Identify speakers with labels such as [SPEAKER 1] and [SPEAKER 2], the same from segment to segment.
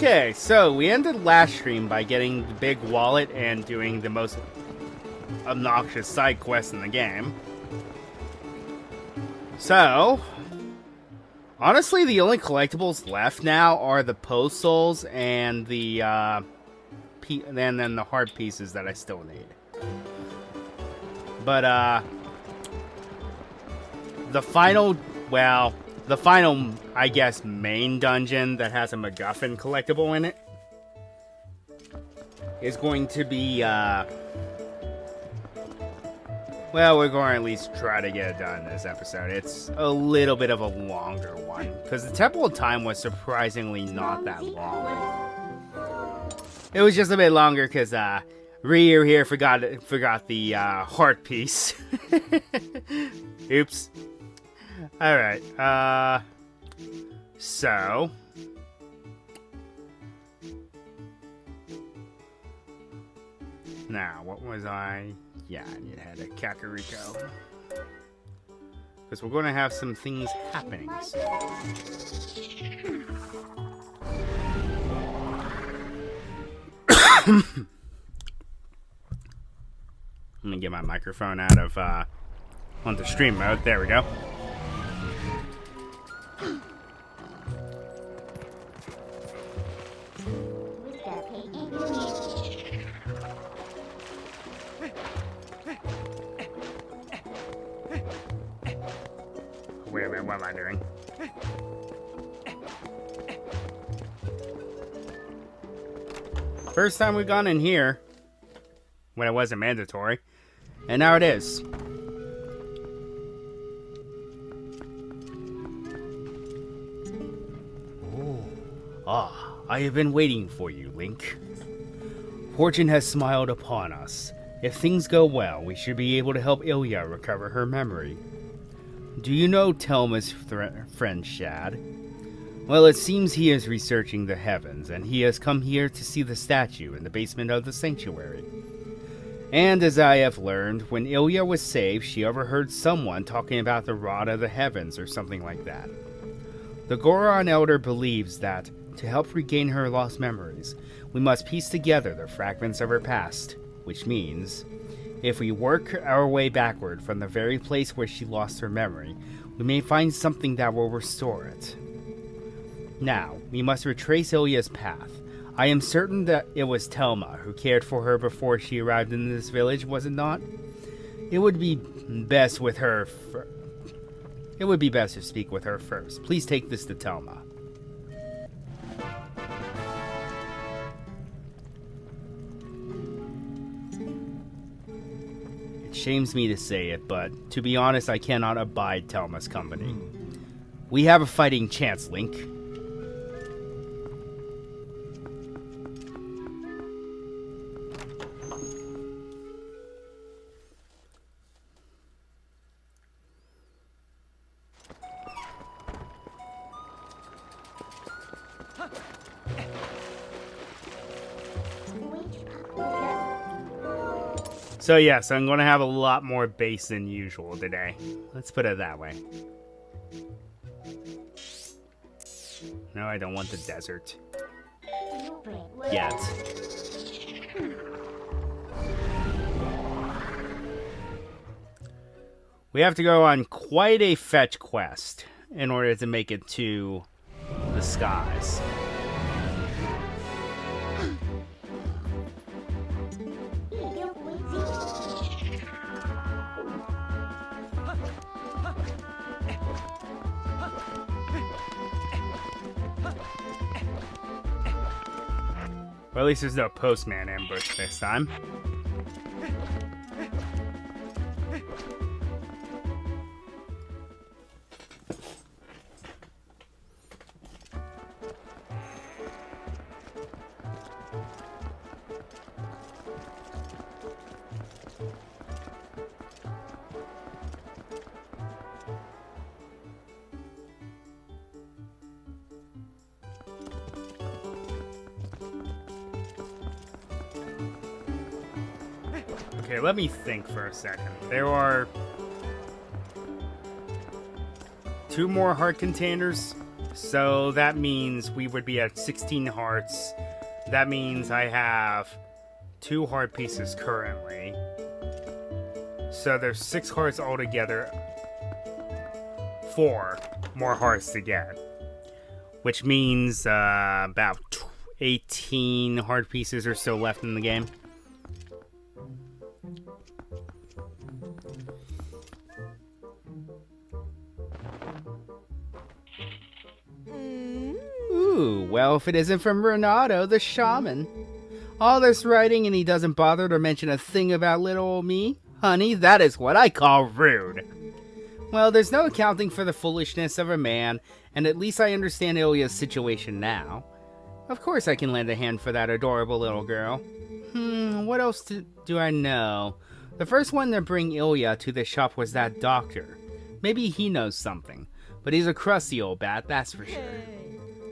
[SPEAKER 1] Okay, so we ended last stream by getting the big wallet and doing the most obnoxious side quest in the game. So, honestly, the only collectibles left now are the post souls and the then the heart pieces that I still need. But the final, I guess, main dungeon that has a MacGuffin collectible in it is going to be, well, we're going to at least try to get it done this episode. It's a little bit of a longer one, because the Temple of Time was surprisingly not that long. It was just a bit longer because Ryu here forgot the heart piece. Oops. Alright, so... Now, what was I... Yeah, I need to head to Kakariko. Because we're going to have some things happening. Let me get my microphone out of, onto stream mode. There we go. Wait a minute, what am I doing? First time we've gone in here, when it wasn't mandatory, and now it is. I have been waiting for you, Link. Fortune has smiled upon us. If things go well, we should be able to help Ilya recover her memory. Do you know Telma's friend Shad? Well, it seems he is researching the heavens, and he has come here to see the statue in the basement of the sanctuary. And as I have learned, when Ilya was saved, she overheard someone talking about the Rod of the Heavens or something like that. The Goron Elder believes that, to help regain her lost memories, we must piece together the fragments of her past, which means, if we work our way backward from the very place where she lost her memory, we may find something that will restore it. Now, we must retrace Ilya's path. I am certain that it was Telma who cared for her before she arrived in this village, was it not? It would be best with her It would be best to speak with her first. Please take this to Telma. It shames me to say it, but to be honest, I cannot abide Telma's company. We have a fighting chance, Link. So yes, I'm going to have a lot more bass than usual today. Let's put it that way. No, I don't want the desert. Yet. We have to go on quite a fetch quest in order to make it to the skies. Well, at least there's no postman ambush this time. Okay, let me think for a second. There are 2 more heart containers So that means we would be at 16 hearts. That means I have 2 heart pieces currently. So there's 6 hearts altogether. 4 more hearts to get. Which means about 18 heart pieces are still left in the game. Ooh, well, if it isn't from Renato, the shaman. All this writing and he doesn't bother to mention a thing about little old me? Honey, that is what I call rude. Well, there's no accounting for the foolishness of a man, and at least I understand Ilya's situation now. Of course I can lend a hand for that adorable little girl. What else do I know? The first one to bring Ilya to the shop was that doctor. Maybe he knows something, but he's a crusty old bat, that's for sure.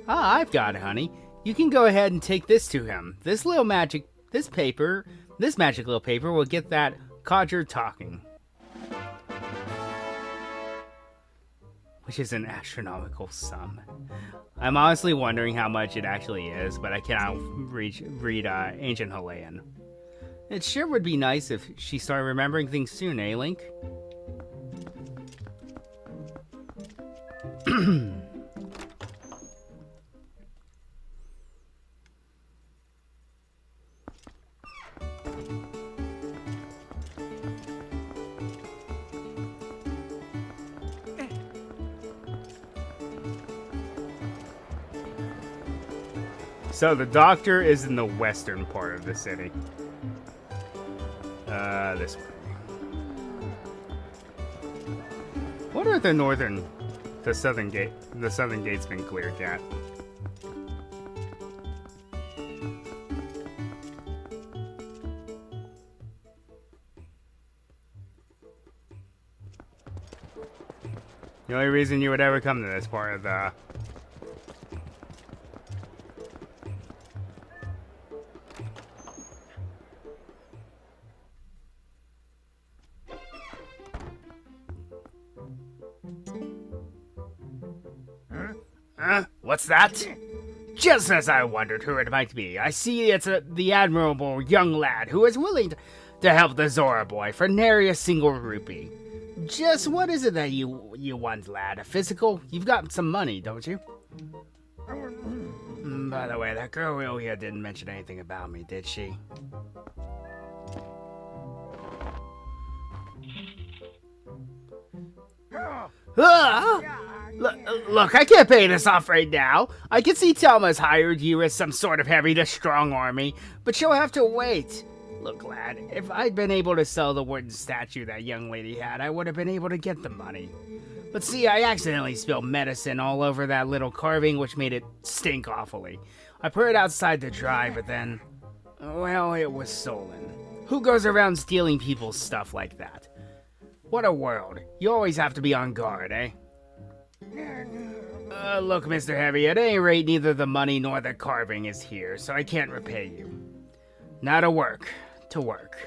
[SPEAKER 1] Ah, I've got it, honey. You can go ahead and take this to him. This magic little paper will get that codger talking. Which is an astronomical sum. I'm honestly wondering how much it actually is, but I cannot read Ancient Halayan. It sure would be nice if she started remembering things soon, eh, Link? So the doctor is in the western part of the city. This way. What are the southern gate's been cleared yet? The only reason you would ever come to this part of the... What's that? Just as I wondered who it might be, I see it's the admirable young lad who is willing to help the Zora boy for nary a single rupee. Just what is it that you want, lad? A physical? You've got some money, don't you? By the way, that girl Ilya didn't mention anything about me, did she? Look, I can't pay this off right now. I can see Telma's hired you as some sort of heavy to strong army, but she'll have to wait. Look, lad, if I'd been able to sell the wooden statue that young lady had, I would have been able to get the money. But see, I accidentally spilled medicine all over that little carving, which made it stink awfully. I put it outside to dry, but then, well, it was stolen. Who goes around stealing people's stuff like that? What a world. You always have to be on guard, eh? Look, Mr. Heavy, at any rate, neither the money nor the carving is here, so I can't repay you. Now to work. To work.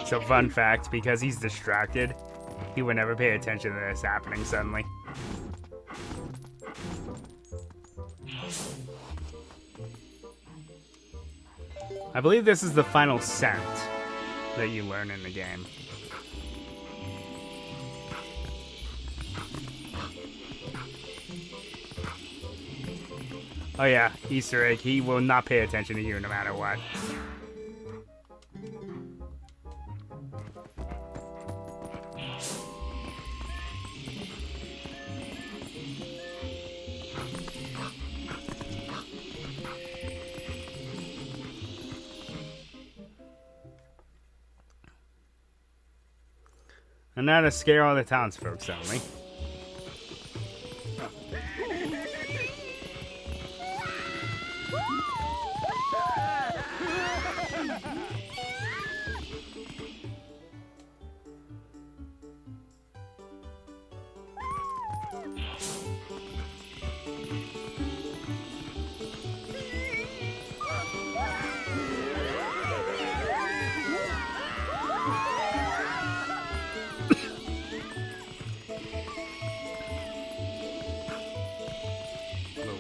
[SPEAKER 1] So fun fact, because he's distracted, he would never pay attention to this happening suddenly. I believe this is the final scent that you learn in the game. Oh yeah, Easter egg, he will not pay attention to you no matter what. And now to scare all the townsfolk only.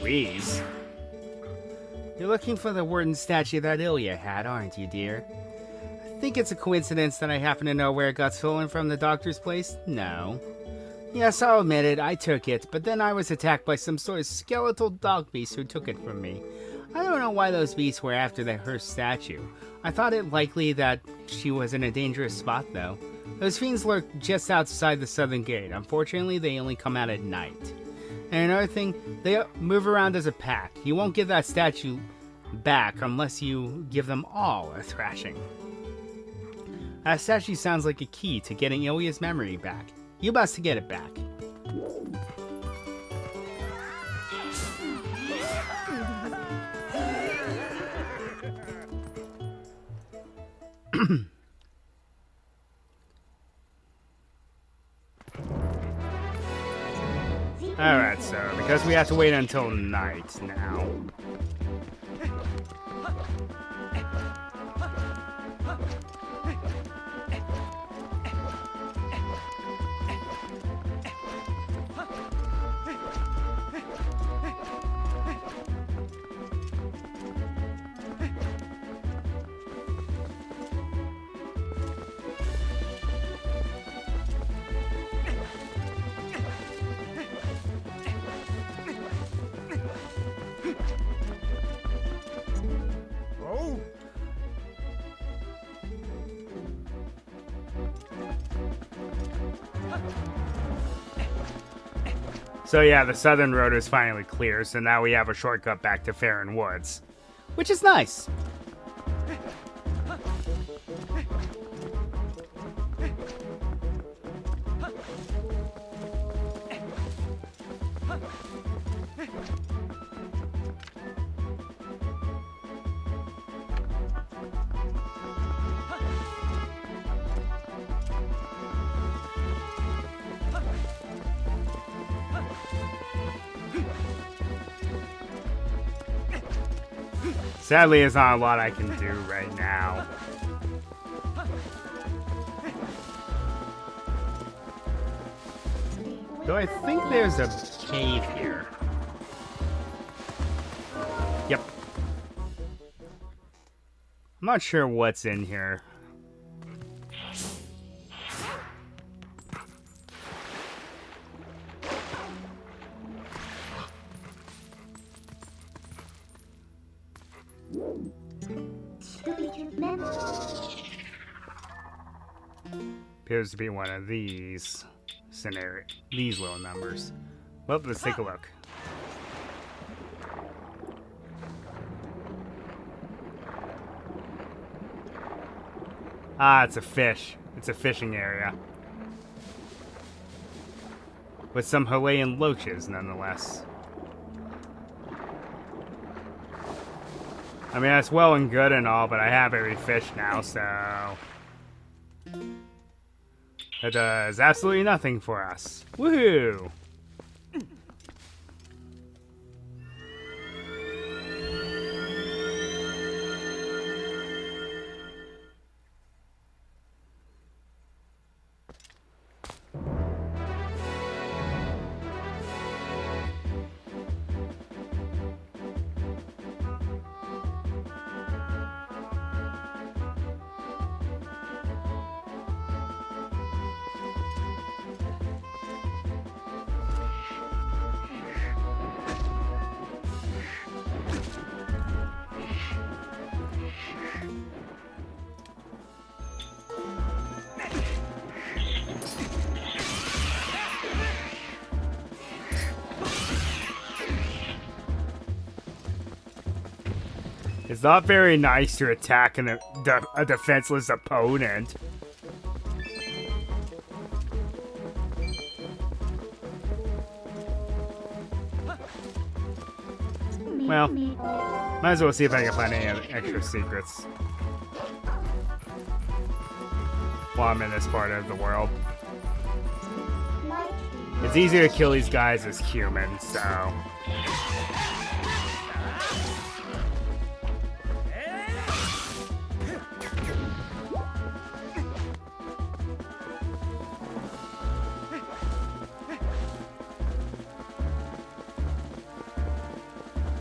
[SPEAKER 1] Louise? You're looking for the wooden statue that Ilya had, aren't you, dear? I think it's a coincidence that I happen to know where it got stolen from the doctor's place? No. Yes, I'll admit it, I took it, but then I was attacked by some sort of skeletal dog beast who took it from me. I don't know why those beasts were after her statue. I thought it likely that she was in a dangerous spot, though. Those fiends lurk just outside the southern gate. Unfortunately, they only come out at night. And another thing, they move around as a pack. You won't get that statue back unless you give them all a thrashing. That statue sounds like a key to getting Ilya's memory back. You must get it back. Alright, so because we have to wait until night now. So yeah, the southern road is finally clear, so now we have a shortcut back to Farron Woods. Which is nice. Sadly, there's not a lot I can do right now. Though I think there's a cave here. Yep. I'm not sure what's in here. Appears to be one of these these little numbers. Well, let's take a look. Ah, it's a fish. It's a fishing area. With some Hawaiian loaches, nonetheless. I mean, that's well and good and all, but I have every fish now, so... That does absolutely nothing for us. Woohoo! It's not very nice to attack a defenseless opponent. Well, might as well see if I can find any extra secrets while I'm in this part of the world. It's easier to kill these guys as humans, so... I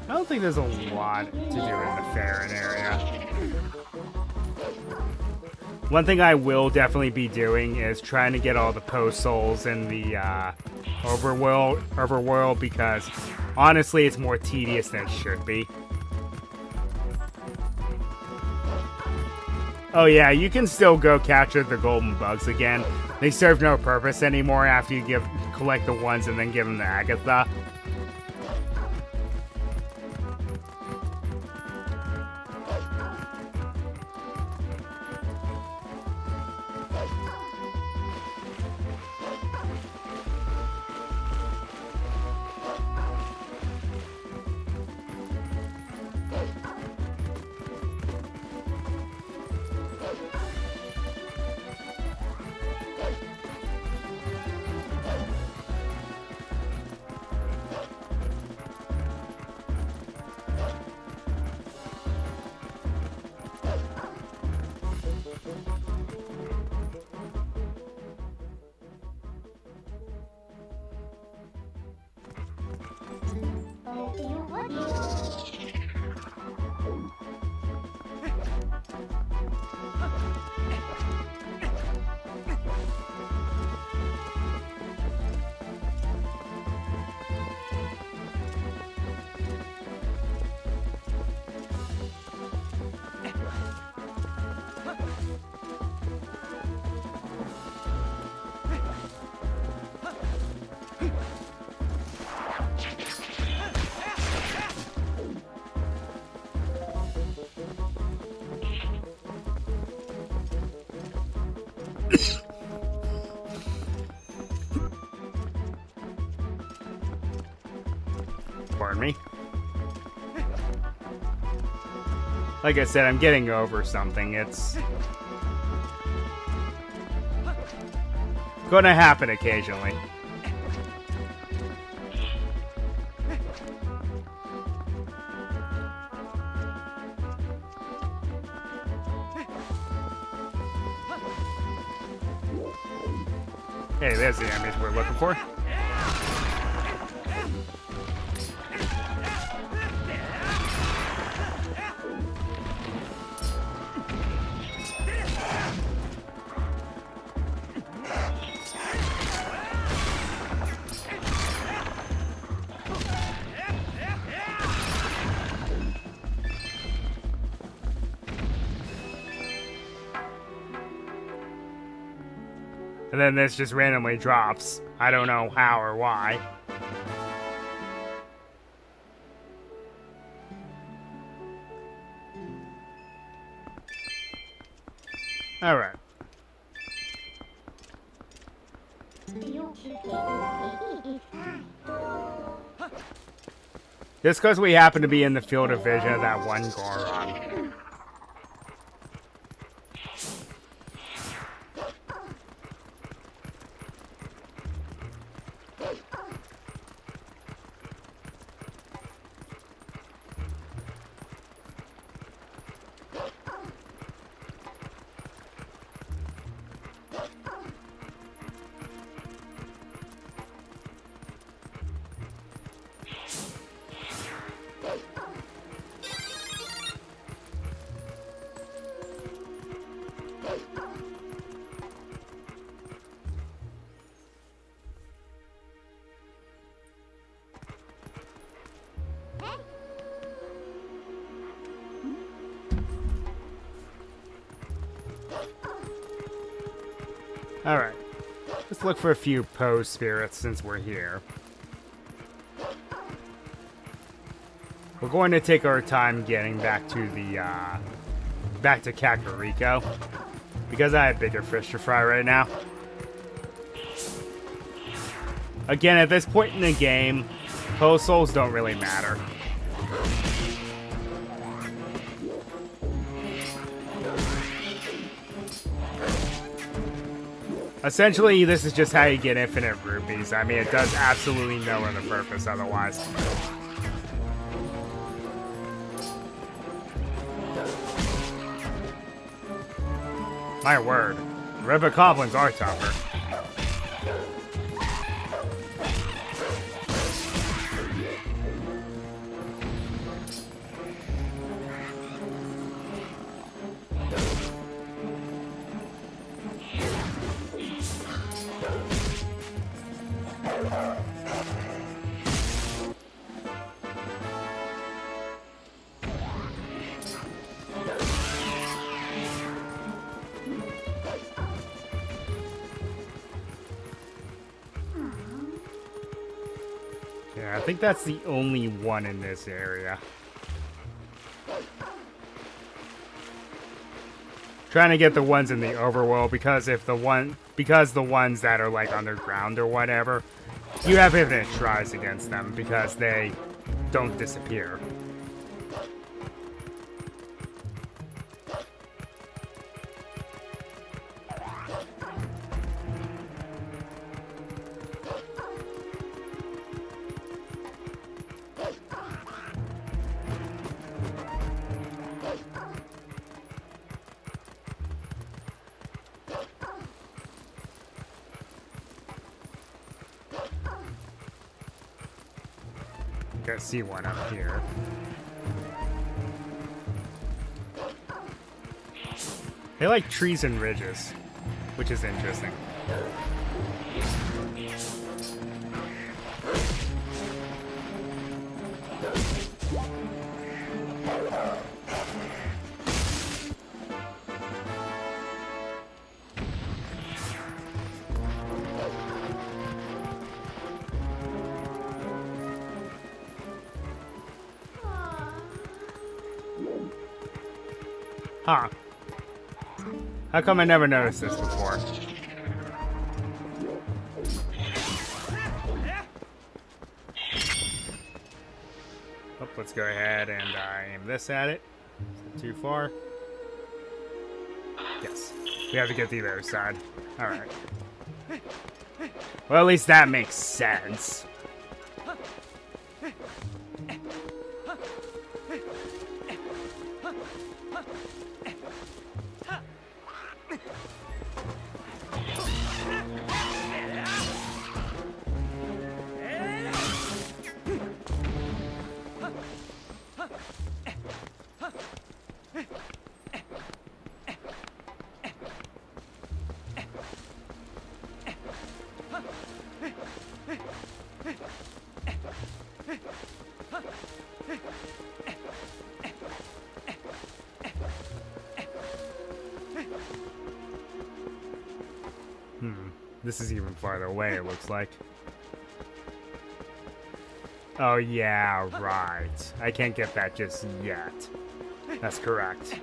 [SPEAKER 1] don't think there's a lot to do in the Farron area. One thing I will definitely be doing is trying to get all the post souls in the overworld because honestly it's more tedious than it should be. Oh yeah, you can still go capture the golden bugs again. They serve no purpose anymore after you collect the ones and then give them to Agatha. Pardon me. Like I said, I'm getting over something. It's gonna happen occasionally. Hey, there's the enemies we're looking for. And then this just randomly drops. I don't know how or why. Alright. Just because we happen to be in the field of vision of that one Goron. Alright. Let's look for a few Poe spirits since we're here. We're going to take our time getting back to the, back to Kakariko. Because I have bigger fish to fry right now. Again, at this point in the game, Poe souls don't really matter. Essentially, this is just how you get infinite rupees. I mean, it does absolutely no other purpose otherwise. My word, river goblins are tougher. Yeah, I think that's the only one in this area. Trying to get the ones in the overworld because the ones that are like underground or whatever, you have infinite tries against them because they don't disappear. I see one up here. They like trees and ridges, which is interesting. Huh. How come I never noticed this before? Oh, let's go ahead and aim this at it. Is it too far? Yes. We have to get to the other side. Alright. Well, at least that makes sense. This is even farther away, it looks like. Oh, yeah, right. I can't get that just yet. That's correct.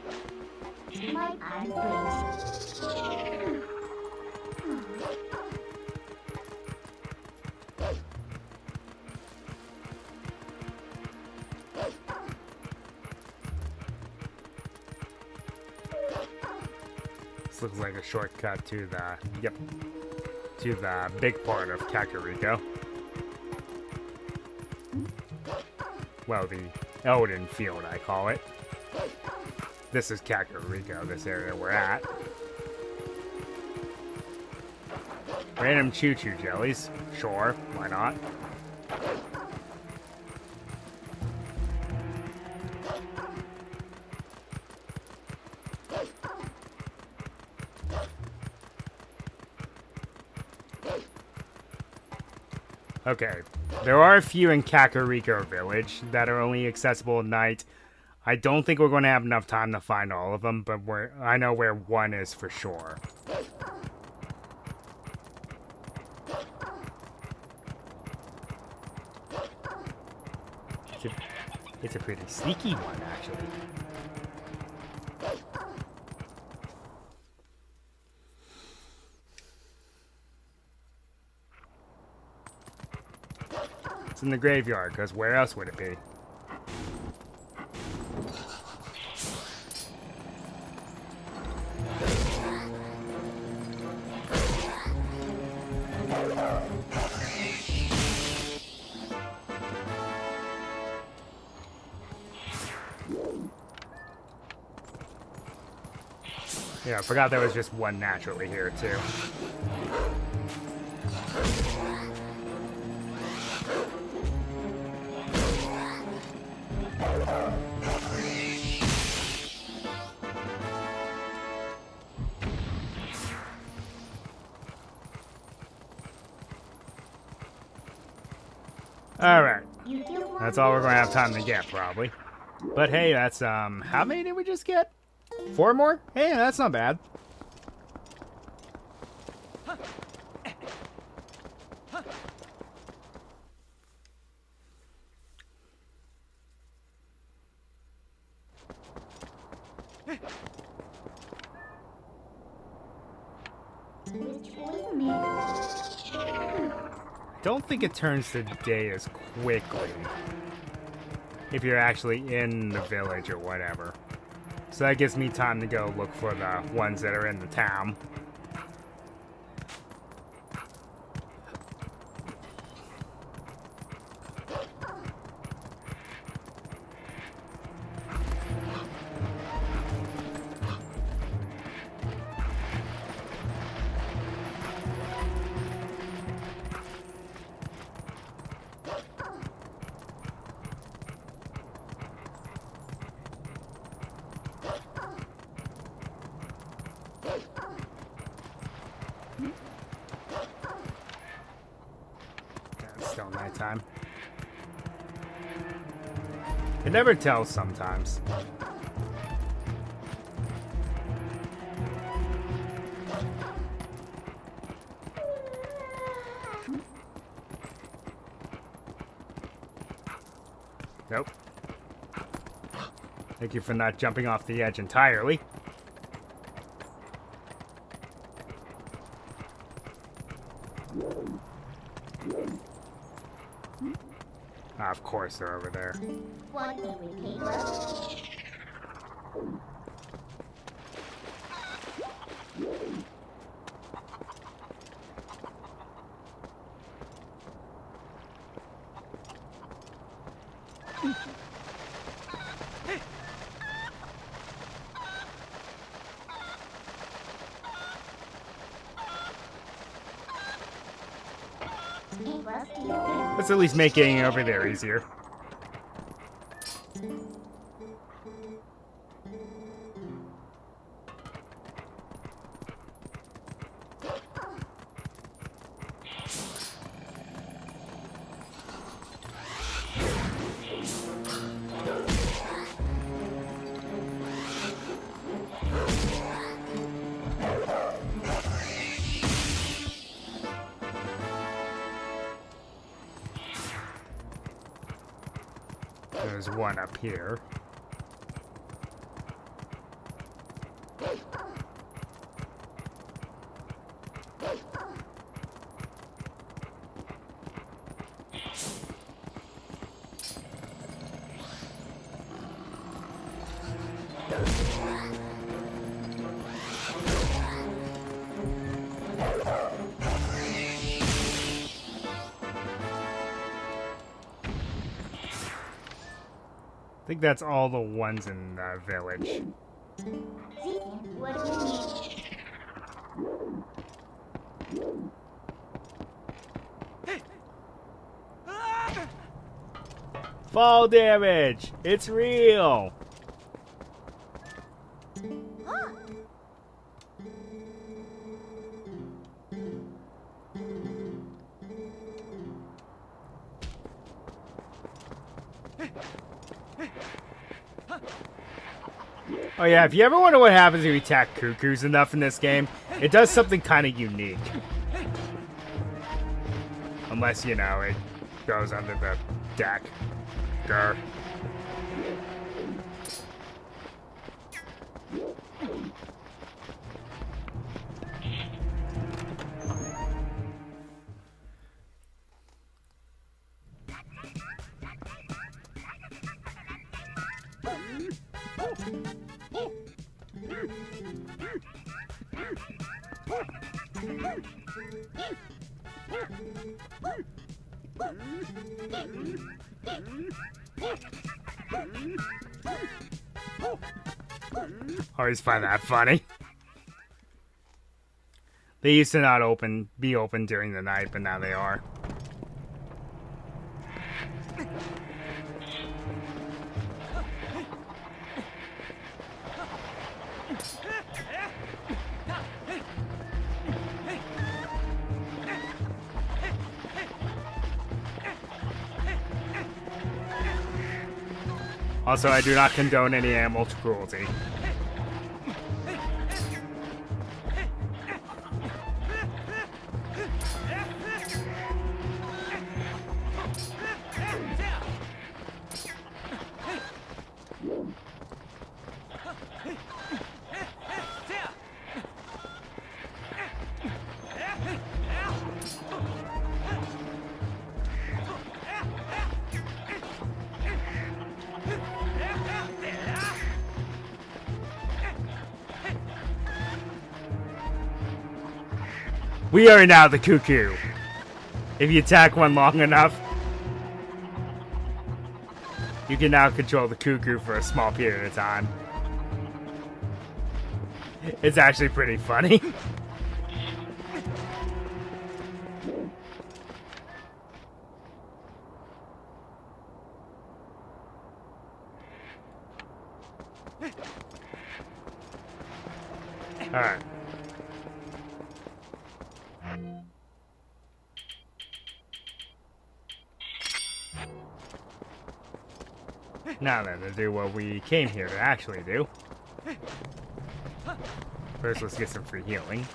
[SPEAKER 1] This looks like a shortcut to the... Yep. To the big part of Kakariko. Well, the Elden Field, I call it. This is Kakariko, this area we're at. Random choo-choo jellies. Sure, why not? Okay, there are a few in Kakariko Village that are only accessible at night. I don't think we're going to have enough time to find all of them, but I know where one is for sure. It's a pretty sneaky one, actually. It's in the graveyard, because where else would it be?
[SPEAKER 2] Yeah, I forgot there was just one naturally here, too. Alright. That's all we're going to have time to get, probably. But hey, that's, how many did we just get? 4 more? Hey, that's not bad. Don't think it turns to day as quickly if you're actually in the village or whatever. So that gives me time to go look for the ones that are in the town. It's still nighttime. It never tells sometimes. Nope. Thank you for not jumping off the edge entirely. Ah, of course they're over there. Let's at least make getting over there easier. There's one up here. I think that's all the ones in the village.
[SPEAKER 3] What do you need?
[SPEAKER 2] Fall damage! It's real! Oh yeah, if you ever wonder what happens if you attack cuckoos enough in this game, it does something kind of unique. Unless, you know, it goes under the deck. Grr. Always find that funny. They used to not be open during the night, but now they are. Also, I do not condone any animal cruelty. We are now the cuckoo. If you attack one long enough, you can now control the cuckoo for a small period of time. It's actually pretty funny. Alright. Now then, to do what we came here to actually do. First, let's get some free healing.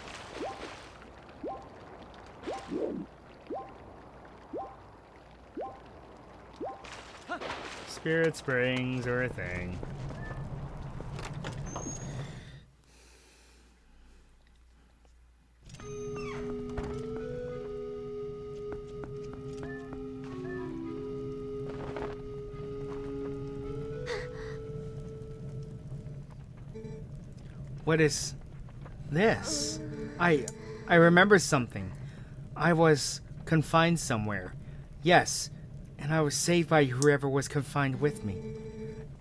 [SPEAKER 2] Spirit springs are a thing.
[SPEAKER 1] What is this? I remember something. I was confined somewhere. Yes, and I was saved by whoever was confined with me.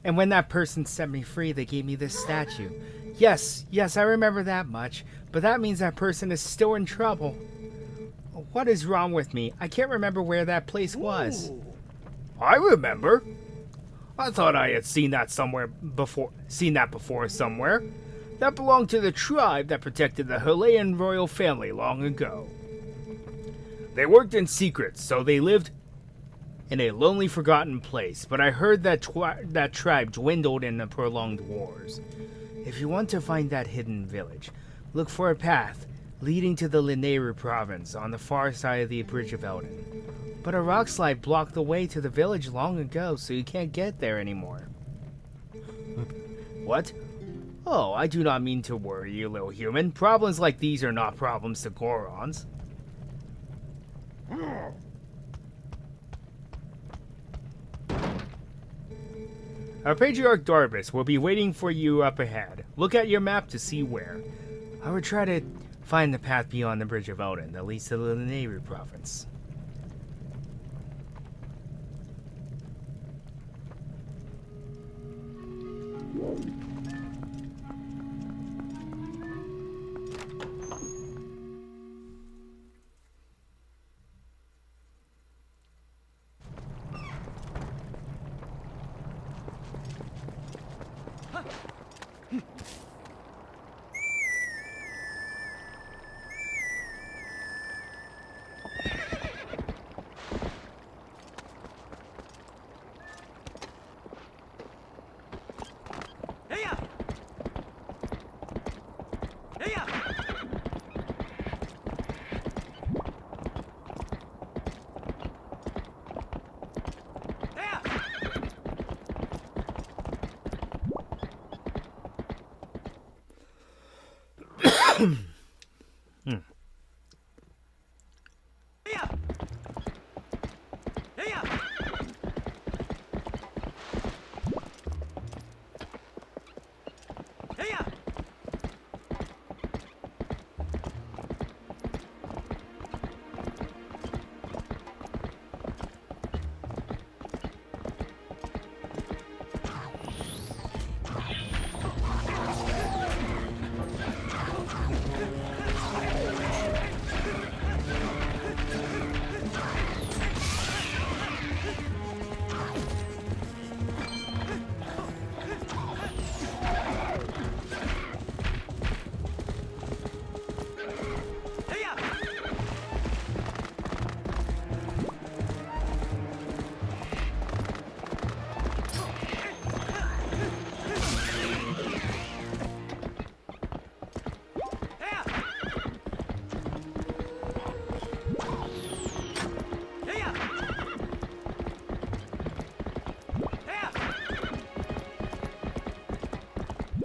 [SPEAKER 1] And when that person set me free, they gave me this statue. Yes, I remember that much, but that means that person is still in trouble. What is wrong with me? I can't remember where that place was.
[SPEAKER 2] Ooh.
[SPEAKER 1] I remember. I thought I had seen that before somewhere. That belonged to the tribe that protected the Hulayan royal family long ago. They worked in secret, so they lived in a lonely, forgotten place, but I heard that that tribe dwindled in the prolonged wars. If you want to find that hidden village, look for a path leading to the Lineru province on the far side of the Bridge of Elden. But a rock slide blocked the way to the village long ago, so you can't get there anymore. What? Oh, I do not mean to worry you, little human. Problems like these are not problems to Gorons. Our Patriarch Darbus will be waiting for you up ahead. Look at your map to see where. I will try to find the path beyond the Bridge of Elden that leads to the Lineru province.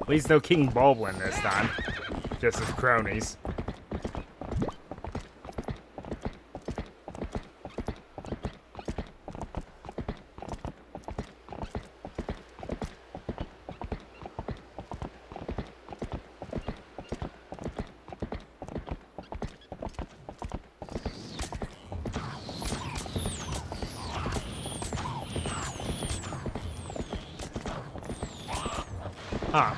[SPEAKER 2] At least no King Baldwin this time. Just his cronies. Huh.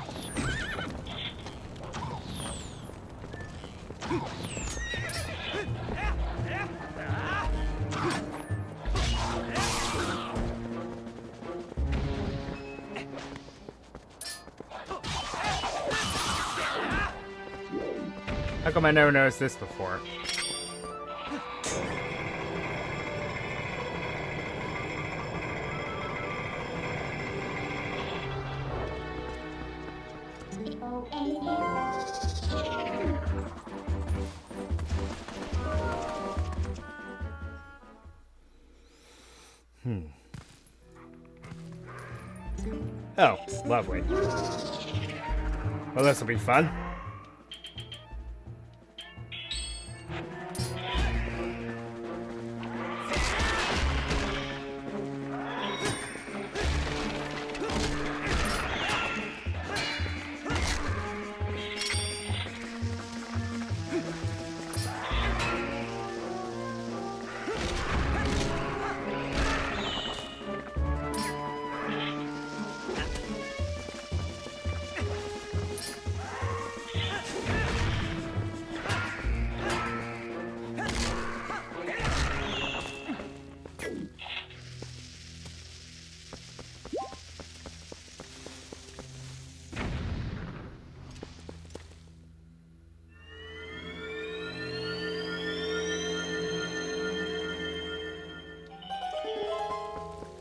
[SPEAKER 2] How come I never noticed this before? Oh, lovely. Well, this will be fun.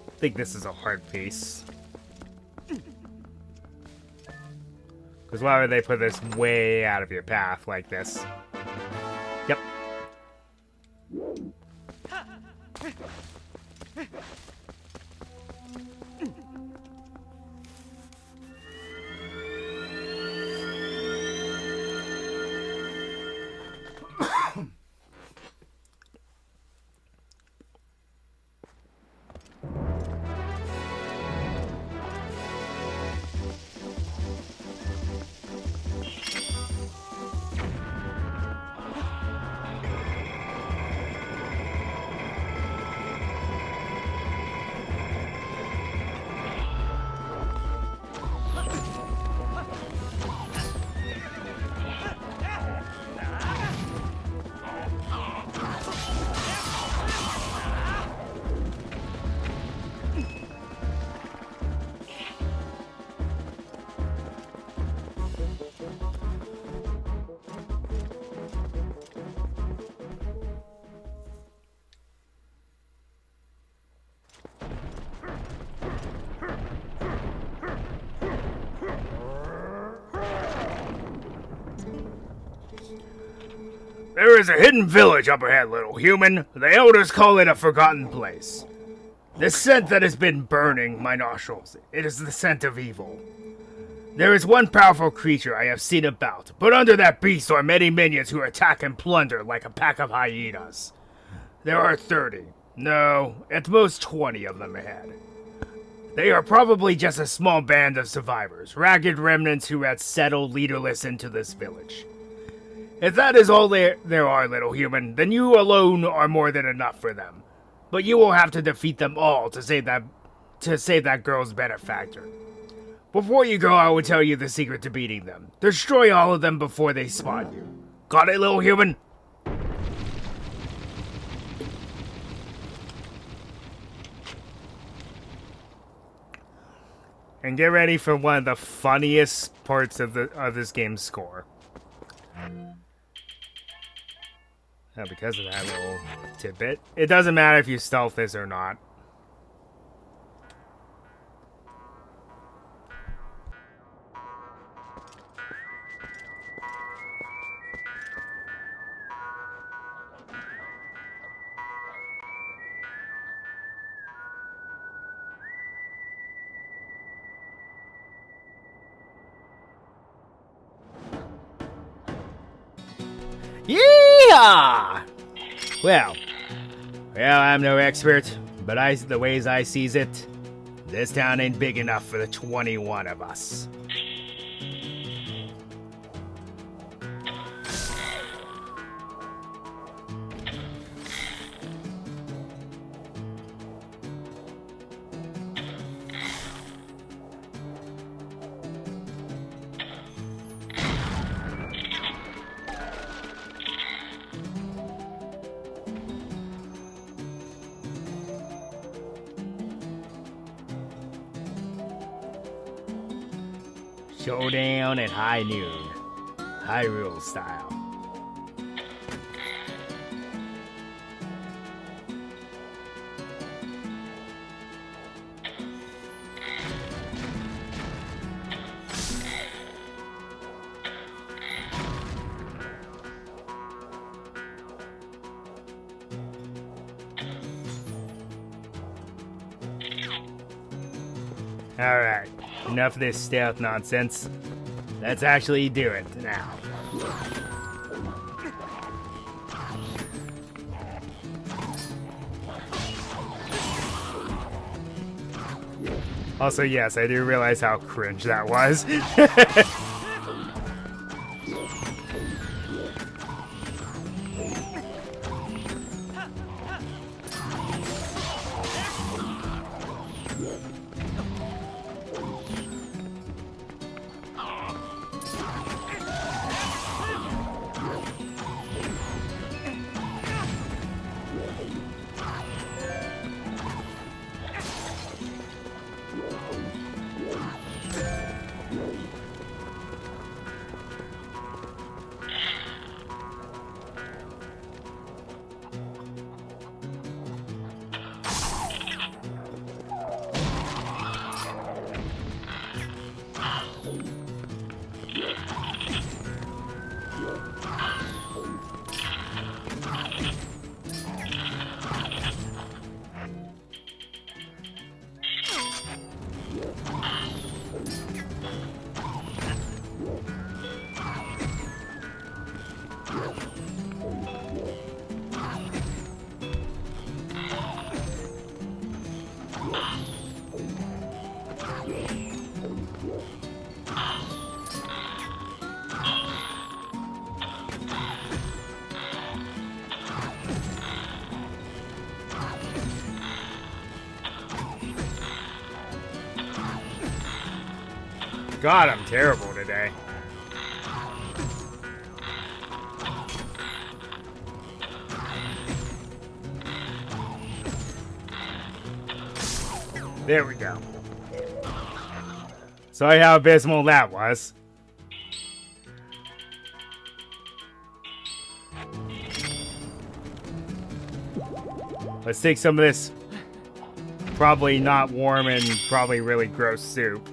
[SPEAKER 2] I think this is a hard piece. Because why would they put this way out of your path like this? Yep. There is a hidden village up ahead, little human. The elders call it a forgotten place. The scent that has been burning my nostrils, it is the scent of evil. There is one powerful creature I have seen about, but under that beast are many minions who attack and plunder like a pack of hyenas. There are 30, no, at most 20 of them ahead. They are probably just a small band of survivors, ragged remnants who had settled leaderless into this village. If that is all there are, little human, then you alone are more than enough for them. But you will have to defeat them all to save that girl's benefactor. Before you go, I will tell you the secret to beating them. Destroy all of them before they spawn you. Got it, little human? And get ready for one of the funniest parts of this game's score. Because of that little tidbit. It doesn't matter if you stealth this or not.
[SPEAKER 1] Yeehaw! Well, I'm no expert, but the ways I sees it, this town ain't big enough for the 21 of us. Showdown at high noon. Hyrule style. Alright, enough of this stealth nonsense. Let's actually do it now.
[SPEAKER 2] Also, yes, I do realize how cringe that was. God, I'm terrible today. There we go. Sorry how abysmal that was. Let's take some of this probably not warm and probably really gross soup.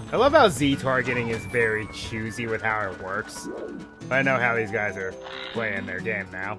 [SPEAKER 2] I love how Z targeting is very choosy with how it works. I know how these guys are playing their game now.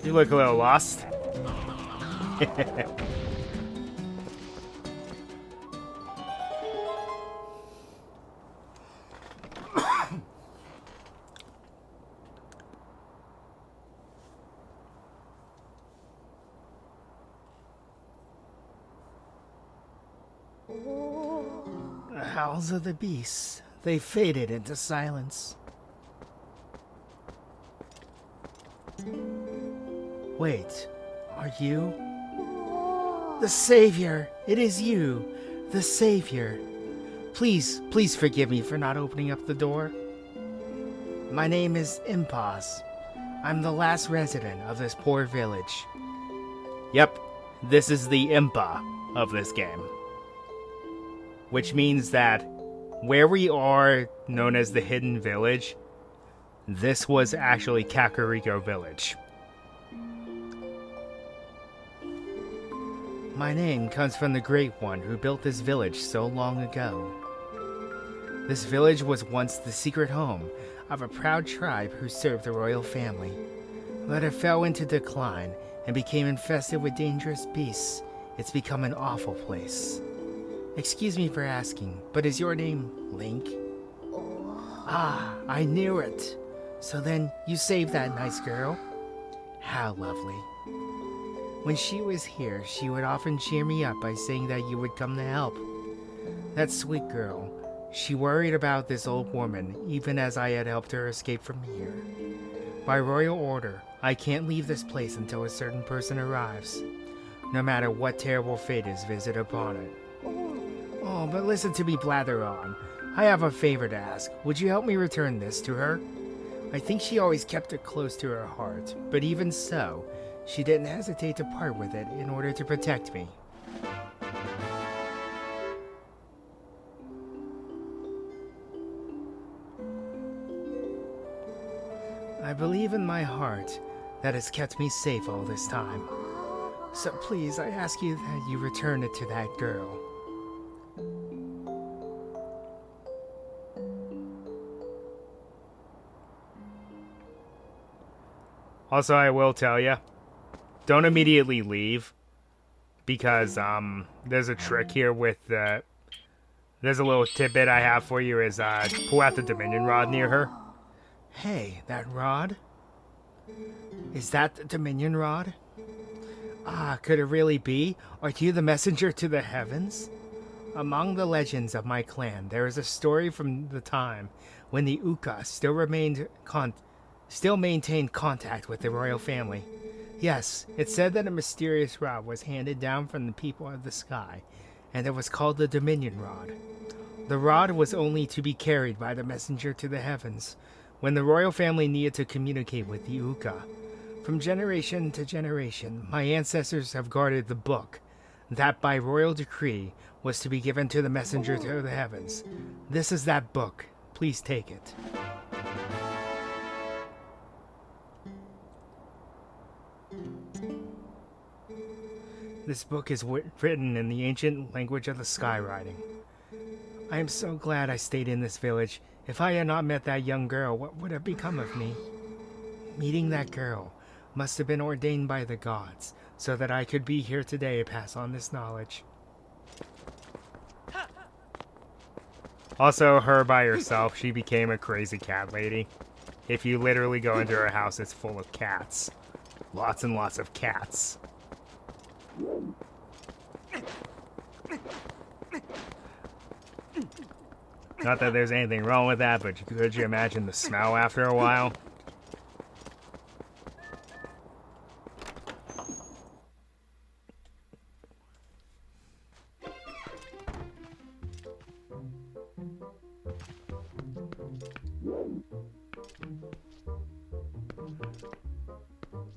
[SPEAKER 2] You look a little lost.
[SPEAKER 1] The howls of the beasts. They faded into silence. Wait, are you? The Savior! It is you! The Savior! Please forgive me for not opening up the door. My name is Impas. I'm the last resident of this poor village. Yep, this is the Impa of this game. Which means that where we are, known as the Hidden Village, this was actually Kakariko Village. My name comes from the Great One who built this village so long ago. This village was once the secret home of a proud tribe who served the royal family, but it fell into decline and became infested with dangerous beasts. It's become an awful place. Excuse me for asking, but is your name Link? Ah, I knew it. So then, you saved that nice girl? How lovely. When she was here, she would often cheer me up by saying that you would come to help. That sweet girl. She worried about this old woman, even as I had helped her escape from here. By royal order, I can't leave this place until a certain person arrives, no matter what terrible fate is visited upon it. Oh, but listen to me blather on. I have a favor to ask. Would you help me return this to her? I think she always kept it close to her heart, but even so, she didn't hesitate to part with it in order to protect me. I believe in my heart that has kept me safe all this time. So please, I ask you that you return it to that girl.
[SPEAKER 2] Also, I will tell you, don't immediately leave, because there's a trick here with the. There's a little tidbit I have for you: is pull out the Dominion Rod near her.
[SPEAKER 1] Hey, that rod? Is that the Dominion Rod? Ah, could it really be? Are you the messenger to the heavens? Among the legends of my clan, there is a story from the time when the Uka still maintained contact with the royal family. Yes, it said that a mysterious rod was handed down from the people of the sky, and it was called the Dominion Rod. The rod was only to be carried by the messenger to the heavens when the royal family needed to communicate with the Uka. From generation to generation, my ancestors have guarded the book that by royal decree was to be given to the messenger to the heavens. This is that book. Please take it. This book is written in the ancient language of the Skywriting. I am so glad I stayed in this village. If I had not met that young girl, what would have become of me? Meeting that girl must have been ordained by the gods, so that I could be here today to pass on this knowledge.
[SPEAKER 2] Also, her by herself, she became a crazy cat lady. If you literally go into her house, it's full of cats. Lots and lots of cats. Not that there's anything wrong with that, but could you imagine the smell after a while?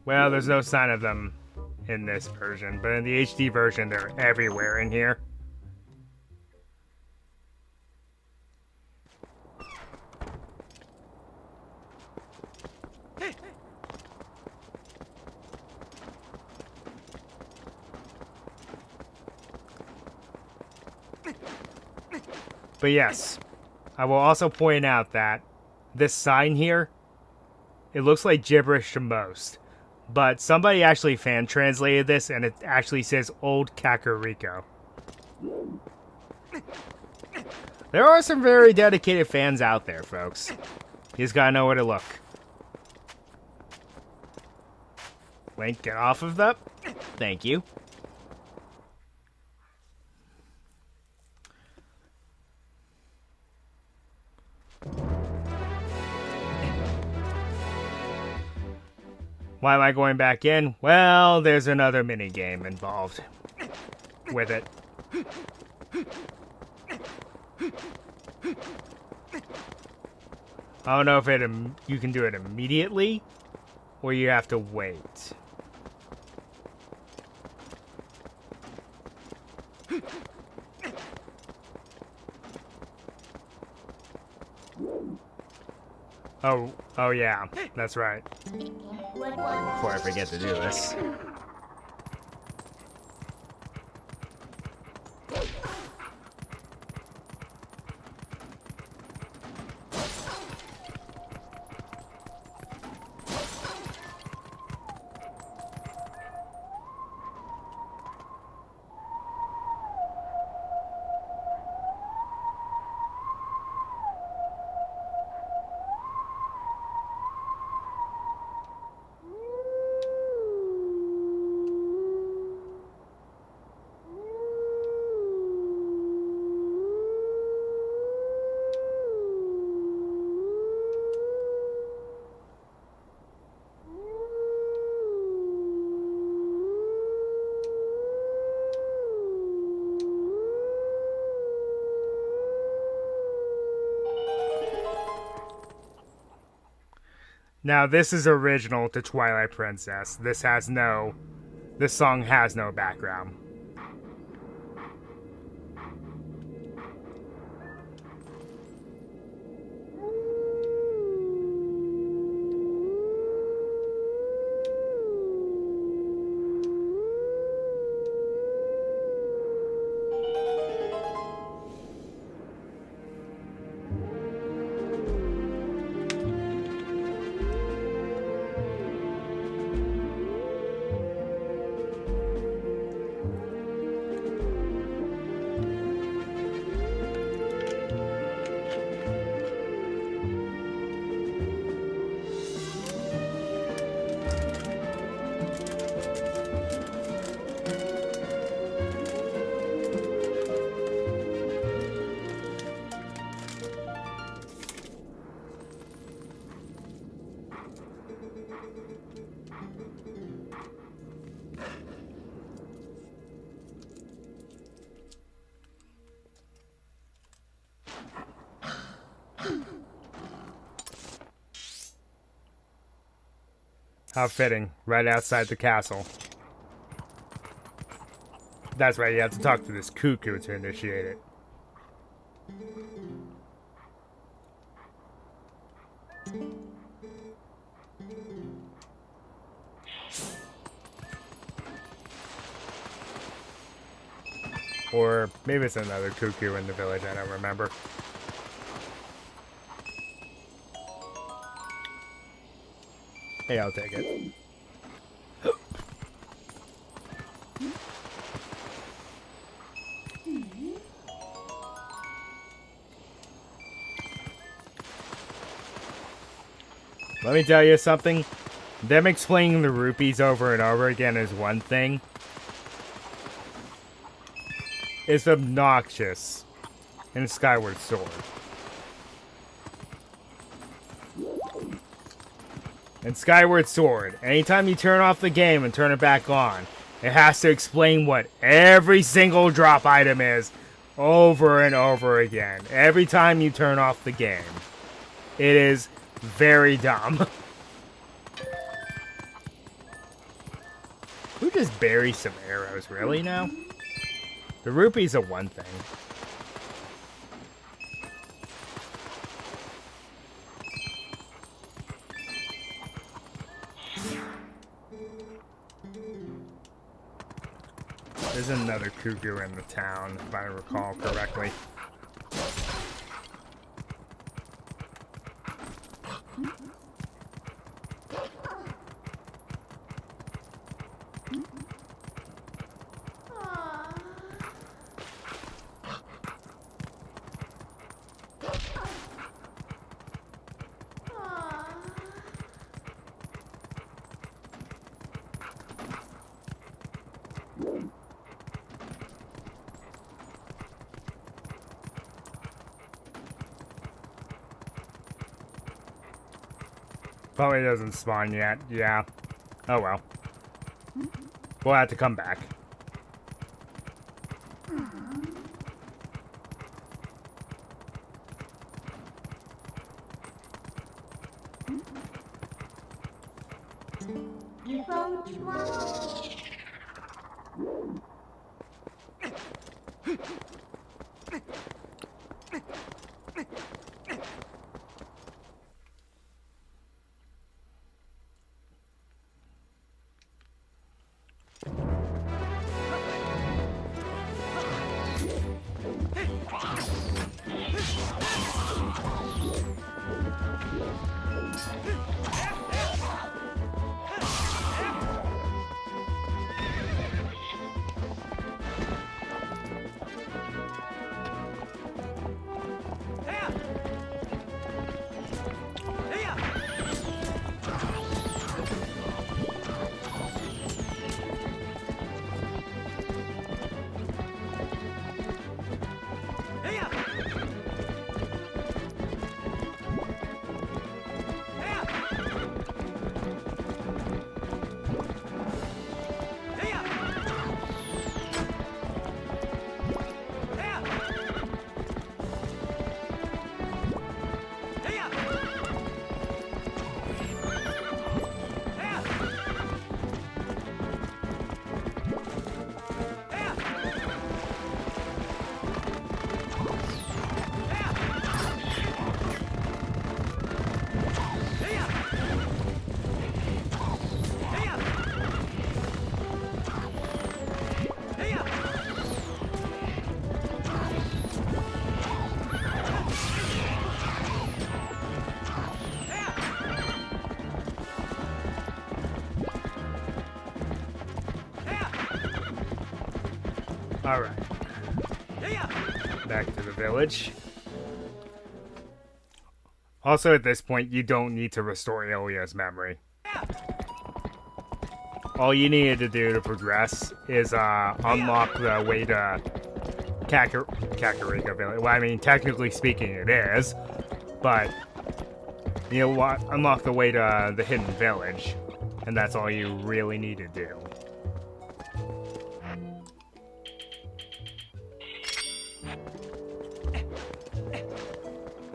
[SPEAKER 2] Well, there's no sign of them in this version, but in the HD version, they're everywhere in here. But yes, I will also point out that this sign here, it looks like gibberish to most. But somebody actually fan translated this, and it actually says Old Kakariko. There are some very dedicated fans out there, folks. You just gotta know where to look. Link, get off of that. Thank you. Why am I going back in? Well, there's another mini game involved with it. I don't know if you can do it immediately or you have to wait. Oh yeah, that's right. Before I forget to do this. Now, this is original to Twilight Princess. This song has no background. How fitting, right outside the castle. That's right, you have to talk to this cuckoo to initiate it. Or maybe it's another cuckoo in the village, I don't remember. Hey, I'll take it. Let me tell you something. Them explaining the rupees over and over again is one thing. It's obnoxious in Skyward Sword. In Skyward Sword, anytime you turn off the game and turn it back on, it has to explain what every single drop item is over and over again. Every time you turn off the game. It is very dumb. Who just buries some arrows, really now? The rupees are one thing. There's another cuckoo in the town, if I recall correctly. Probably doesn't spawn yet. Yeah. Oh well. We'll have to come back.
[SPEAKER 3] You found Twilight.
[SPEAKER 2] Alright. Back to the village. Also, at this point, you don't need to restore Ilya's memory. All you needed to do to progress is unlock the way to Kakarika Village. Well, I mean, technically speaking, it is, but you know what? Unlock the way to the hidden village, and that's all you really need to do.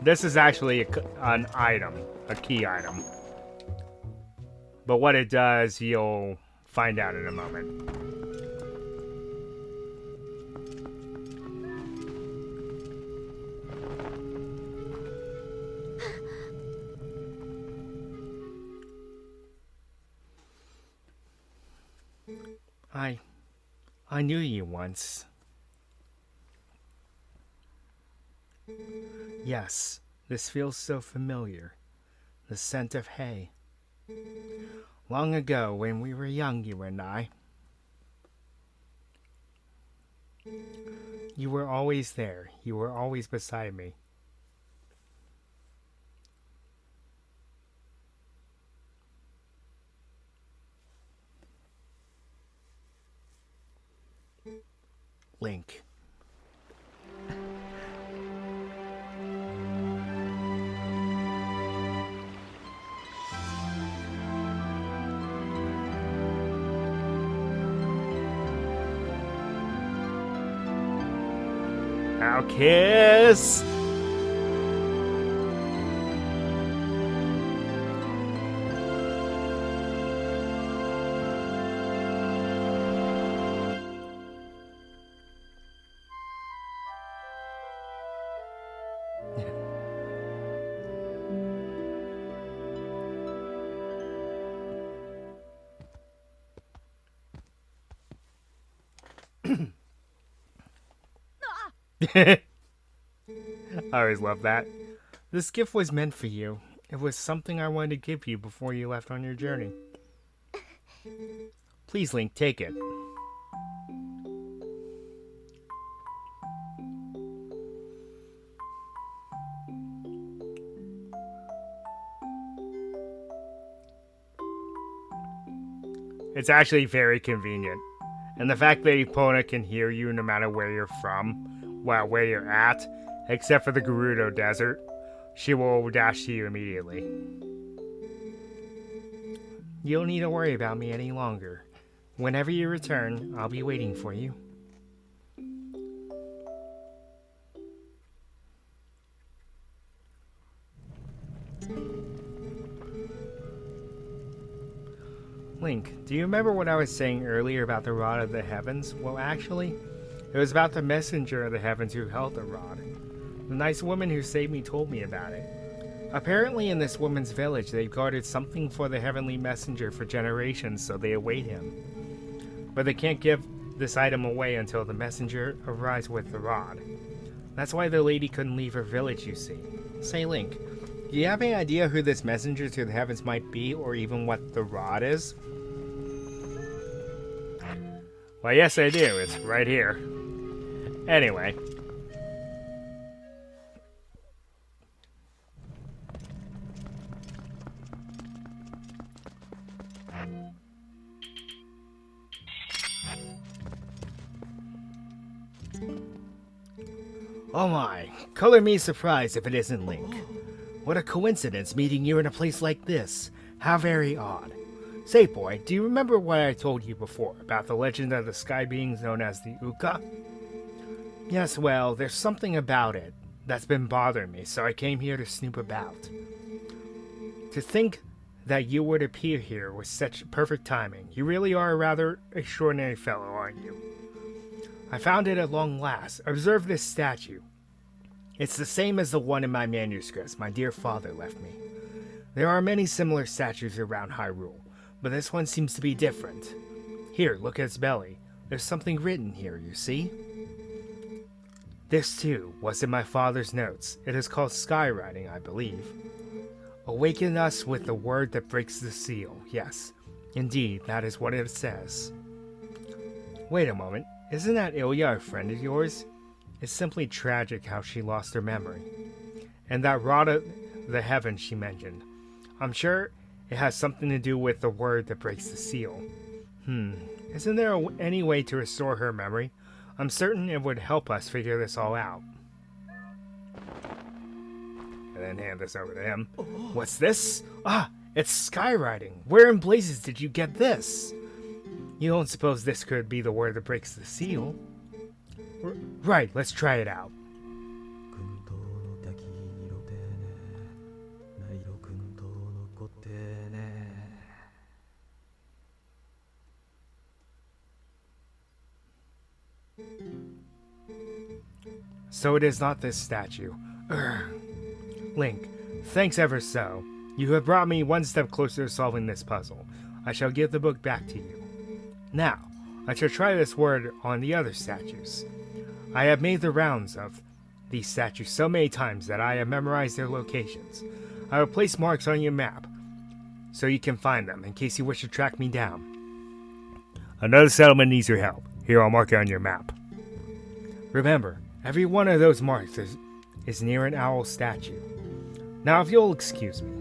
[SPEAKER 2] This is actually an item, a key item. But what it does, you'll find out in a moment. I knew you once. Yes, this feels so familiar. The scent of hay. Long ago, when we were young, you and I. You were always there. You were always beside me. Link. Now kiss! I always love that. This gift was meant for you. It was something I wanted to give you before you left on your journey. Please, Link, take it. It's actually very convenient. And the fact that Epona can hear you no matter where you're from, well, where you're at, except for the Gerudo Desert, she will dash to you immediately. You don't need to worry about me any longer. Whenever you return, I'll be waiting for you. Link, do you remember what I was saying earlier about the Rod of the Heavens? Well, actually, it was about the messenger of the heavens who held the rod. The nice woman who saved me told me about it. Apparently in this woman's village, they've guarded something for the heavenly messenger for generations, so they await him. But they can't give this item away until the messenger arrives with the rod. That's why the lady couldn't leave her village, you see. Say, Link, do you have any idea who this messenger to the heavens might be, or even what the rod is? Well, yes I do. It's right here. Anyway. Oh my, color me surprised if it isn't Link. What a coincidence meeting you in a place like this. How very odd. Say boy, do you remember what I told you before about the legend of the sky beings known as the Uka? Yes, well, there's something about it that's been bothering me, so I came here to snoop about. To think that you would appear here with such perfect timing. You really are a rather extraordinary fellow, aren't you? I found it at long last. Observe this statue. It's the same as the one in my manuscripts my dear father left me. There are many similar statues around Hyrule, but this one seems to be different. Here, look at its belly. There's something written here, you see? This, too, was in my father's notes. It is called skywriting, I believe. Awaken us with the word that breaks the seal. Yes, indeed, that is what it says. Wait a moment. Isn't that Ilya a friend of yours? It's simply tragic how she lost her memory. And that rod of the heavens she mentioned. I'm sure it has something to do with the word that breaks the seal. Isn't there any way to restore her memory? I'm certain it would help us figure this all out. And then hand this over to him. What's this? Ah, it's skywriting. Where in blazes did you get this? You don't suppose this could be the word that breaks the seal? Right, let's try it out. So it is not this statue. Link, thanks ever so. You have brought me one step closer to solving this puzzle. I shall give the book back to you. Now, I shall try this word on the other statues. I have made the rounds of these statues so many times that I have memorized their locations. I will place marks on your map so you can find them in case you wish to track me down. Another settlement needs your help. Here, I'll mark it on your map. Remember, every one of those marks is near an owl statue. Now, if you'll excuse me.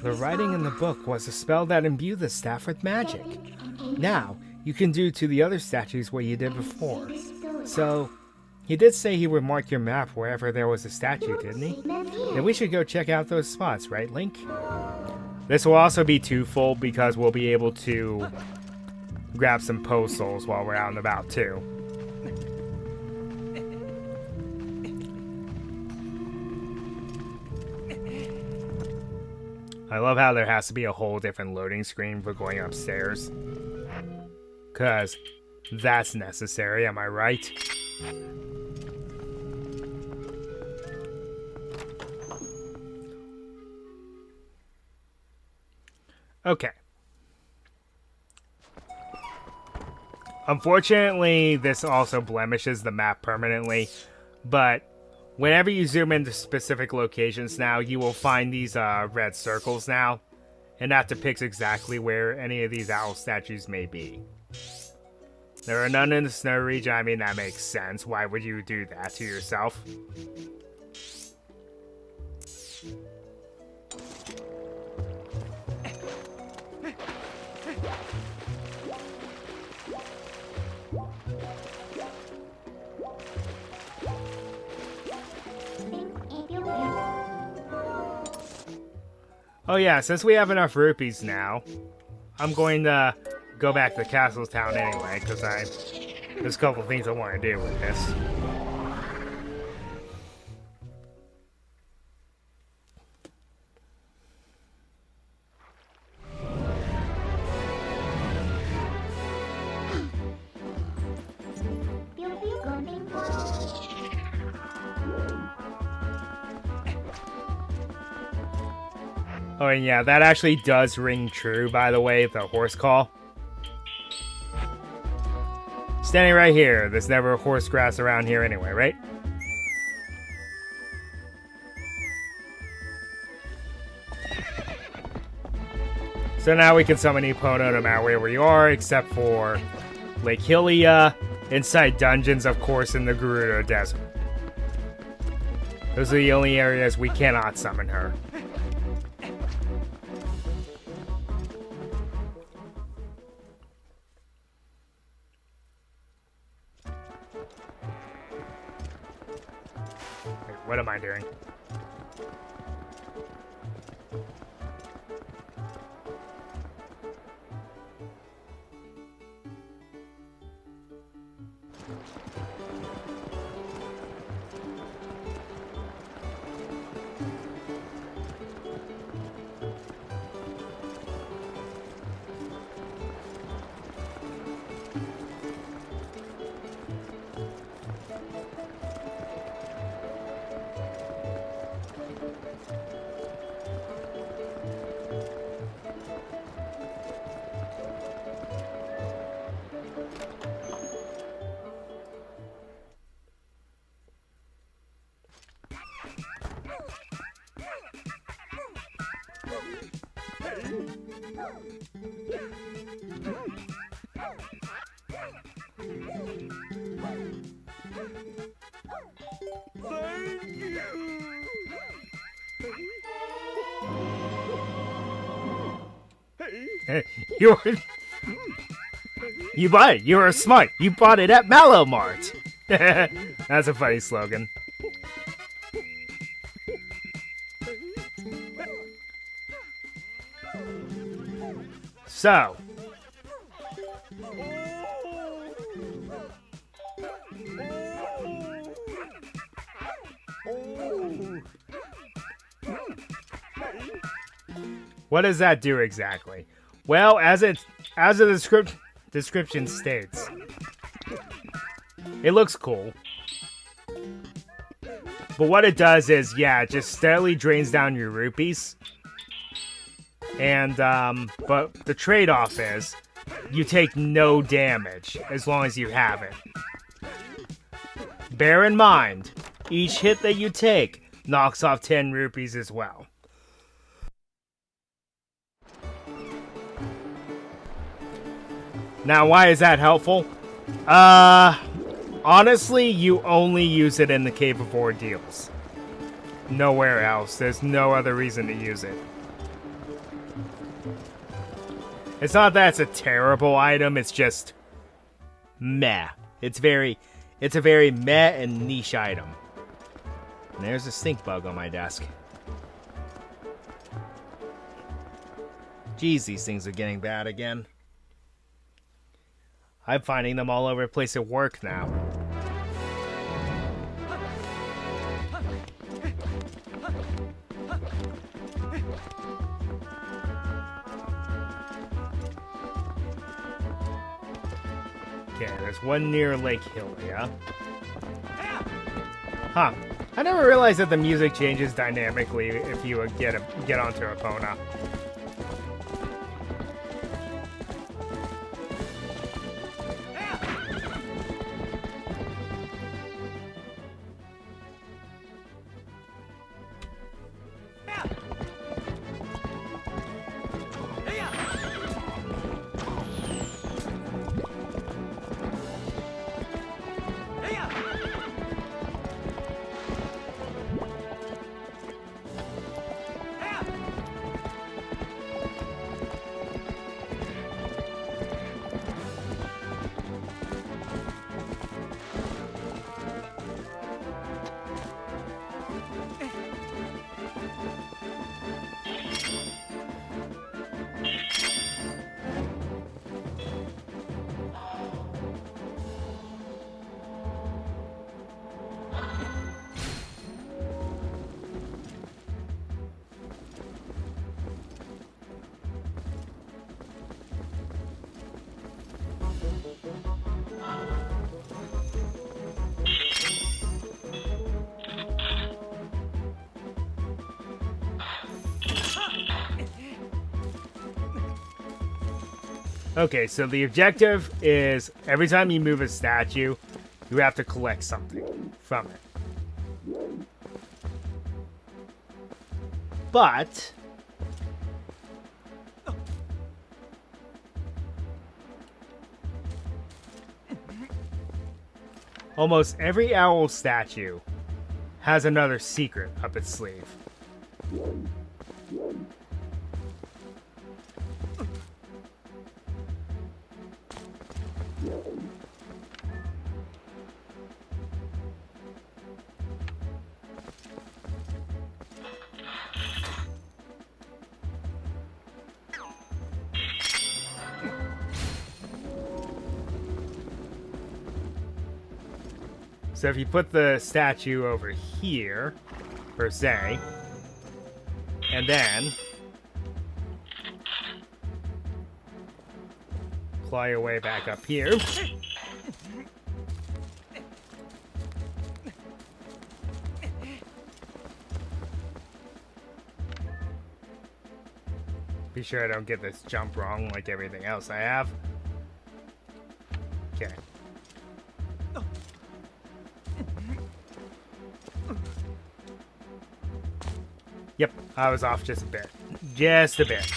[SPEAKER 2] The writing in the book was a spell that imbued the staff with magic. Now, you can do to the other statues what you did before. So, he did say he would mark your map wherever there was a statue, didn't he? Then we should go check out those spots, right, Link? This will also be twofold because we'll be able to grab some post souls while we're out and about, too. I love how there has to be a whole different loading screen for going upstairs. 'Cause that's necessary, am I right? Okay. Unfortunately, this also blemishes the map permanently, but whenever you zoom into specific locations now, you will find these red circles now, and that depicts exactly where any of these owl statues may be. There are none in the snow region. I mean, that makes sense. Why would you do that to yourself? Oh yeah, since we have enough rupees now, I'm going to go back to Castle Town anyway, because there's a couple things I want to do with this. Oh, and yeah, that actually does ring true, by the way, the horse call. Standing right here, there's never horse grass around here anyway, right? So now we can summon Epona no matter where we are, except for Lake Hylia, inside dungeons, of course, in the Gerudo Desert. Those are the only areas we cannot summon her. What am I doing? You bought it. You were smart. You bought it at Mallow Mart. That's a funny slogan. So. What does that do exactly? Well, as the description states, it looks cool. But what it does is, yeah, it just steadily drains down your rupees. And, but the trade-off is, you take no damage as long as you have it. Bear in mind, each hit that you take knocks off 10 rupees as well. Now, why is that helpful? Honestly, you only use it in the Cave of Ordeals. Nowhere else. There's no other reason to use it. It's not that it's a terrible item, it's just meh. It's a very meh and niche item. And there's a stink bug on my desk. Geez, these things are getting bad again. I'm finding them all over the place at work now. Okay, there's one near Lake Hylia. Huh. I never realized that the music changes dynamically if you get onto Epona. Okay, so the objective is every time you move a statue, you have to collect something from it. But almost every owl statue has another secret up its sleeve. So if you put the statue over here, per se, and then claw your way back up here. Be sure I don't get this jump wrong like everything else I have. Okay. Yep, I was off just a bit. Just a bit.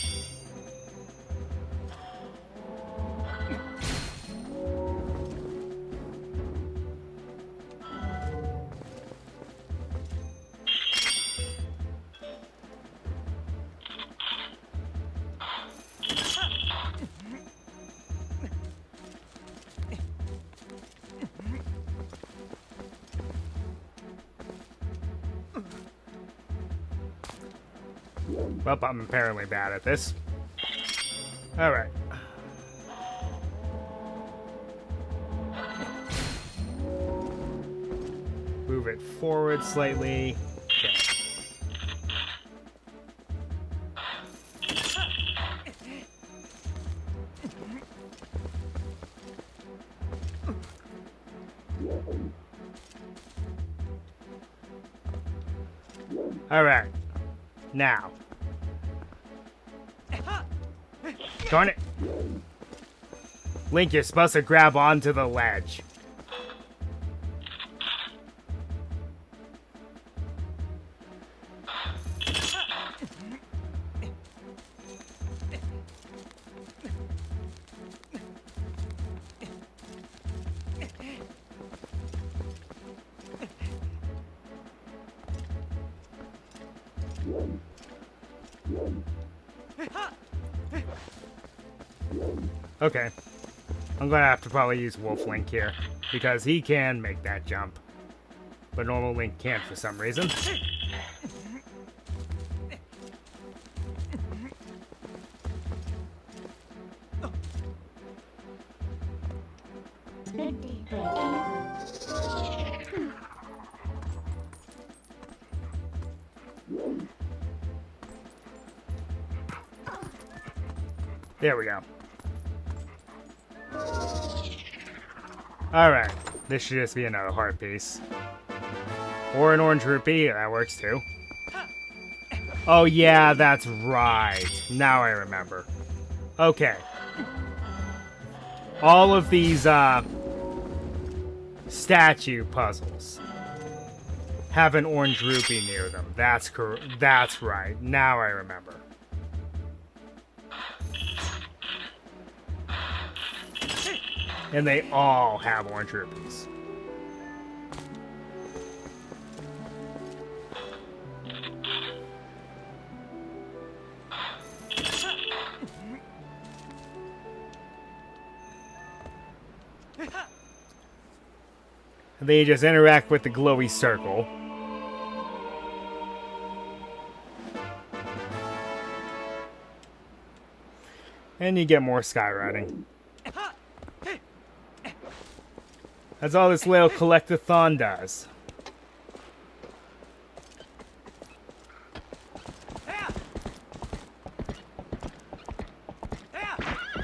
[SPEAKER 2] Well, I'm apparently bad at this. Alright. Move it forward slightly. Okay. Alright. Now. Darn it. Link, you're supposed to grab onto the ledge. Okay. I'm gonna have to probably use Wolf Link here, because he can make that jump. But normal Link can't for some reason. There we go. Alright, this should just be another heart piece. Or an orange rupee, that works too. Oh yeah, that's right. Now I remember. Okay. All of these statue puzzles have an orange rupee near them. That's right. Now I remember. And they all have orange rupees. And then you just interact with the glowy circle. And you get more skywriting. That's all this little collectathon does.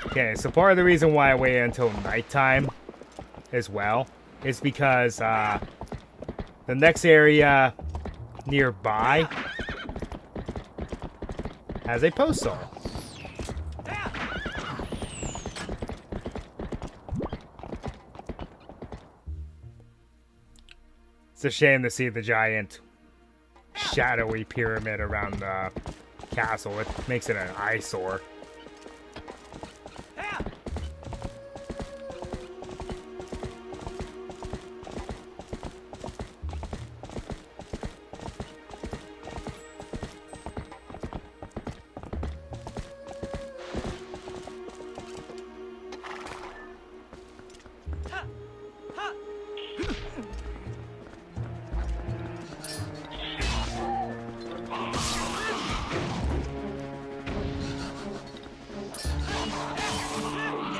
[SPEAKER 2] Okay, so part of the reason why I waited until nighttime as well is because the next area nearby has a postal. It's a shame to see the giant shadowy pyramid around the castle. It makes it an eyesore.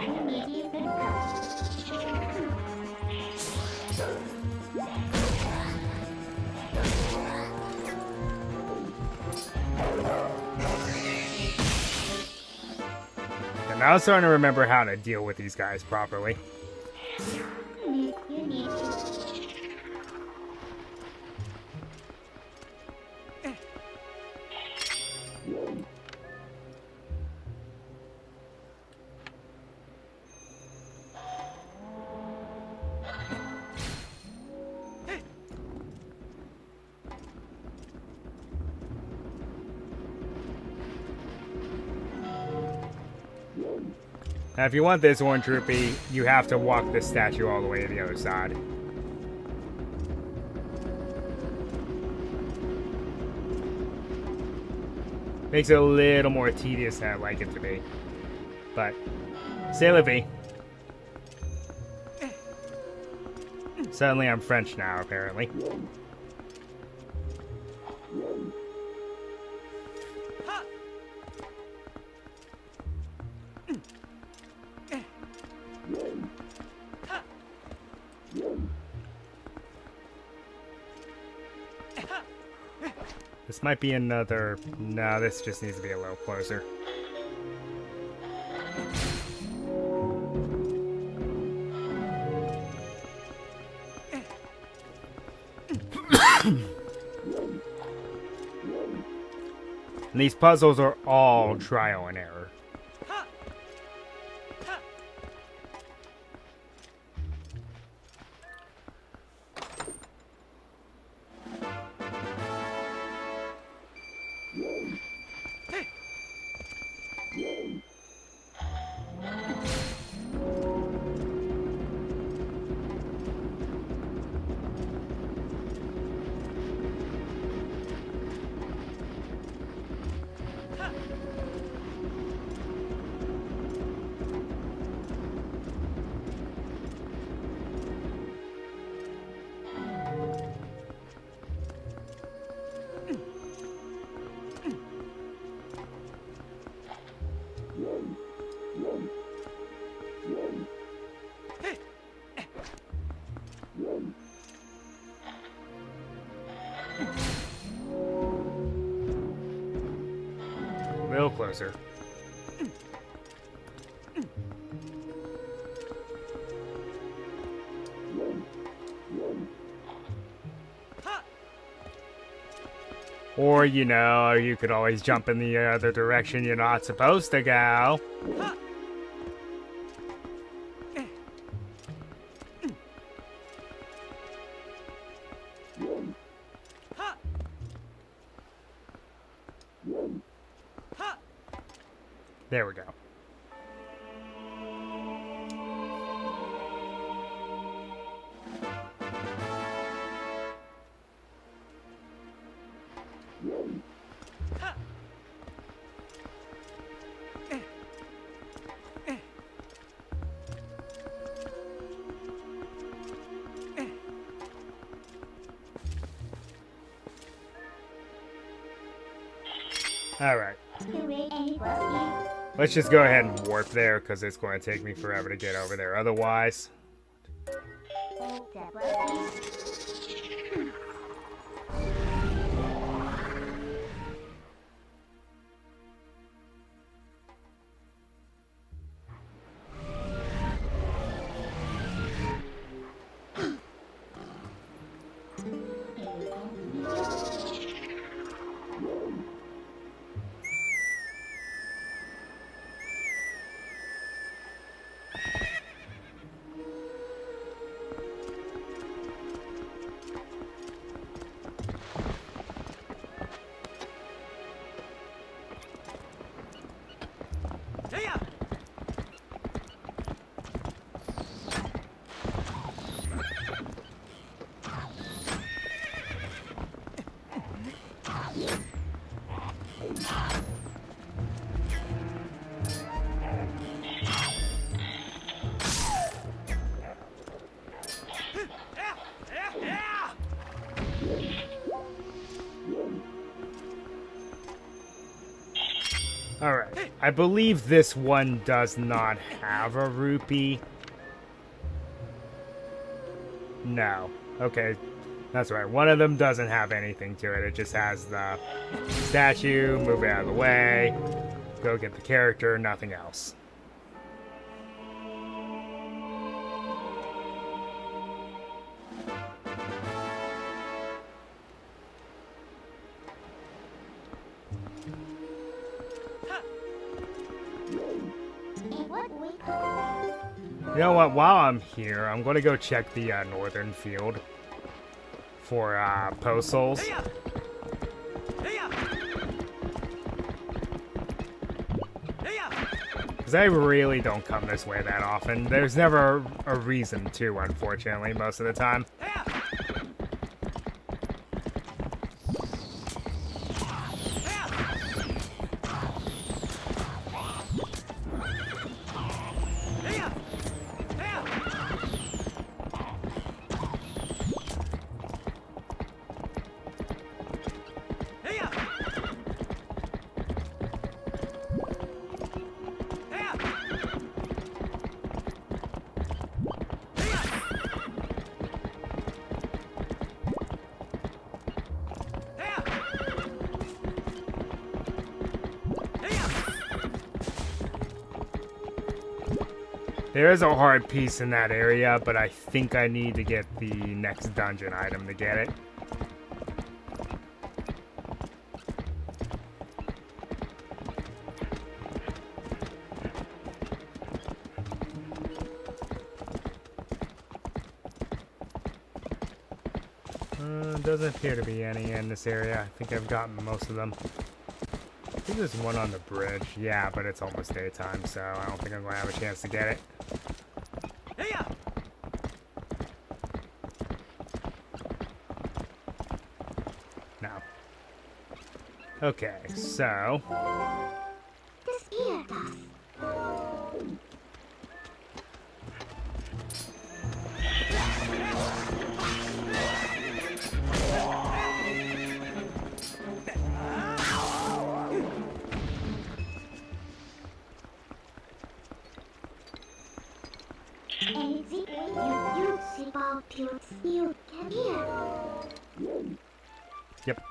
[SPEAKER 3] Immediate impact.
[SPEAKER 2] And now I'm starting to remember how to deal with these guys properly.
[SPEAKER 3] You need to.
[SPEAKER 2] Now, if you want this orange rupee, you have to walk this statue all the way to the other side. Makes it a little more tedious than I'd like it to be. But, c'est la vie. Suddenly I'm French now, apparently. This might be another... No, this just needs to be a little closer. And these puzzles are all trial and error. A little closer. Or, you know, you could always jump in the other direction you're not supposed to go. There we go. All right. Let's just go ahead and warp there because it's going to take me forever to get over there otherwise. Alright, I believe this one does not have a rupee. No. Okay, that's right. One of them doesn't have anything to it. It just has the statue, move it out of the way, go get the character, nothing else. You know what, while I'm here, I'm going to go check the northern field for post souls. Because I really don't come this way that often. There's never a reason to, unfortunately, most of the time. There is a hard piece in that area, but I think I need to get the next dungeon item to get it. Doesn't appear to be any in this area. I think I've gotten most of them. I think there's one on the bridge. Yeah, but it's almost daytime, so I don't think I'm going to have a chance to get it. No. Okay, so... Yep.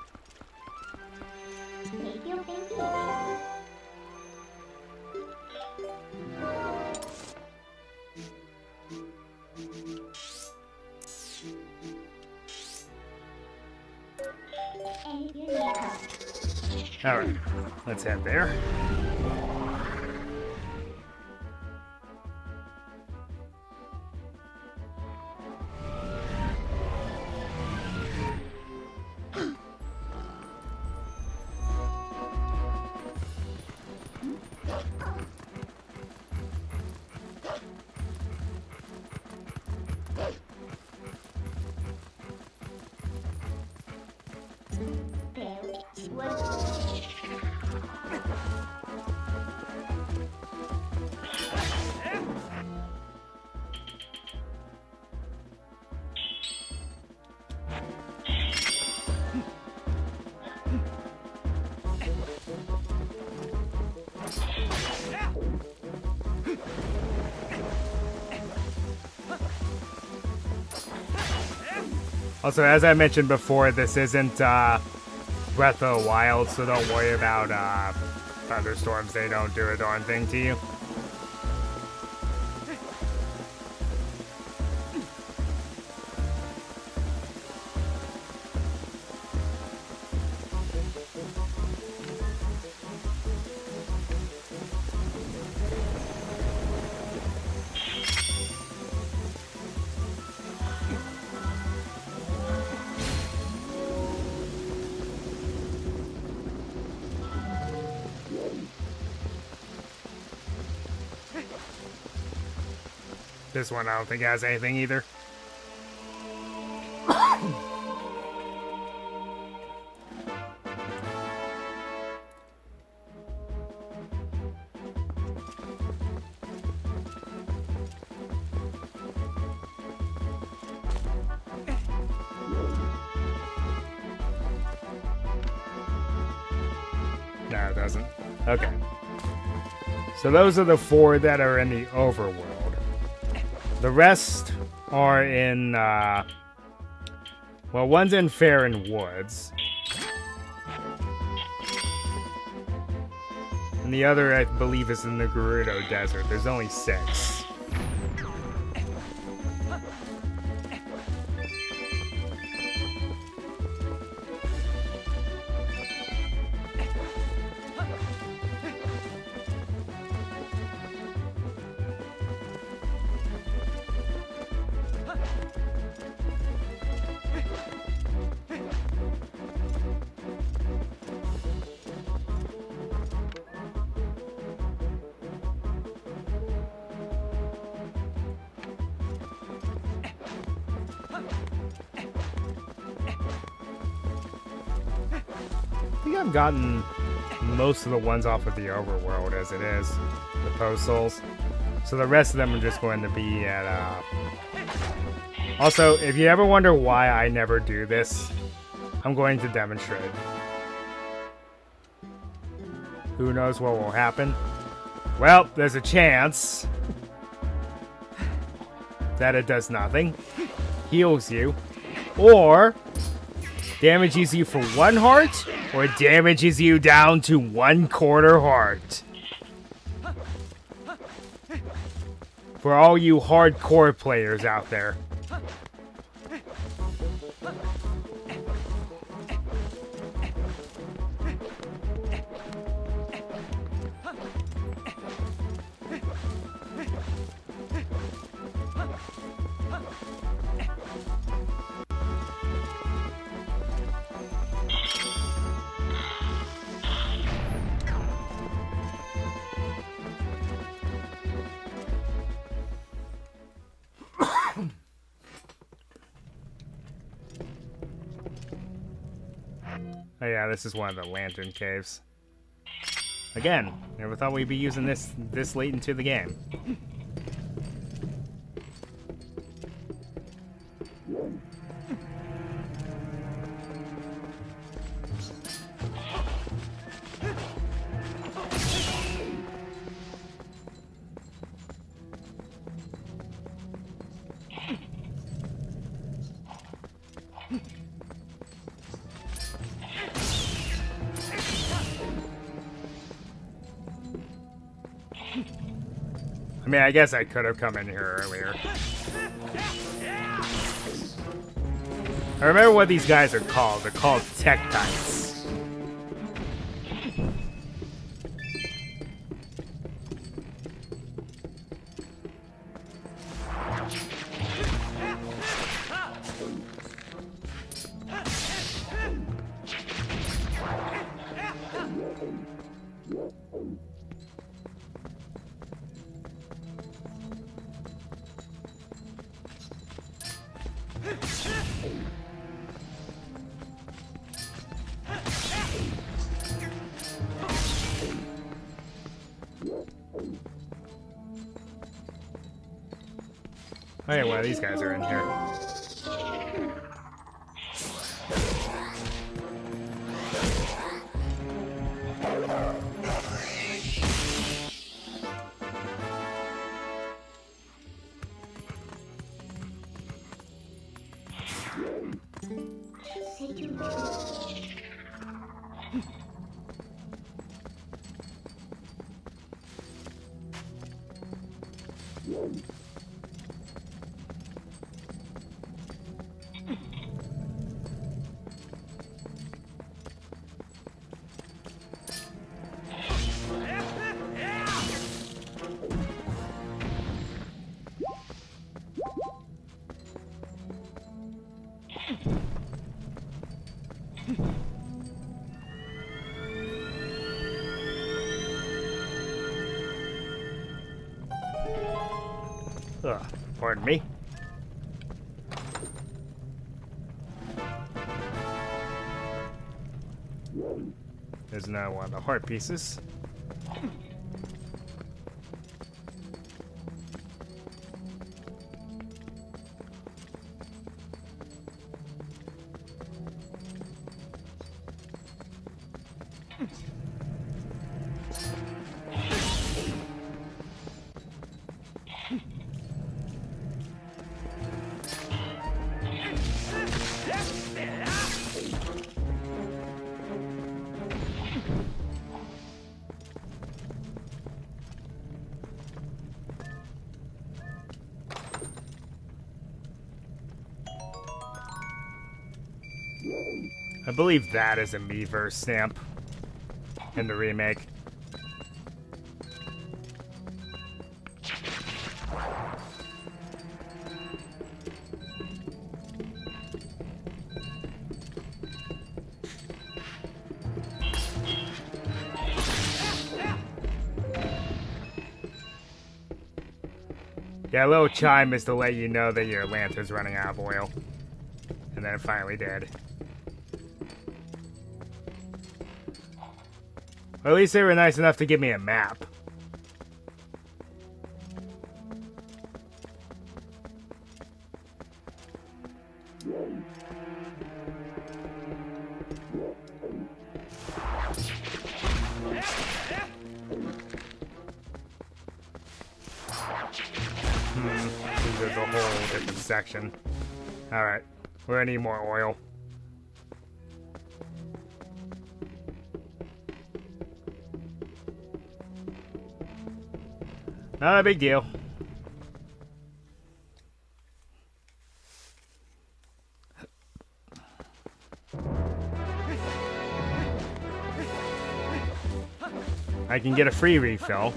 [SPEAKER 2] All right, let's head there. Also, as I mentioned before, this isn't Breath of the Wild, so don't worry about thunderstorms. They don't do a darn thing to you. This one I don't think has anything either. No, it doesn't. Okay. So those are the 4 that are in the overworld. The rest are in, well, one's in Farron Woods. And the other, I believe, is in the Gerudo Desert. There's only 6. I think I've gotten most of the ones off of the overworld as it is, the postals. So the rest of them are just going to be at, Also, if you ever wonder why I never do this, I'm going to demonstrate. Who knows what will happen? Well, there's a chance that it does nothing, heals you, or damages you for 1 heart, or damages you down to 1/4 heart. For all you hardcore players out there. Oh yeah, this is one of the lantern caves. Again, never thought we'd be using this late into the game. I mean, I guess I could have come in here earlier. I remember what these guys are called. They're called Tektites. Oh yeah, one of these guys are in here. Ugh. Pardon me. There's another one of the heart pieces. I believe that is a Miiverse stamp in the remake. Yeah, a little chime is to let you know that your lantern's running out of oil. And then it finally did. Or at least they were nice enough to give me a map. There's a whole different section. Alright, we're gonna need more oil. Not a big deal. I can get a free refill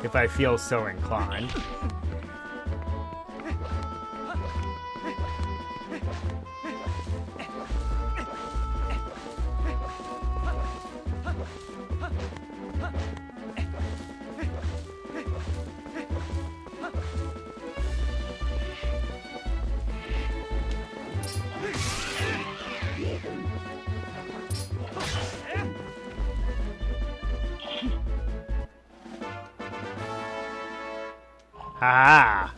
[SPEAKER 2] if I feel so inclined. Ah!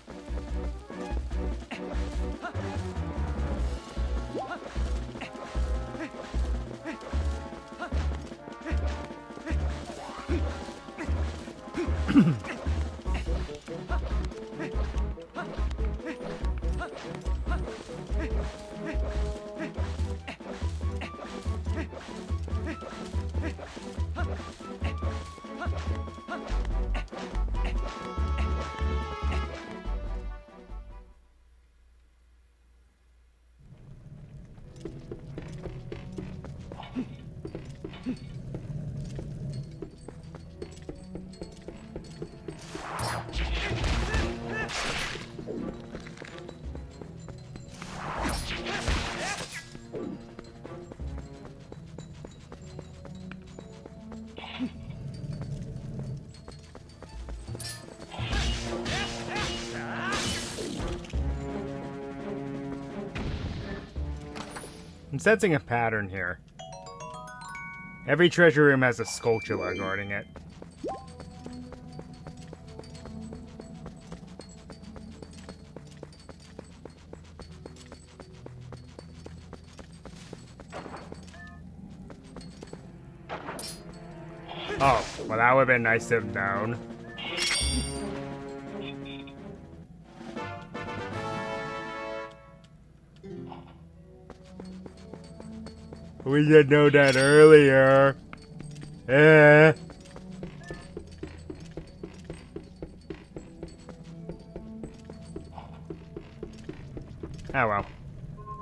[SPEAKER 2] I'm sensing a pattern here. Every treasure room has a sculpture guarding it. Oh, well that would have been nice to have known. We should know that earlier. Eh. Oh well.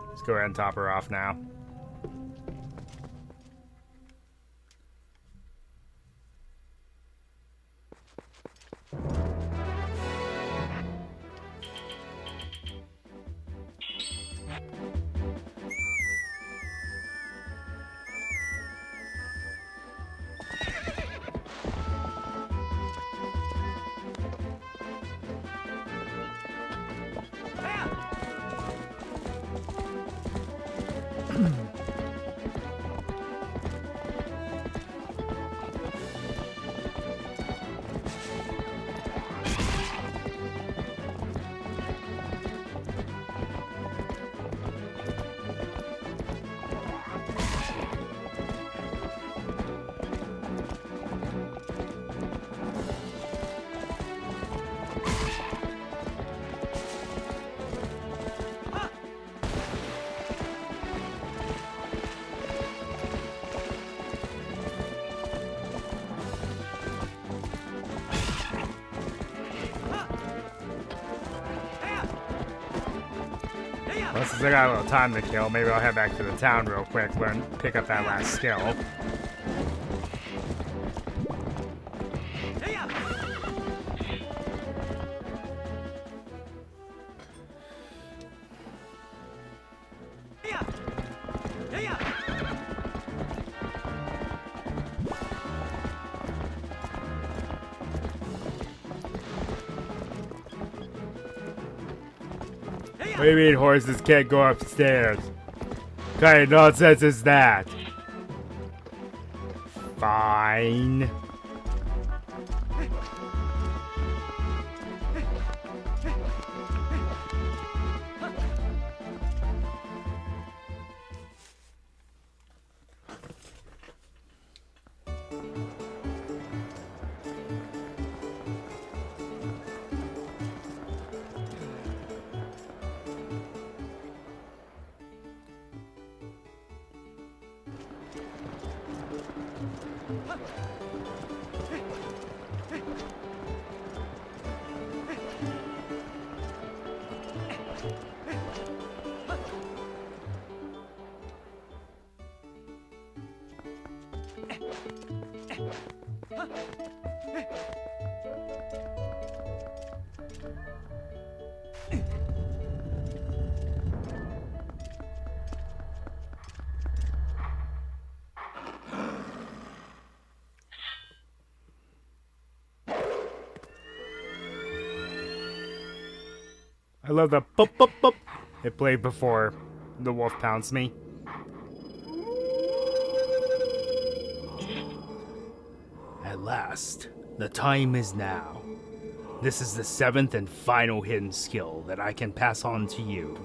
[SPEAKER 2] Let's go ahead and top her off now. Well, since I got a little time to kill, maybe I'll head back to the town real quick, pick up that last skill. What do you mean horses can't go upstairs? What kind of nonsense is that? Fine. I love the boop boop boop it played before the wolf pounced me.
[SPEAKER 1] At last, the time is now. This is the 7th and final hidden skill that I can pass on to you.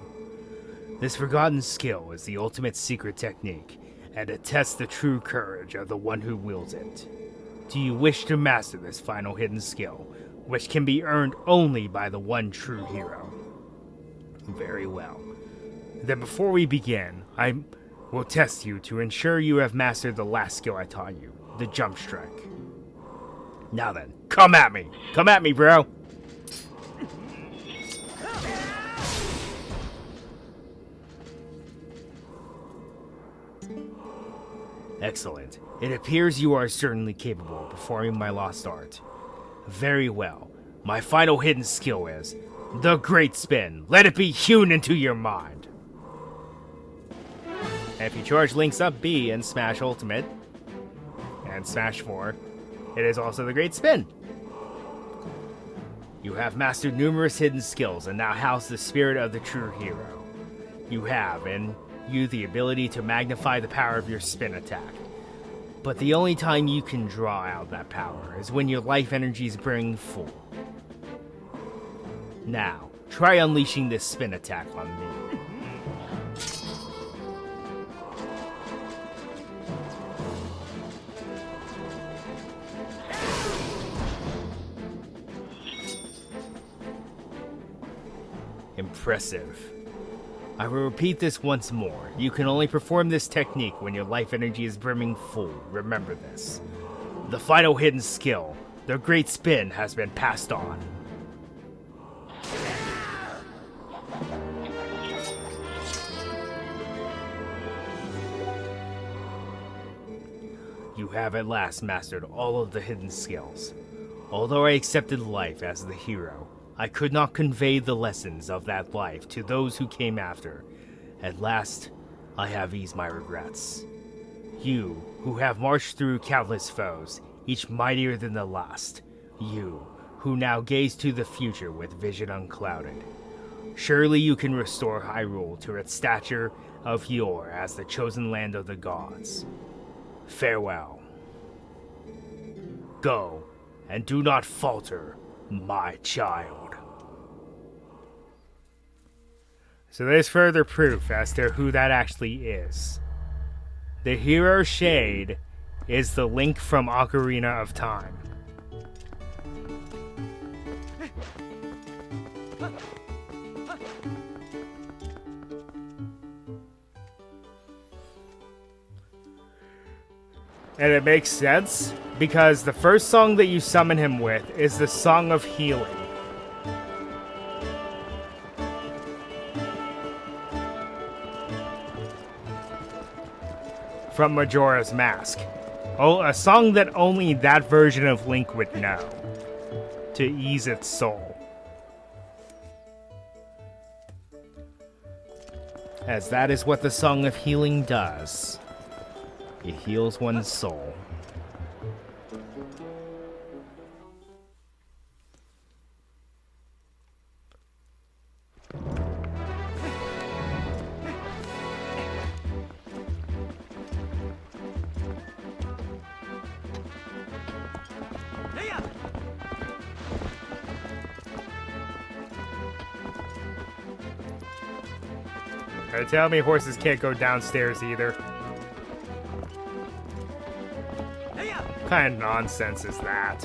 [SPEAKER 1] This forgotten skill is the ultimate secret technique, and it tests the true courage of the one who wields it. Do you wish to master this final hidden skill, which can be earned only by the one true hero? Very well. Then before we begin, I will test you to ensure you have mastered the last skill I taught you, the jump strike. Now then, come at me! Come at me, bro! Excellent. It appears you are certainly capable of performing my lost art. Very well. My final hidden skill is the Great Spin. Let it be hewn into your mind. And if you charge Link's up B and smash Ultimate, and smash 4, it is also the Great Spin. You have mastered numerous hidden skills and now house the spirit of the true hero. You have in you the ability to magnify the power of your spin attack. But the only time you can draw out that power is when your life energy is burning full. Now, try unleashing this spin attack on me. Impressive. I will repeat this once more. You can only perform this technique when your life energy is brimming full. Remember this. The final hidden skill, the Great Spin, has been passed on. You have at last mastered all of the hidden skills. Although I accepted life as the hero, I could not convey the lessons of that life to those who came after. At last, I have eased my regrets. You, who have marched through countless foes, each mightier than the last. You, who now gaze to the future with vision unclouded. Surely you can restore Hyrule to its stature of yore as the chosen land of the gods. Farewell. Go, and do not falter, my child.
[SPEAKER 2] So there's further proof as to who that actually is. The hero Shade is the Link from Ocarina of Time. And it makes sense, because the first song that you summon him with is the Song of Healing. from Majora's Mask. Oh, a song that only that version of Link would know to ease its soul.
[SPEAKER 1] As that is what the Song of Healing does. It heals one's soul.
[SPEAKER 2] Tell me horses can't go downstairs either. What kind of nonsense is that?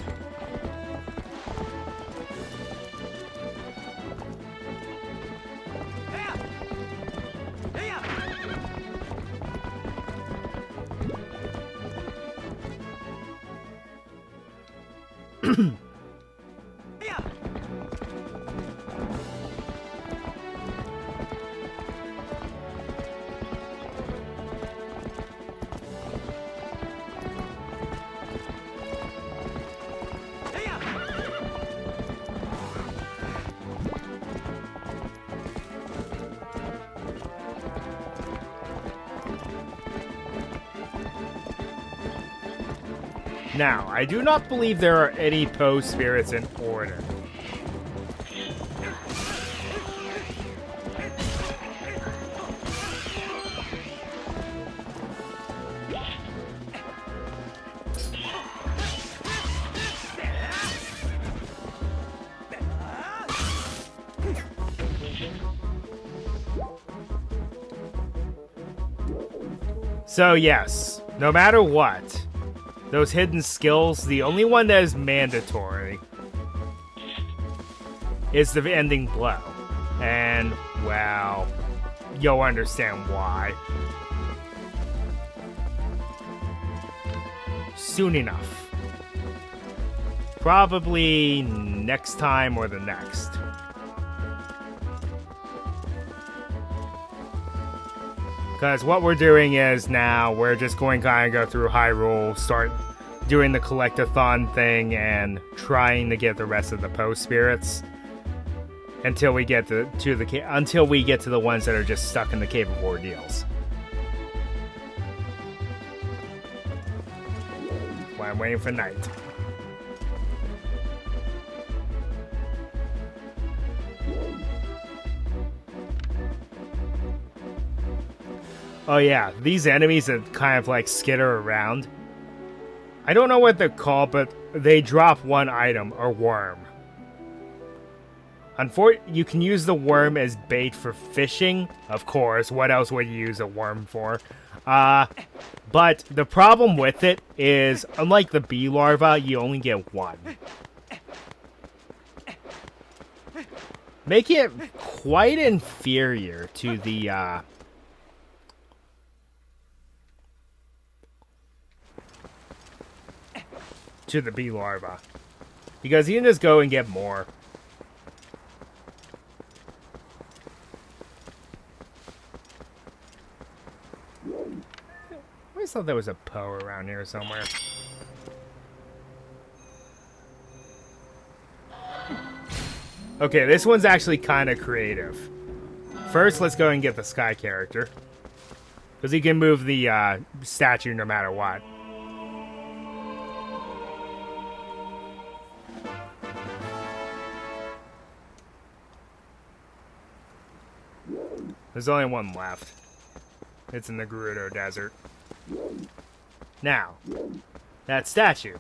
[SPEAKER 2] Now, I do not believe there are any Poe spirits in order. So yes, no matter what, those hidden skills, the only one that is mandatory is the ending blow. And, well, you'll understand why. Soon enough. Probably next time or the next. Because what we're doing is now we're just going to kind of go through Hyrule, start doing the collectathon thing, and trying to get the rest of the Poe spirits until we get to the ones that are just stuck in the Cave of Ordeals. While I'm waiting for night. Oh yeah, these enemies that kind of like skitter around. I don't know what they're called, but they drop one item, or worm. You can use the worm as bait for fishing, of course. What else would you use a worm for? But the problem with it is, unlike the bee larva, you only get one. Making it quite inferior to the, to the bee larva, because you can just go and get more. I always thought there was a Poe around here somewhere. Okay, this one's actually kind of creative. First, let's go and get the Sky character, because he can move the statue no matter what. There's only one left. It's in the Gerudo Desert. Now, that statue.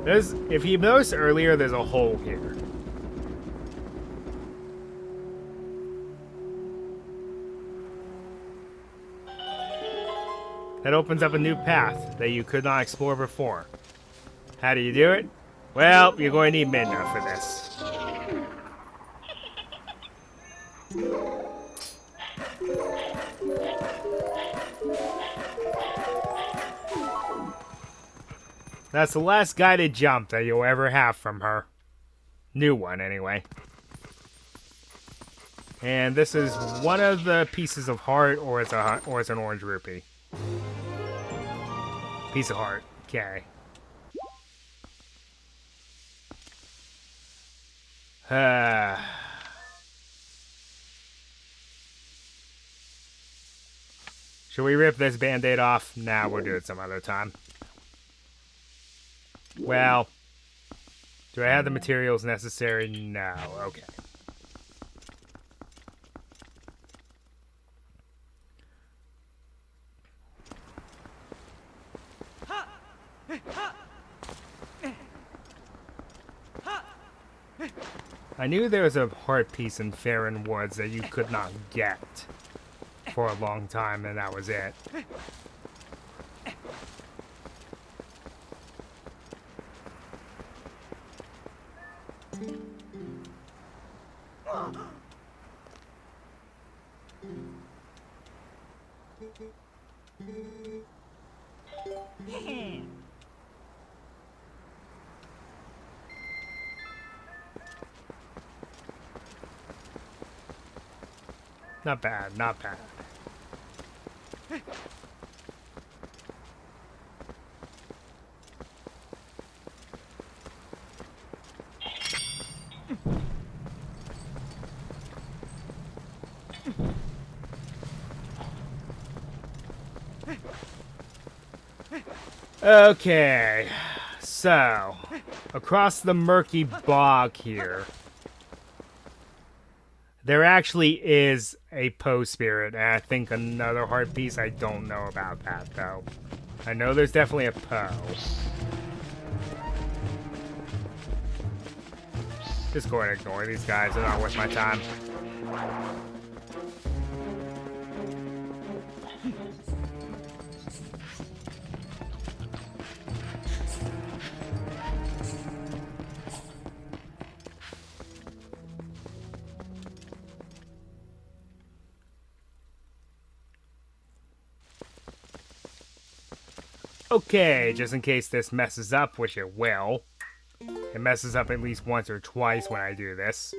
[SPEAKER 2] If you noticed earlier, there's a hole here. That opens up a new path that you could not explore before. How do you do it? Well, you're going to need Midna for this. That's the last guided jump that you'll ever have from her. New one, anyway. And this is one of the pieces of heart, or it's an orange rupee. Piece of heart. Okay. Should we rip this band-aid off? Nah, we'll do it some other time. Well, do I have the materials necessary? No. Okay. I knew there was a heart piece in Farron Woods that you could not get for a long time, and that was it. Not bad, not bad. Okay, so across the murky bog here, there actually is a Poe spirit, and I think another heart piece. I don't know about that, though. I know there's definitely a Poe. Just go ahead and ignore these guys. They're not worth my time. Okay, just in case this messes up, which it will. It messes up at least once or twice when I do this.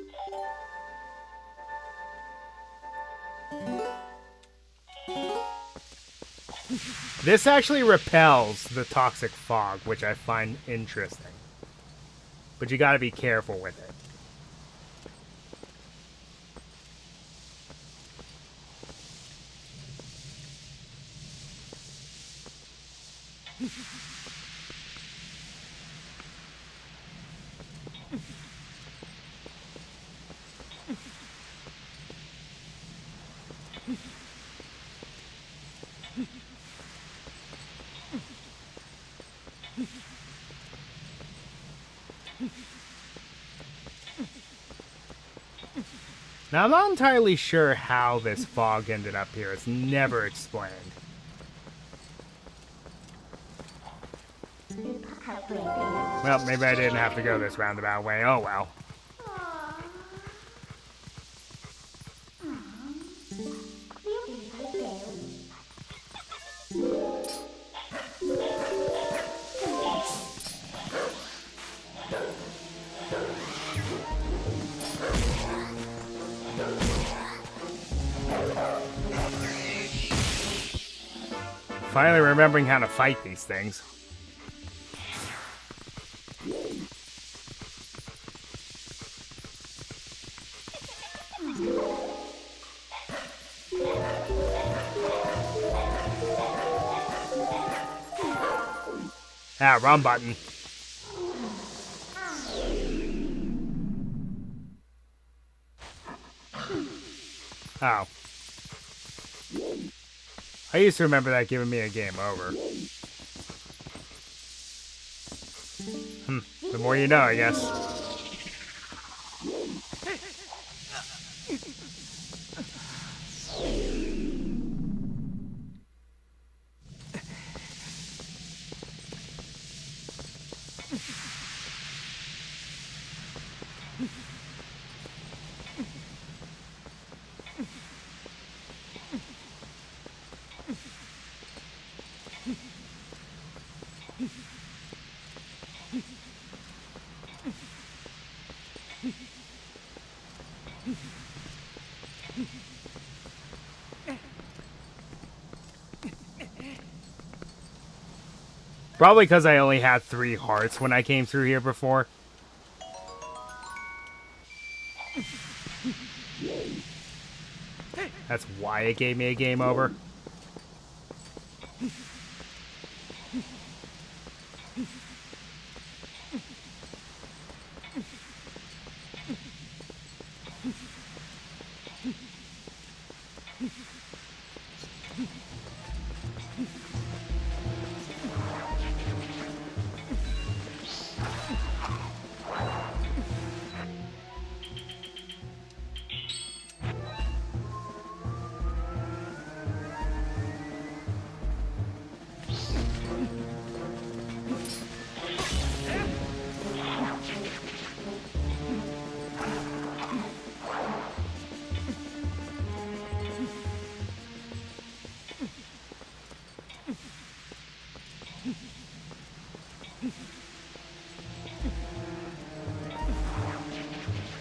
[SPEAKER 2] This actually repels the toxic fog, which I find interesting. But you gotta be careful with it. Now, I'm not entirely sure how this fog ended up here. It's never explained. Well, maybe I didn't have to go this roundabout way. Oh, well. Finally remembering how to fight these things. Ah, wrong button. Oh. I used to remember that giving me a game over. The more you know, I guess. Probably because I only had 3 hearts when I came through here before. That's why it gave me a game over.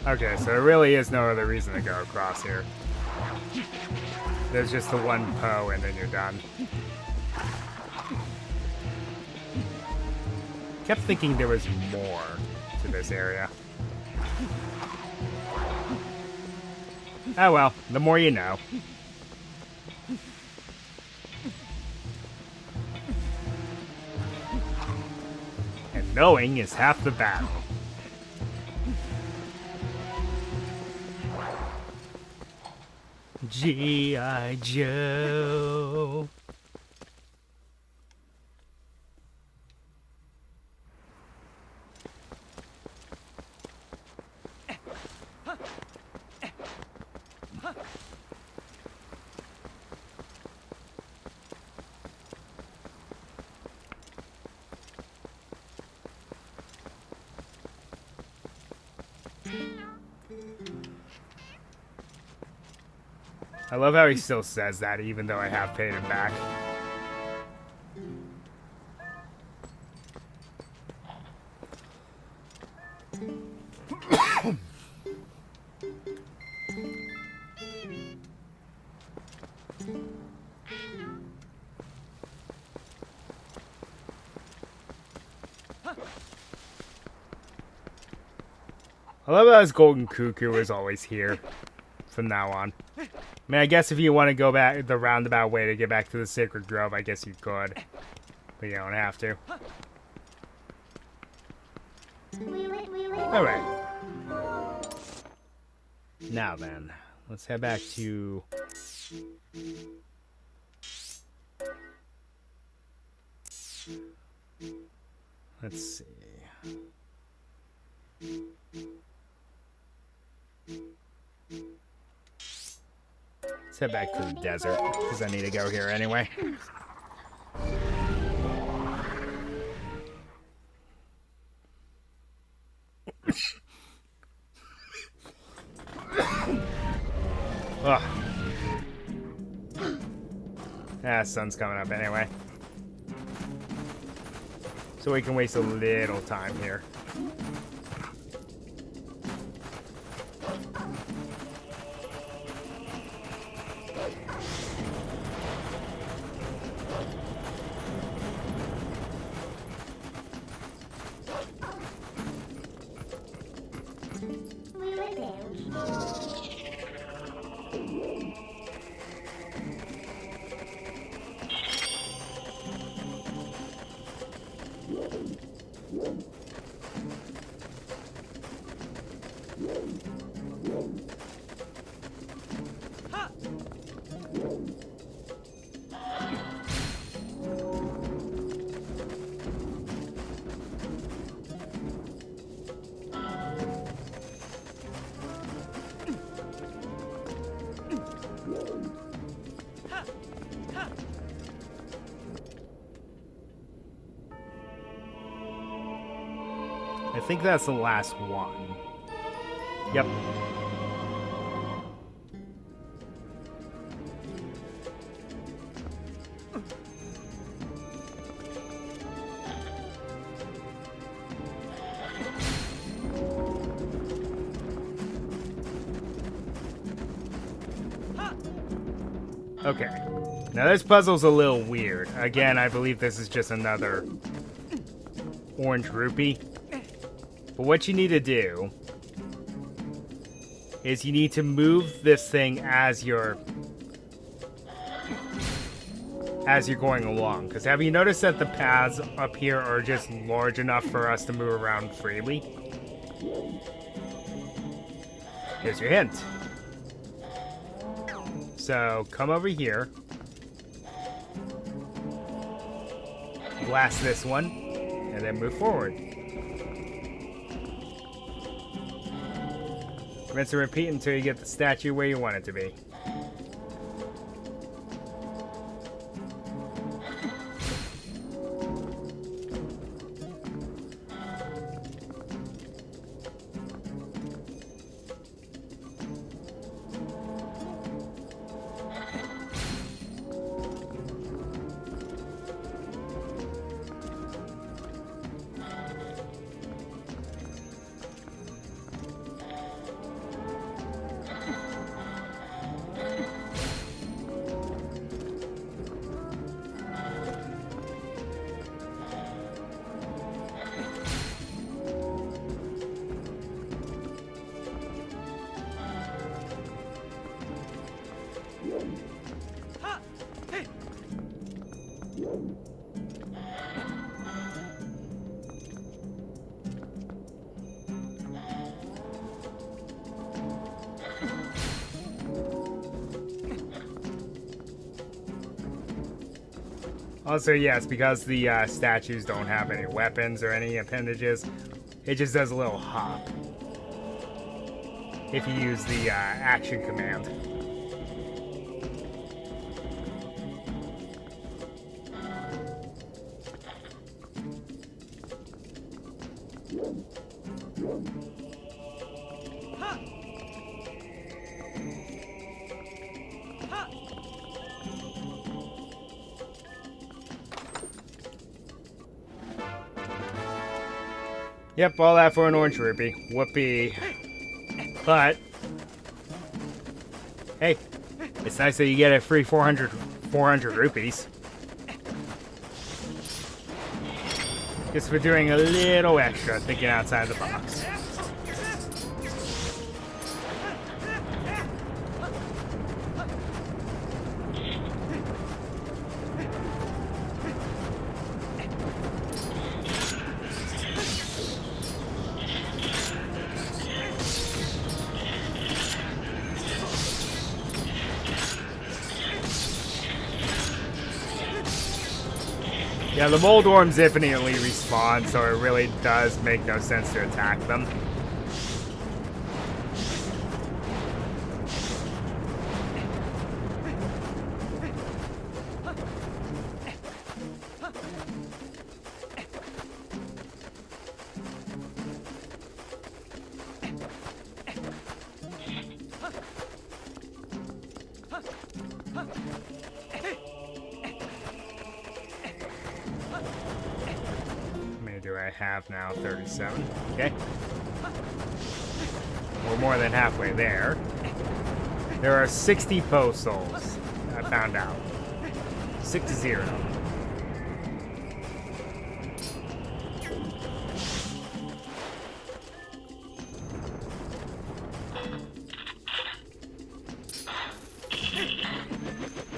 [SPEAKER 2] Okay, so there really is no other reason to go across here. There's just the one Poe and then you're done. Kept thinking there was more to this area. Oh well, the more you know. And knowing is half the battle. G.I. Joe. I love how he still says that, even though I have paid him back. I love how his golden cuckoo is always here from now on. I mean, I guess if you want to go back the roundabout way to get back to the Sacred Grove, I guess you could. But you don't have to. Alright. Now then, let's head back to... Let's see... Let's head back to the desert, because I need to go here anyway. Ugh. Ah, sun's coming up anyway. So we can waste a little time here. I think that's the last one. Yep. Okay. Now this puzzle's a little weird. Again, I believe this is just another orange rupee. But what you need to do is you need to move this thing as you're going along. Because have you noticed that the paths up here are just large enough for us to move around freely? Here's your hint. So come over here. Blast this one. And then move forward. Rinse and repeat until you get the statue where you want it to be. Also, yes, because the statues don't have any weapons or any appendages, it just does a little hop if you use the action command. Yep, all that for an orange rupee. Whoopee. But, hey, it's nice that you get a free 400 rupees. Just for doing a little extra, thinking outside the box. Yeah, the mold worms infinitely respawn, so it really does make no sense to attack them. I have now 37. Okay. We're more than halfway there. There are 60 postals, I found out. 60.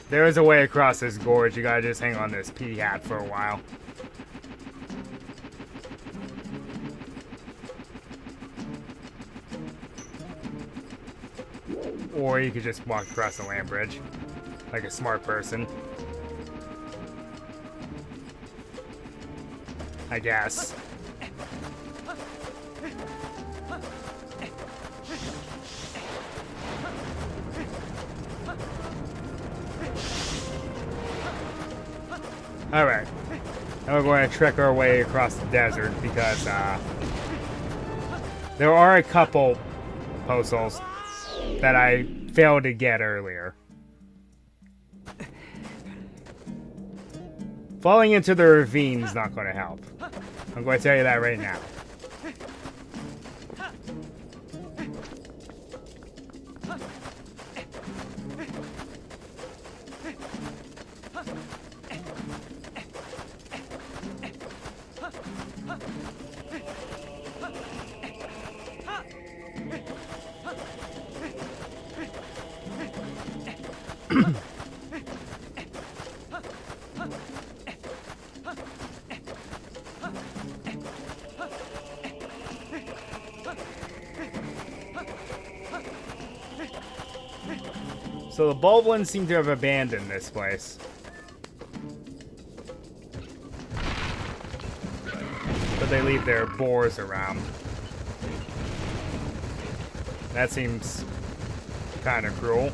[SPEAKER 2] There is a way across this gorge. You gotta just hang on this pea hat for a while. Or you could just walk across the land bridge, like a smart person. I guess. Alright. Now we're going to trek our way across the desert because there are a couple postals that I failed to get earlier. Falling into the ravine is not going to help. I'm going to tell you that right now. So the bald ones seem to have abandoned this place. But they leave their boars around. That seems kind of cruel.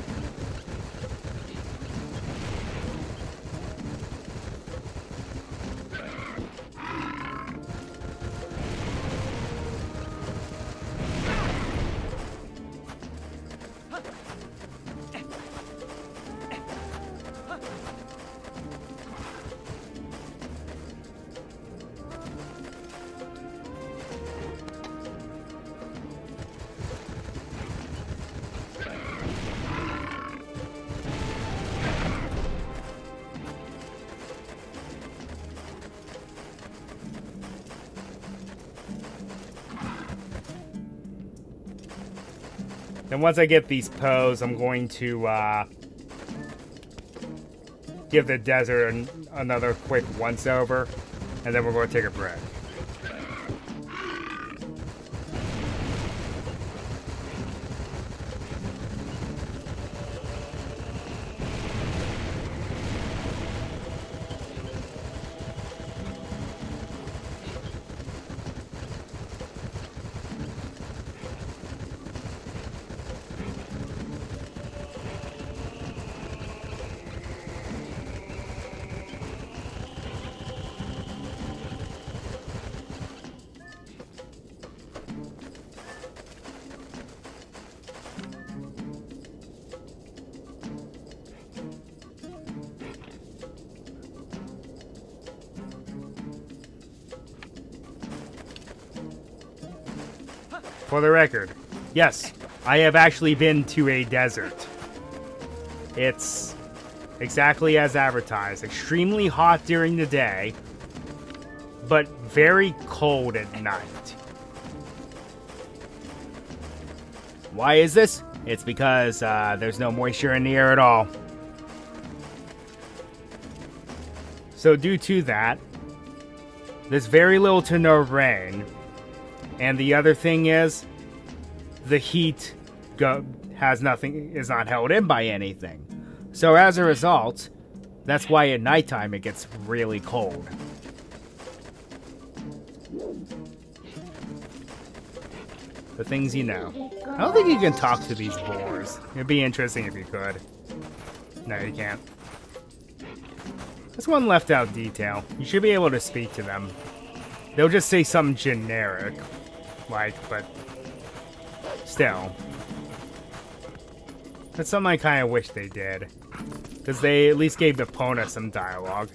[SPEAKER 2] And once I get these Poes, I'm going to give the desert another quick once-over, and then we're going to take a break. For the record, yes, I have actually been to a desert. It's exactly as advertised. Extremely hot during the day, but very cold at night. Why is this? It's because there's no moisture in the air at all. So due to that, there's very little to no rain. And the other thing is, the heat is not held in by anything. So as a result, that's why at nighttime it gets really cold. The things you know. I don't think you can talk to these boars. It'd be interesting if you could. No, you can't. There's one left out detail. You should be able to speak to them. They'll just say something generic. But still. That's something I kind of wish they did. Because they at least gave Epona some dialogue.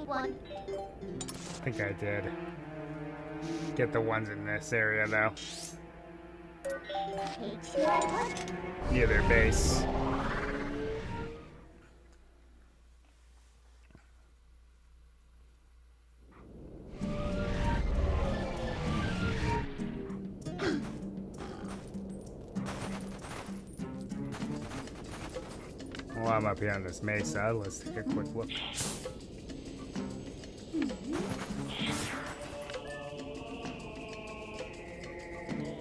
[SPEAKER 3] take one.
[SPEAKER 2] I think I did. Get the ones in this area, though.
[SPEAKER 3] Take Skyward.
[SPEAKER 2] Near their base. While I'm up here on this mesa, let's take a quick look.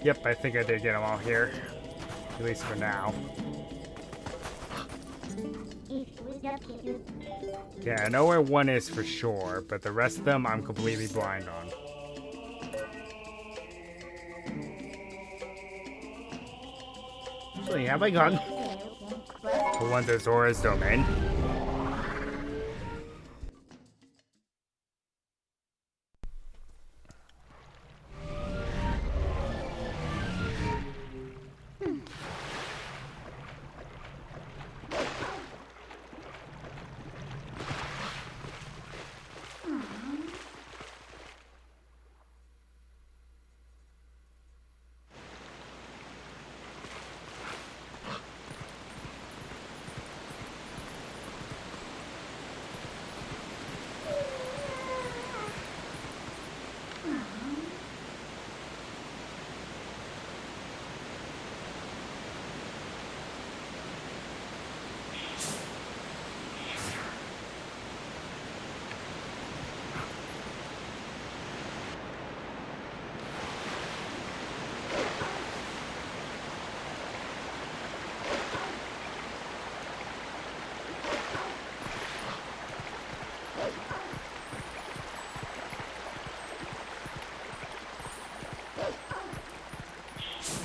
[SPEAKER 2] Yep, I think I did get them all here. At least for now. Okay, I know where one is for sure, but the rest of them I'm completely blind on.
[SPEAKER 1] Actually, have I gone?
[SPEAKER 2] The one's at Zora's domain.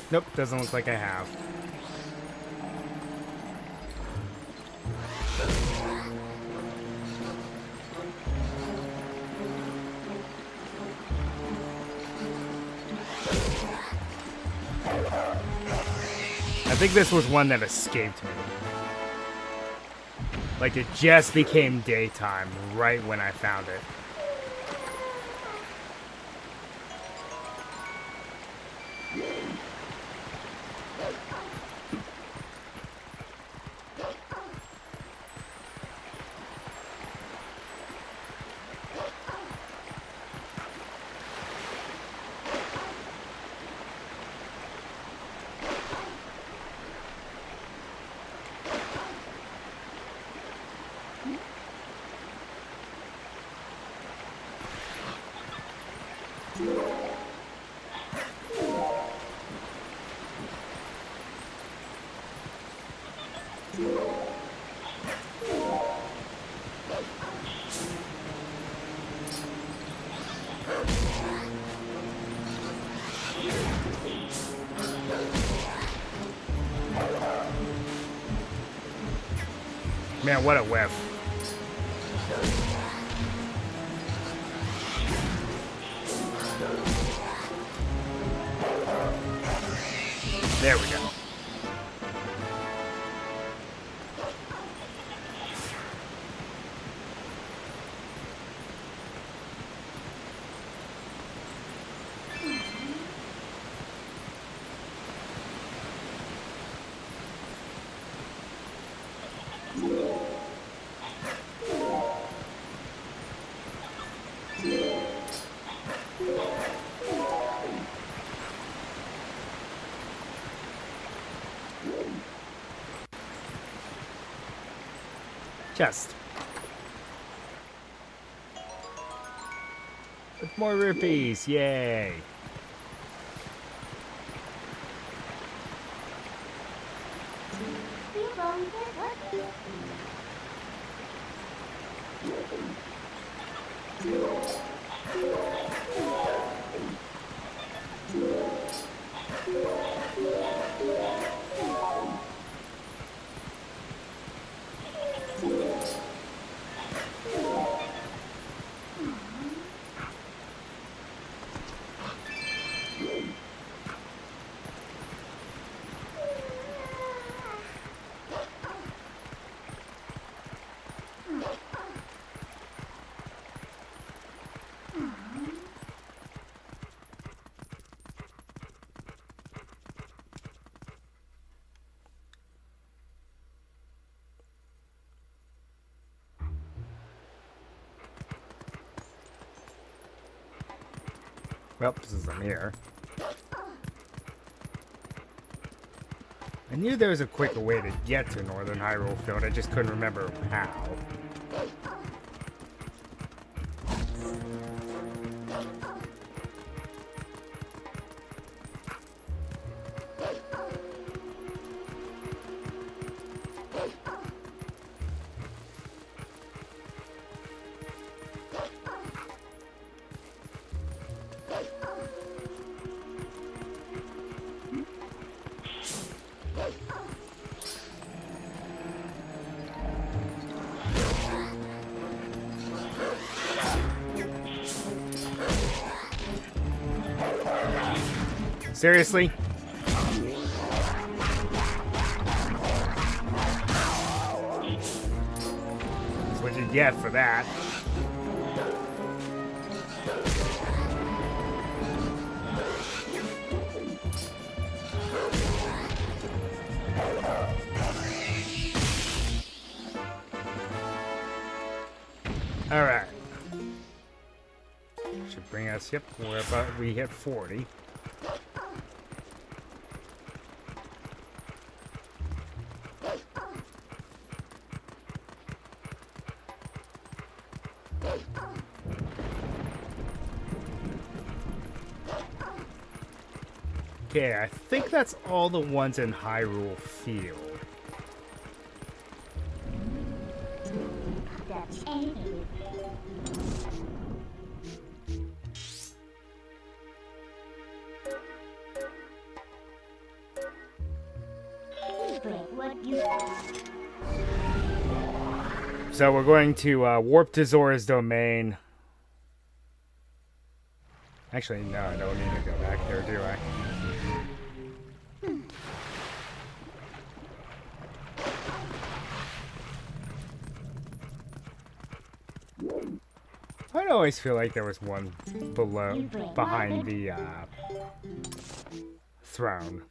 [SPEAKER 2] Nope, doesn't look like I have. I think this was one that escaped me. Like it just became daytime right when I found it. Man, what a whiff. There we go. Chest. With more rupees, yay! Well, since I'm here. I knew there was a quicker way to get to Northern Hyrule Field, I just couldn't remember how. Seriously? That's what you get for that. Alright. Should bring us, yep, we're about, we hit 40. Okay, I think that's all the ones in Hyrule Field.
[SPEAKER 3] That's anything. What you
[SPEAKER 2] So we're going to warp to Zora's domain. Actually, no, I don't need to go back there, do I? I'd always feel like there was one below, behind the throne.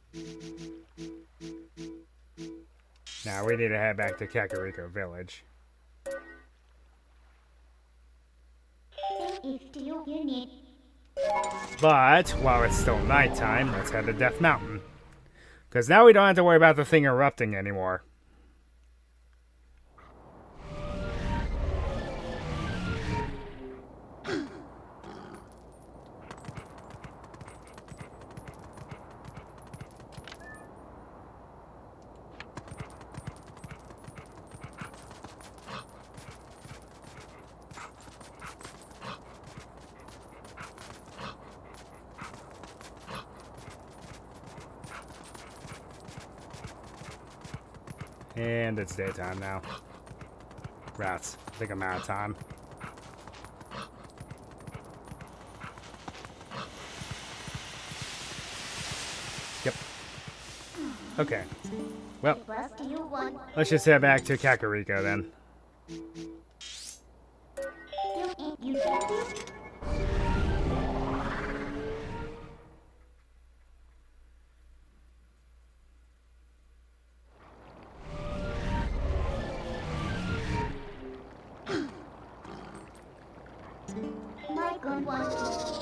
[SPEAKER 2] Now we need to head back to Kakariko Village.
[SPEAKER 3] if you need.
[SPEAKER 2] But while it's still nighttime, let's head to Death Mountain. Because now we don't have to worry about the thing erupting anymore. And it's daytime now. Rats. I think I'm out of time. Yep. Okay. Well,
[SPEAKER 3] What do you want?
[SPEAKER 2] let's just head back to Kakariko then.
[SPEAKER 3] You my good one.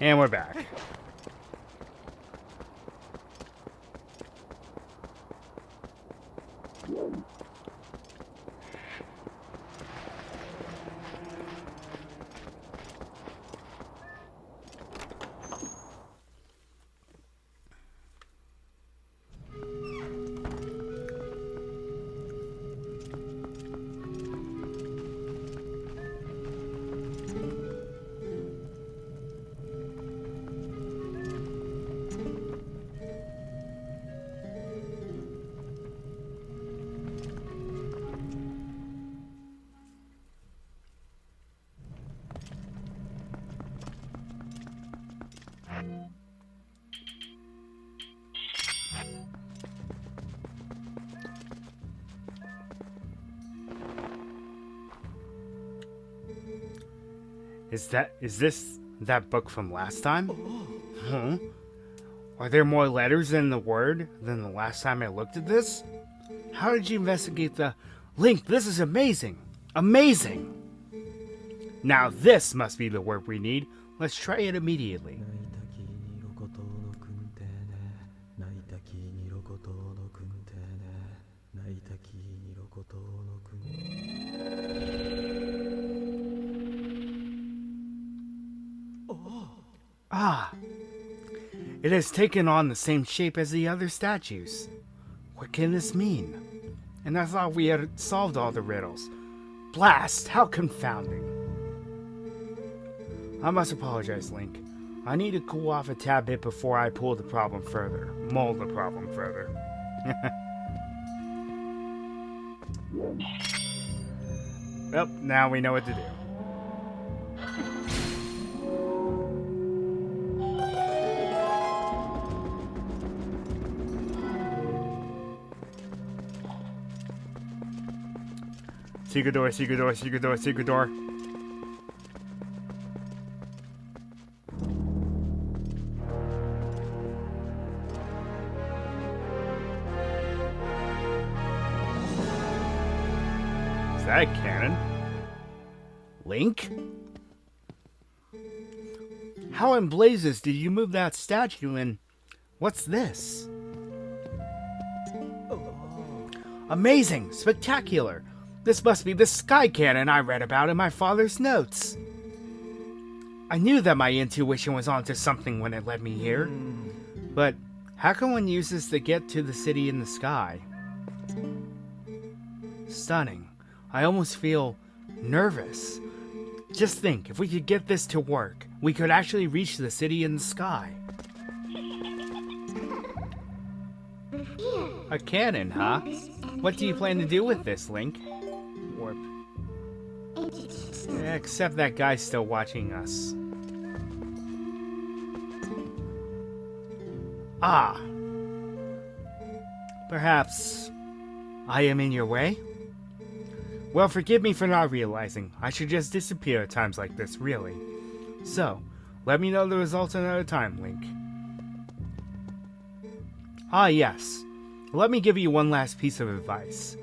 [SPEAKER 2] And we're back. Is this that book from last time? Huh? Are there more letters in the word than the last time I looked at this? How did you investigate the... Link, this is amazing! Amazing! Now this must be the word we need. Let's try it immediately. Ah! It has taken on the same shape as the other statues. What can this mean? And I thought we had solved all the riddles. Blast! How confounding. I must apologize, Link. I need to cool off a tad bit before I pull the problem further. Mold the problem further. Well, now we know what to do. Secret door, secret door, secret door, secret door. Is that a cannon? Link? How in blazes did you move that statue and what's this? Amazing! Spectacular! This must be the sky cannon I read about in my father's notes. I knew that my intuition was onto something when it led me here. But how can one use this to get to the city in the sky? Stunning. I almost feel nervous. Just think, if we could get this to work, we could actually reach the city in the sky. A cannon, huh? What do you plan to do with this, Link? Warp. Except that guy's still watching us. Ah. Perhaps I am in your way? Well, forgive me for not realizing. I should just disappear at times like this, really. So, let me know the results another time, Link. Ah, yes. Let me give you one last piece of advice.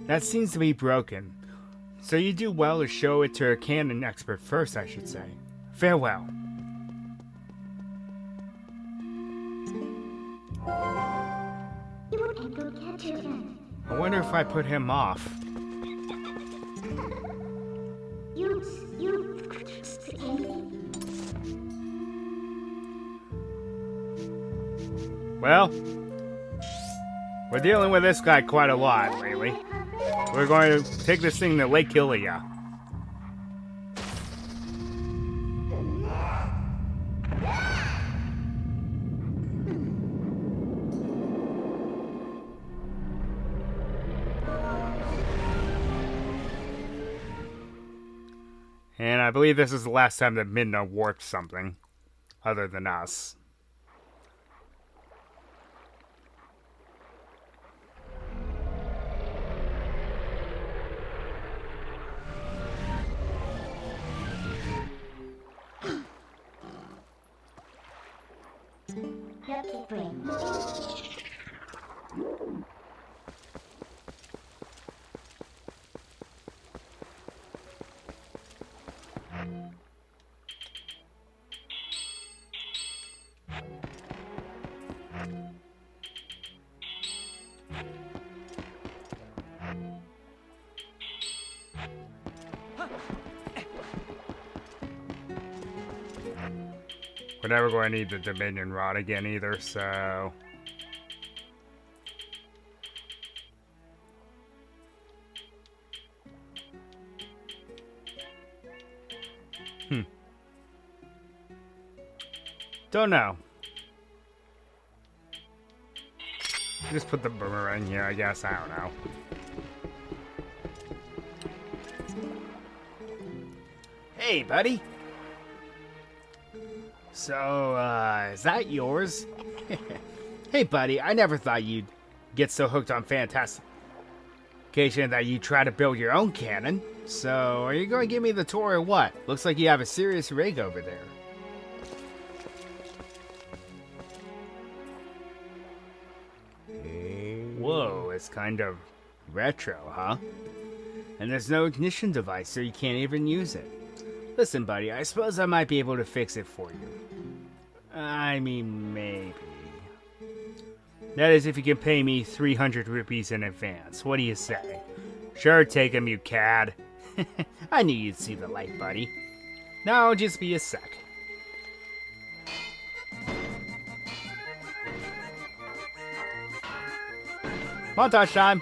[SPEAKER 2] That seems to be broken, so you do well to show it to a canon expert first, I should say. Farewell. I wonder if I put him off. Well, we're dealing with this guy quite a lot lately. We're going to take this thing to Lake Hylia. And I believe this is the last time that Midna warped something, other than us. We're never going to need the Dominion Rod again either, so... Don't know. Just put the boomerang here, I guess. I don't know. Hey, buddy.
[SPEAKER 1] So, is that yours? Hey, buddy, I never thought you'd get so hooked on fantastication that you try to build your own cannon. So, are you going to give me the tour or what? Looks like you have a serious rig over there. Whoa, it's kind of retro, huh? And there's no ignition device, so you can't even use it. Listen, buddy, I suppose I might be able to fix it for you. I mean, maybe. That is if you can pay me 300 rupees in advance. What do you say? Sure, take 'em, you cad. I knew you'd see the light, buddy. Now, just be a sec. Montage time!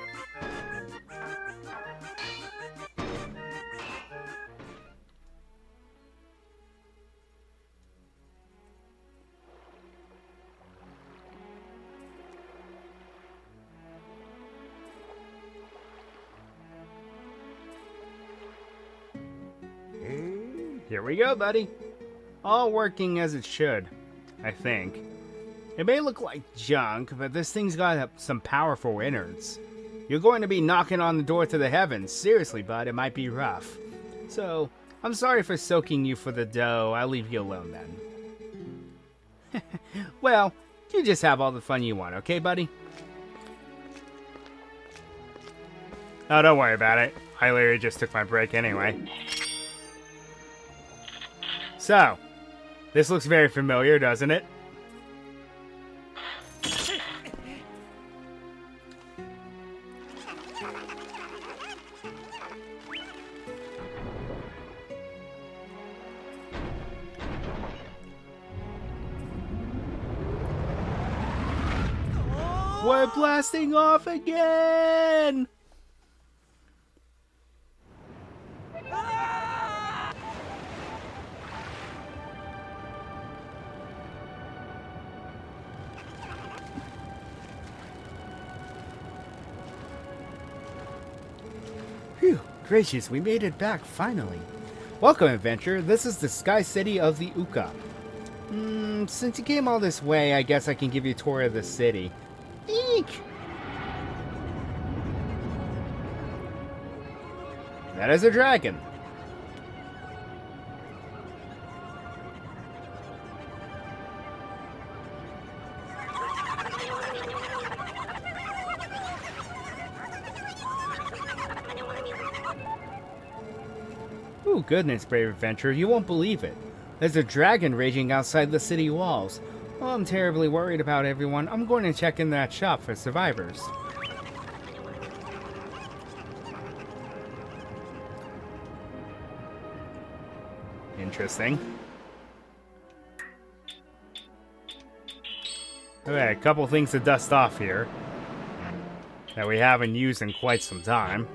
[SPEAKER 1] Here we go, buddy. All working as it should, I think. It may look like junk, but this thing's got some powerful innards. You're going to be knocking on the door to the heavens. Seriously, bud, it might be rough. So, I'm sorry for soaking you for the dough. I'll leave you alone then. Well, you just have all the fun you want, okay, buddy?
[SPEAKER 2] Oh, don't worry about it. I literally just took my break anyway. So, this looks very familiar, doesn't it?
[SPEAKER 1] We're blasting off again! Phew, gracious, we made it back, finally. Welcome, adventurer. This is the Sky City of the Uka. Since you came all this way, I guess I can give you a tour of the city. Eek! That is a dragon. Ooh, goodness, brave adventurer, you won't believe it. There's a dragon raging outside the city walls. Oh, I'm terribly worried about everyone. I'm going to check in that shop for survivors. Interesting. Okay, a couple things to dust off here that we haven't used in quite some time.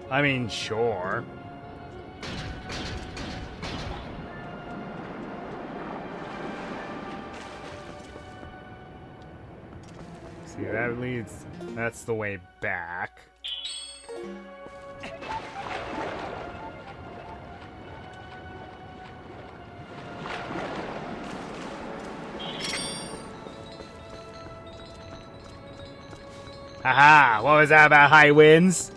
[SPEAKER 1] I mean, sure. See, that leads... That's the way back. Haha! What was that about high winds?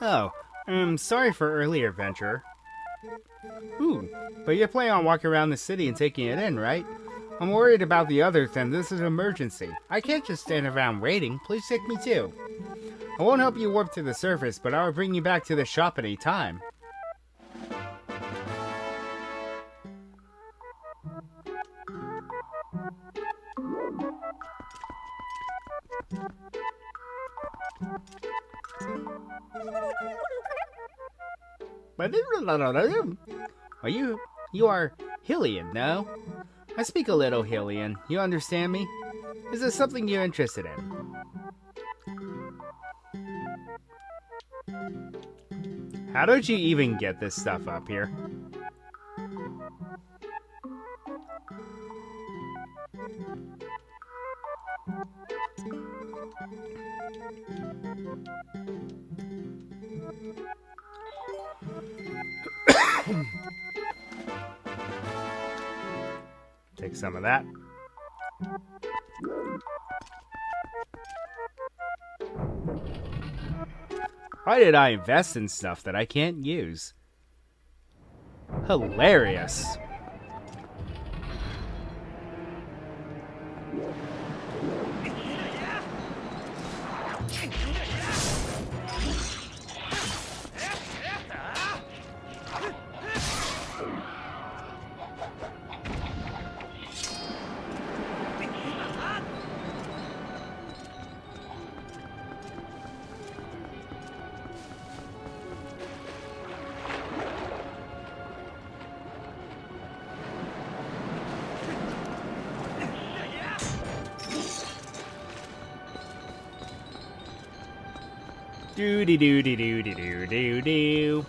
[SPEAKER 1] Oh, Sorry for earlier, Venture. Ooh, but you're planning on walking around the city and taking it in, right? I'm worried about the others, and this is an emergency. I can't just stand around waiting. Please take me too. I won't help you warp to the surface, but I will bring you back to the shop any time. Are you are Hylian, no? I speak a little Hylian. You understand me? Is this something you're interested in? How did you even get this stuff up here? Take some of that. Why did I invest in stuff that I can't use? Hilarious. Doody doody doody doo doo doo.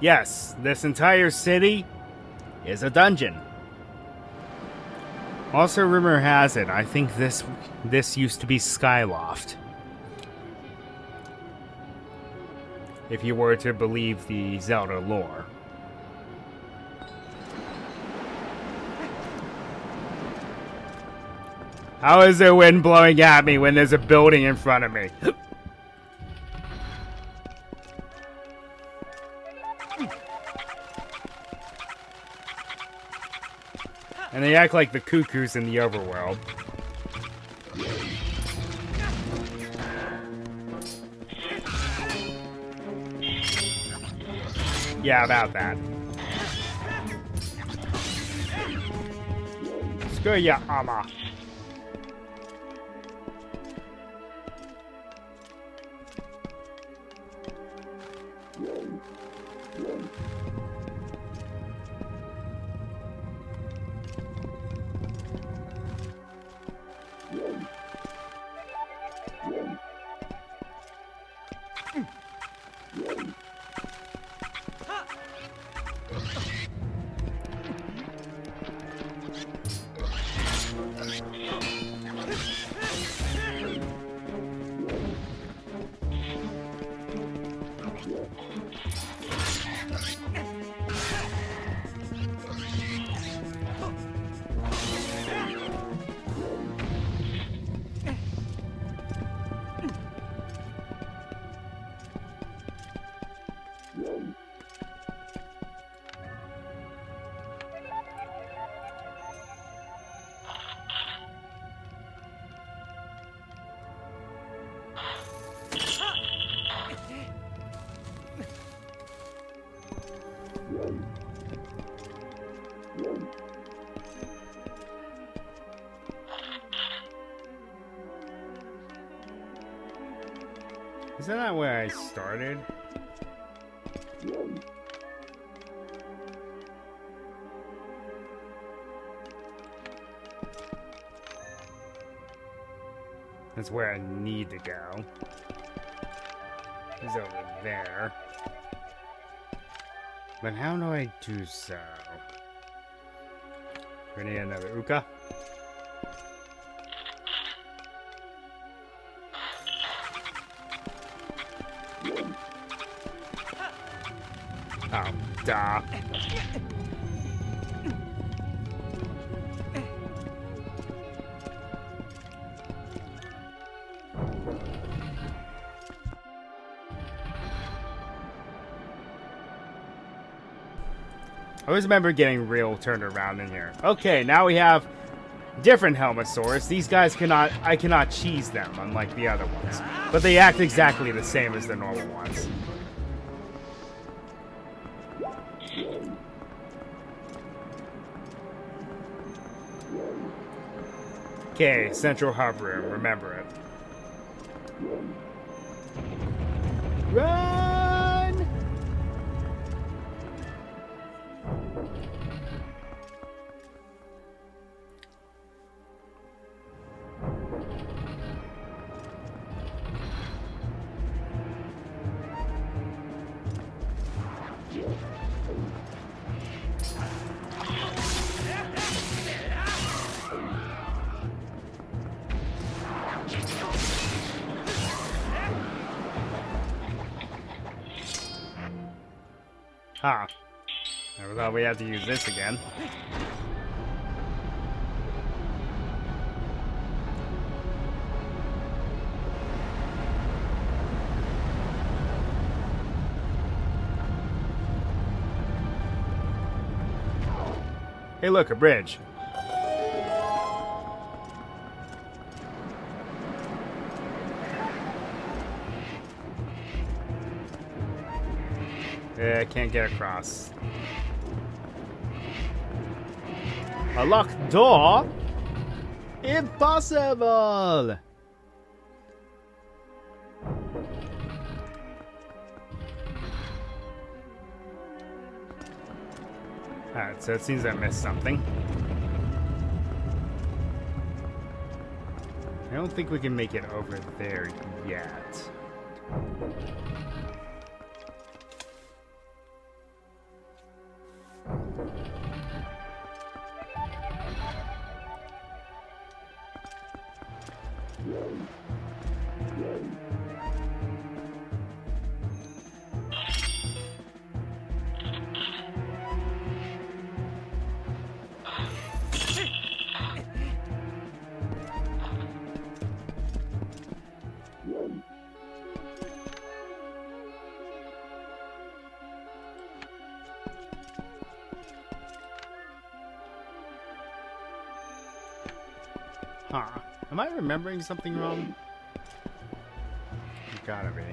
[SPEAKER 1] Yes, this entire city is a dungeon. Also, rumor has it, I think this used to be Skyloft. If you were to believe the Zelda lore. How is the wind blowing at me when there's a building in front of me? And they act like the cuckoos in the overworld. Yeah, about that. Screw ya, Ama.
[SPEAKER 2] Isn't that where I started? That's where I need to go. He's over there. But how do I do so? We need another Uka. Oh, duh. I always remember getting real turned around in here. Okay, now we have different Helmosaurs. These guys I cannot cheese them, unlike the other ones. But they act exactly the same as the normal ones. Okay, central hub room, remember it. Run! Huh. I thought we had to use this again. Hey look, a bridge. Yeah, I can't get across. A locked door? Impossible! Alright, so it seems I missed something. I don't think we can make it over there yet. Huh. Am I remembering something wrong? It's gotta be.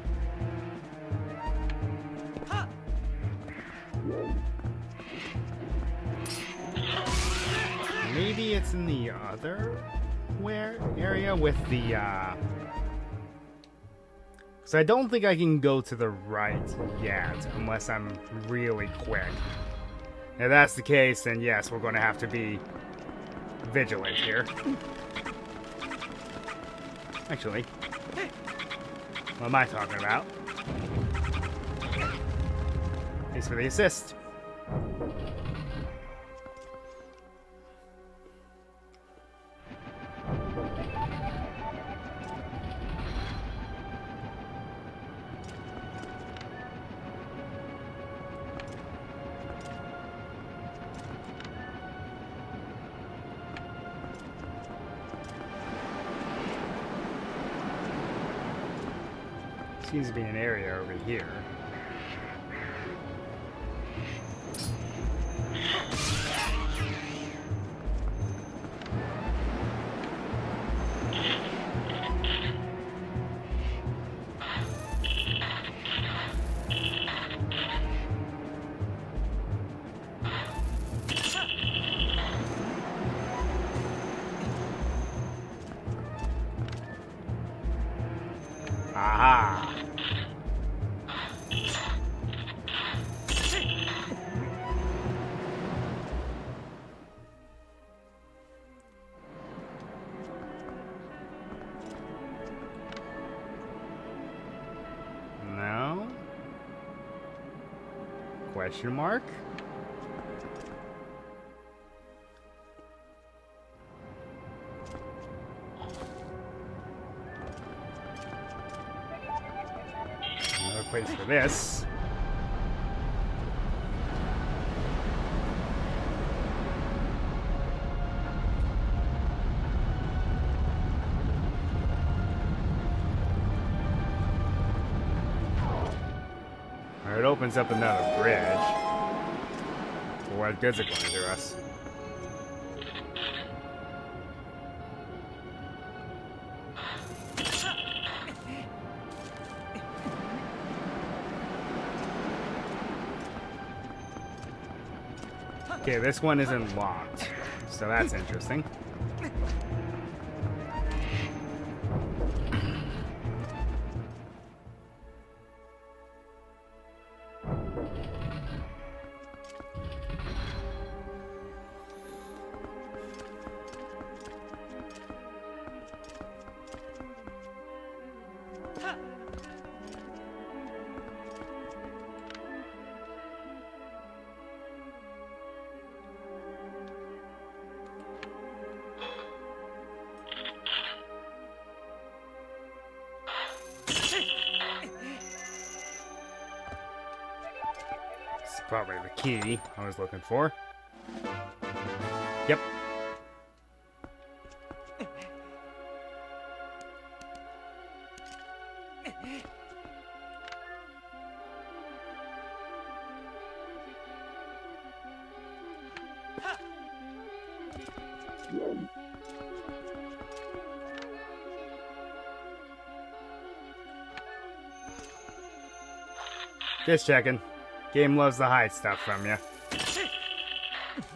[SPEAKER 2] Maybe it's in the other area with the So I don't think I can go to the right yet unless I'm really quick. If that's the case, then yes, we're going to have to be vigilant here. Actually, what am I talking about? Thanks for the assist. Seems to be an area over here. Aha! No? Question mark? Another place for this. It opens up another bridge. What good's it going to do us? Okay, this one isn't locked, so that's interesting. Probably the key I was looking for. Yep. Just checking. Game loves to hide stuff from you.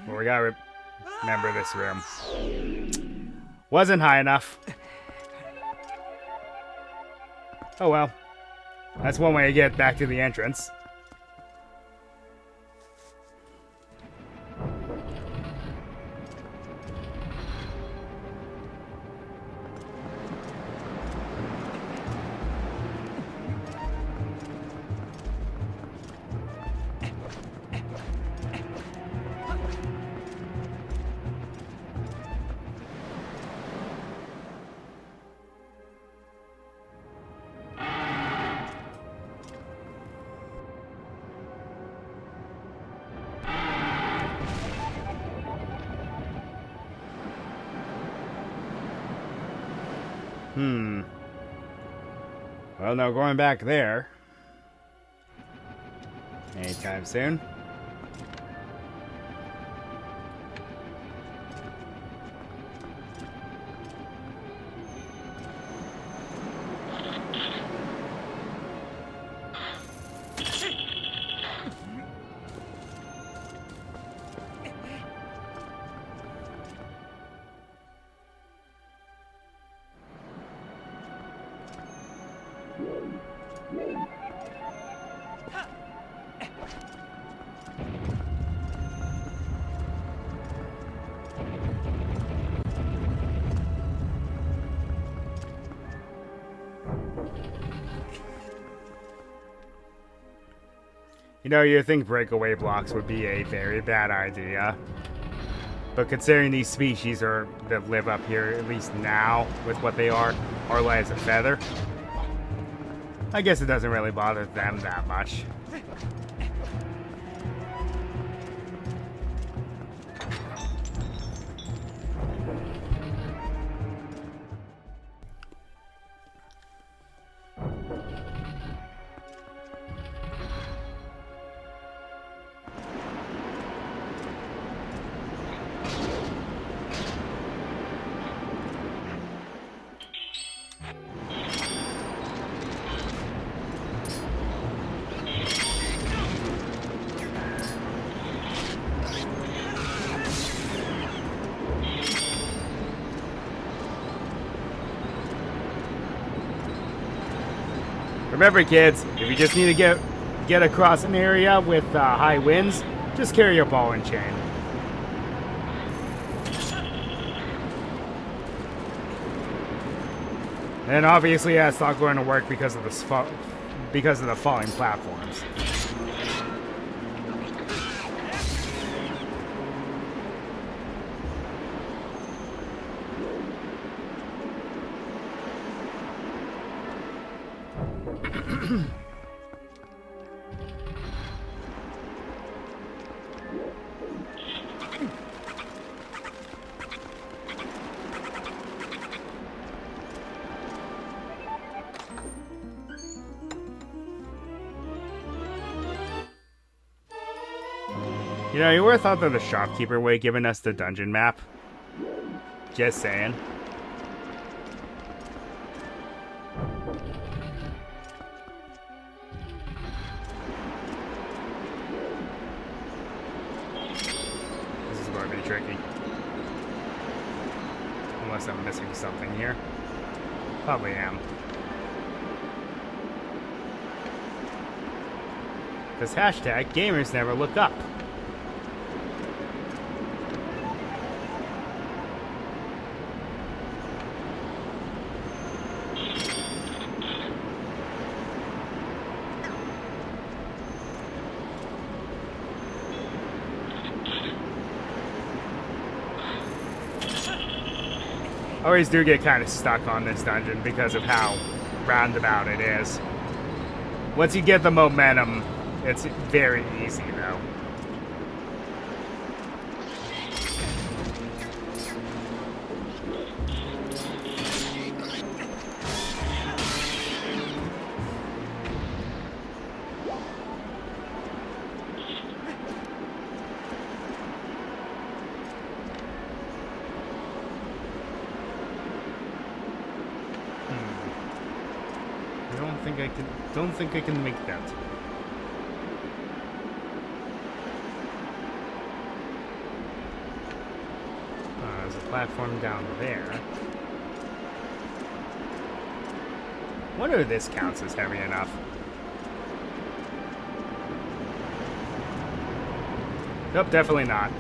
[SPEAKER 2] But we gotta remember this room. Wasn't high enough. Oh well. That's one way to get back to the entrance. Well, no going back there anytime soon. You know, you'd think breakaway blocks would be a very bad idea. But considering these species that live up here, at least now, with what they are light as a feather, I guess it doesn't really bother them that much. Remember, kids, if you just need to get across an area with high winds, just carry your ball and chain. And obviously, that's not going to work because of the falling platforms. You know, you would have thought that the shopkeeper would have given us the dungeon map. Just saying. This is going to be tricky. Unless I'm missing something here. Probably am. Because hashtag gamers never look up. I always do get kind of stuck on this dungeon because of how roundabout it is. Once you get the momentum, it's very easy though. Don't think I can make that. There's a platform down there. Wonder if this counts as heavy enough. Nope, definitely not.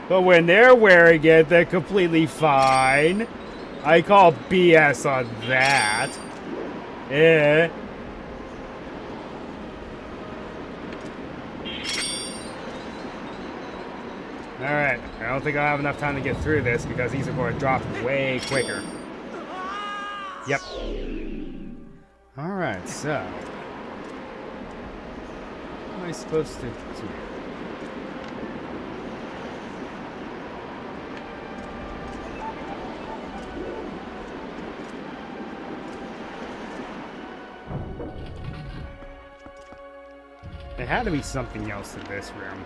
[SPEAKER 2] But when they're wearing it, they're completely fine. I call BS on that. Alright, I don't think I'll have enough time to get through this because these are going to drop way quicker. Yep. Alright, so. What am I supposed to do? There had to be something else in this room.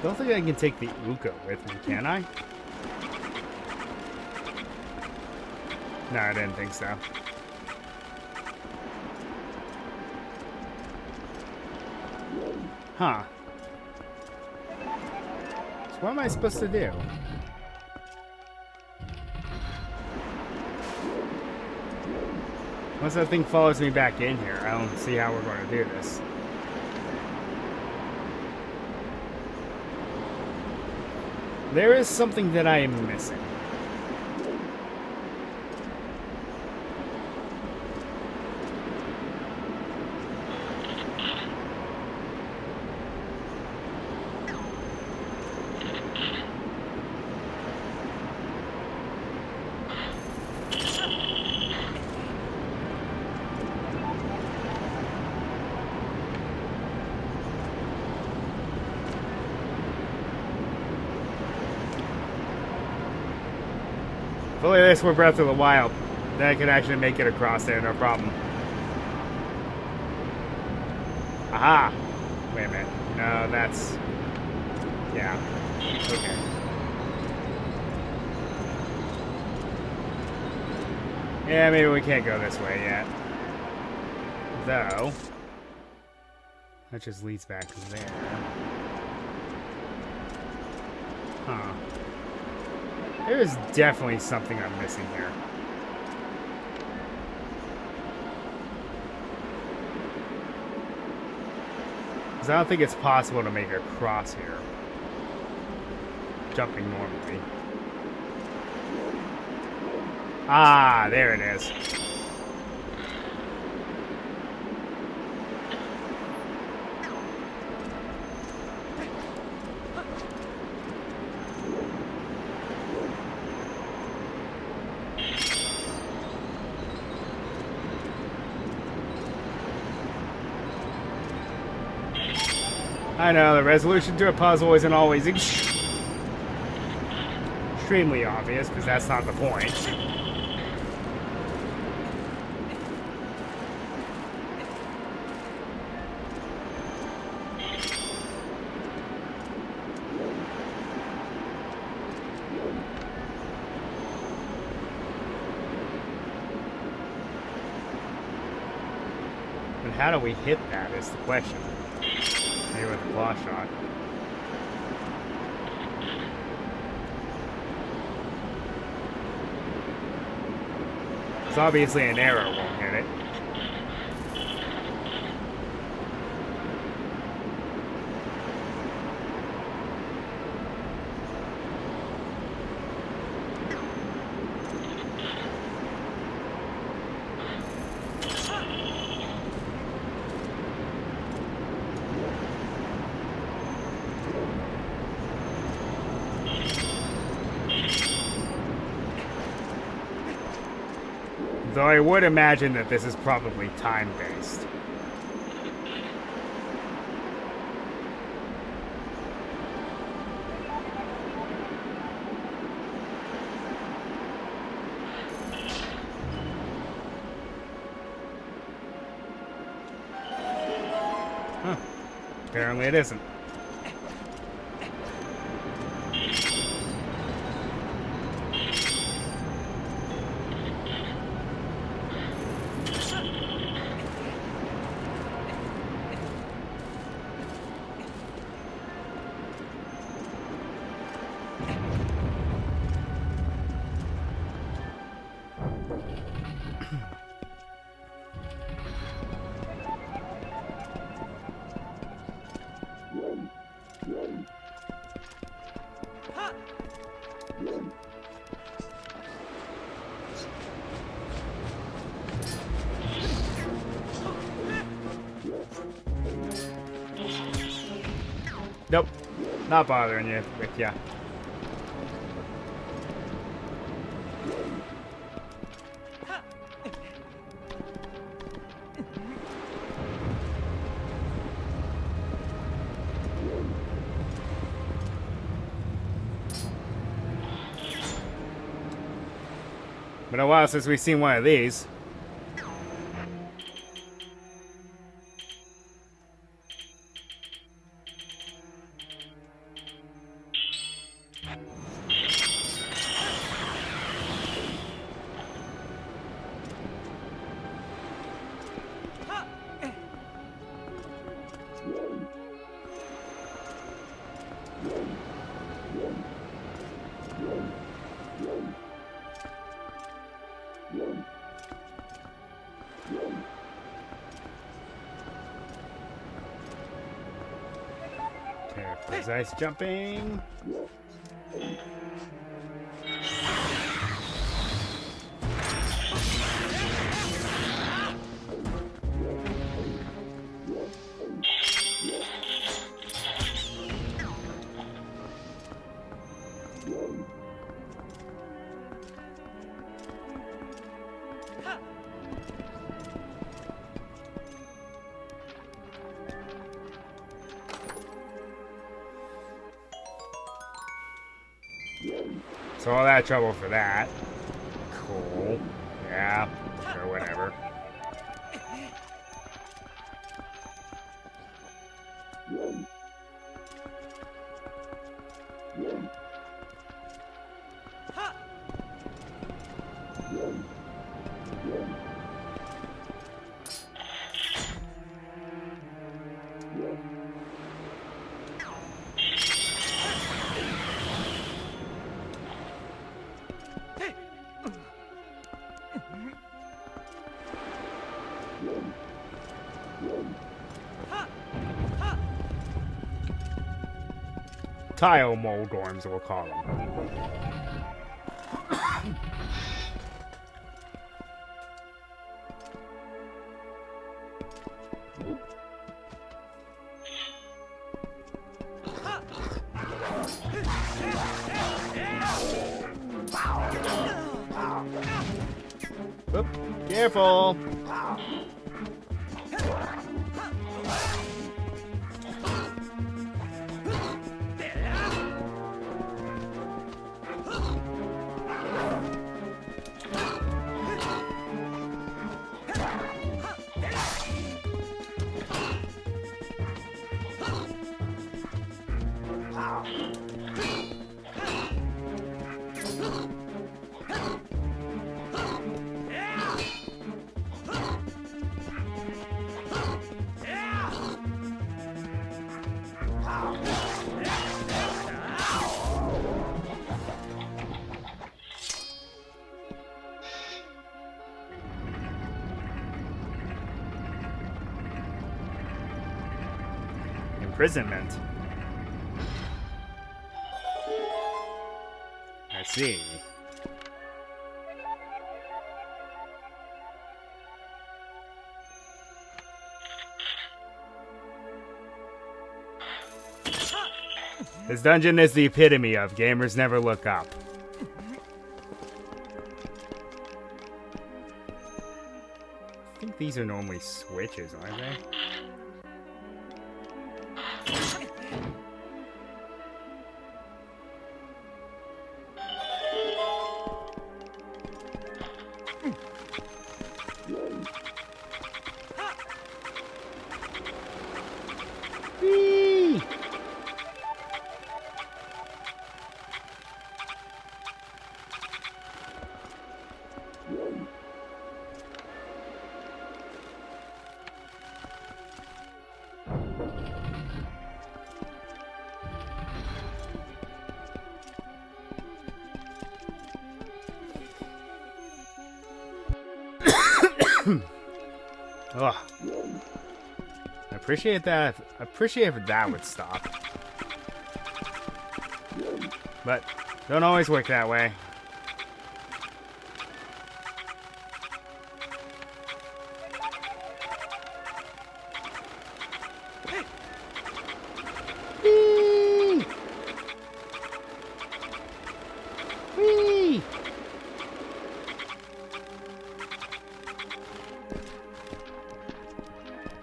[SPEAKER 2] Don't think I can take the Uka with me, can I? No, I didn't think so. Huh. So what am I supposed to do? Once that thing follows me back in here, I don't see how we're going to do this. There is something that I am missing. If only this were Breath of the Wild, then I could actually make it across there, no problem. Aha! Wait a minute. No, that's... Yeah. Okay. Yeah, maybe we can't go this way yet. Though, that just leads back to there. Huh. There is definitely something I'm missing here. Because I don't think it's possible to make a cross here. Jumping normally. Ah, there it is. I know, the resolution to a puzzle isn't always extremely obvious, because that's not the point. But how do we hit that is the question. Maybe with a claw shot. Because obviously an arrow won't hit it. Though I would imagine that this is probably time-based. Huh. Apparently it isn't. Nope. Not bothering you with ya. Been a while since we've seen one of these. Precise jumping. So all that trouble for that. Cool. Yeah, or whatever. Tile moldorms, we'll call them.
[SPEAKER 1] Oop, careful.
[SPEAKER 2] Imprisonment. I see. This dungeon is the epitome of gamers never look up. I think these are normally switches, aren't they?
[SPEAKER 1] Whee!
[SPEAKER 2] Ugh. I appreciate that. I appreciate if that would stop. But don't always work that way.
[SPEAKER 1] Whee! Whee!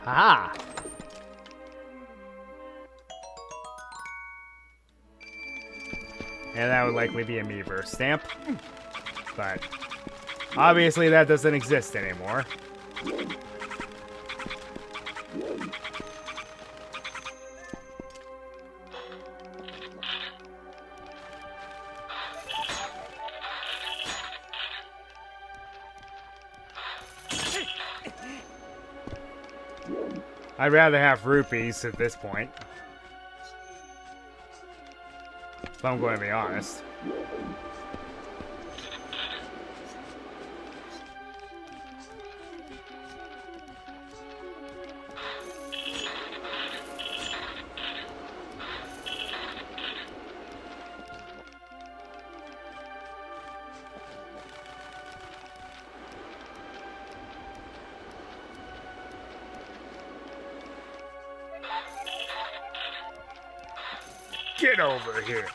[SPEAKER 1] Ah!
[SPEAKER 2] And that would likely be a Meaver stamp. But obviously that doesn't exist anymore. I'd rather have rupees at this point. If I'm going to be honest. Get over here.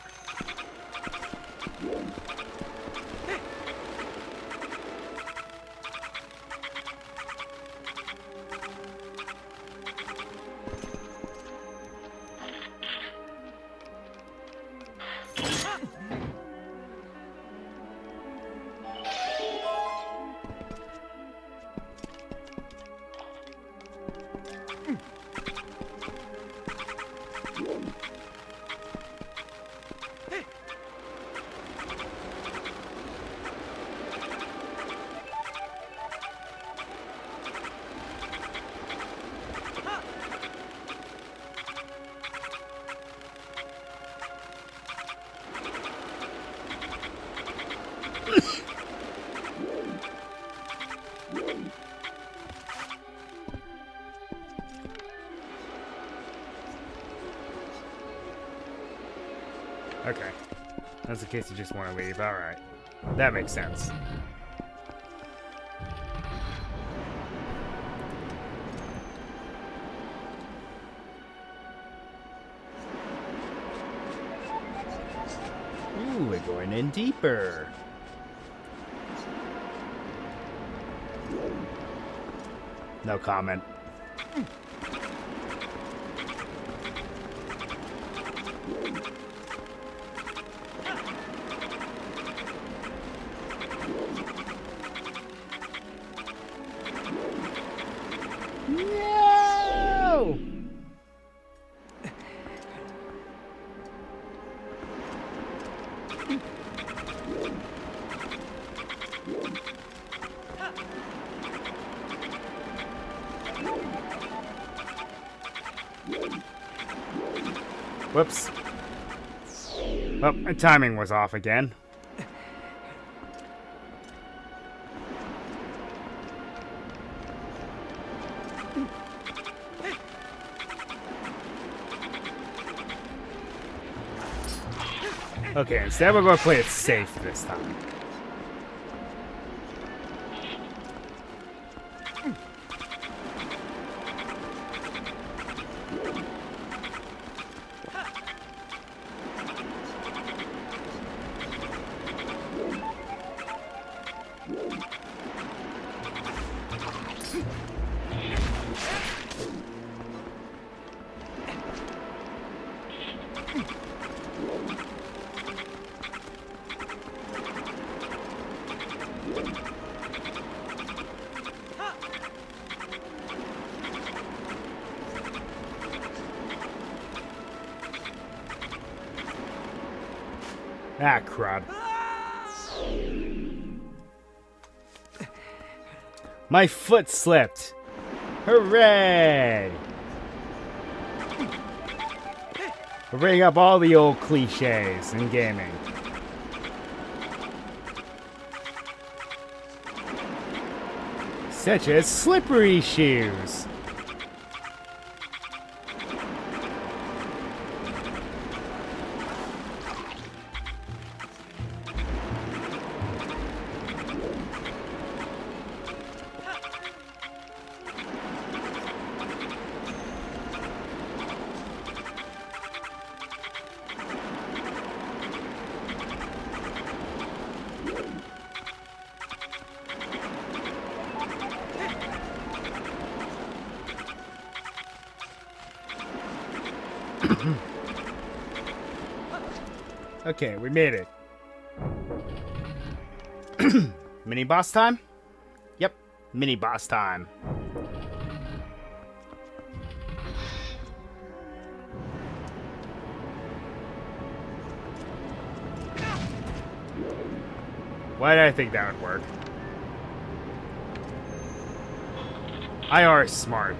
[SPEAKER 2] Okay. That's the case you just want to leave. Alright. That makes sense.
[SPEAKER 1] Ooh, we're going in deeper. No comment. No!
[SPEAKER 2] Whoops. Oh, my timing was off again. Okay, instead we're going to play it safe this time. Ah, crud. My foot slipped. Hooray! We're bringing up all the old cliches in gaming. Such as slippery shoes. Okay, we made it. Mini boss time? Yep, mini boss time. Why did I think that would work? IR is smart.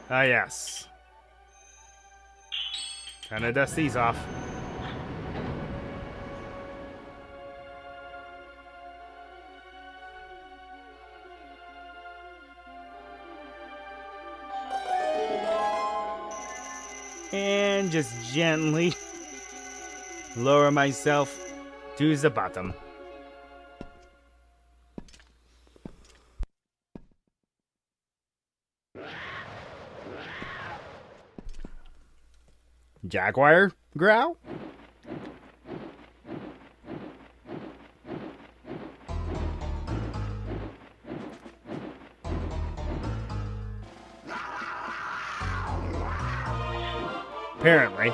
[SPEAKER 2] Ah, yes. Time to dust these off. And just gently lower myself to the bottom. Jaguar growl? Apparently.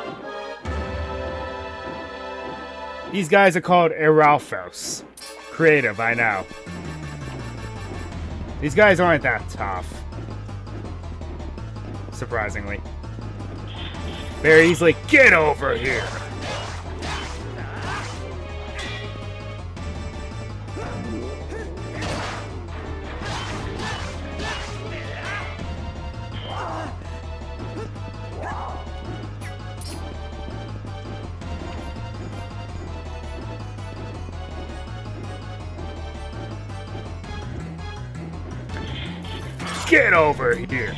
[SPEAKER 2] These guys are called Eralfos. Creative, I know. These guys aren't that tough. Surprisingly. Very easily, get over here! Get over here!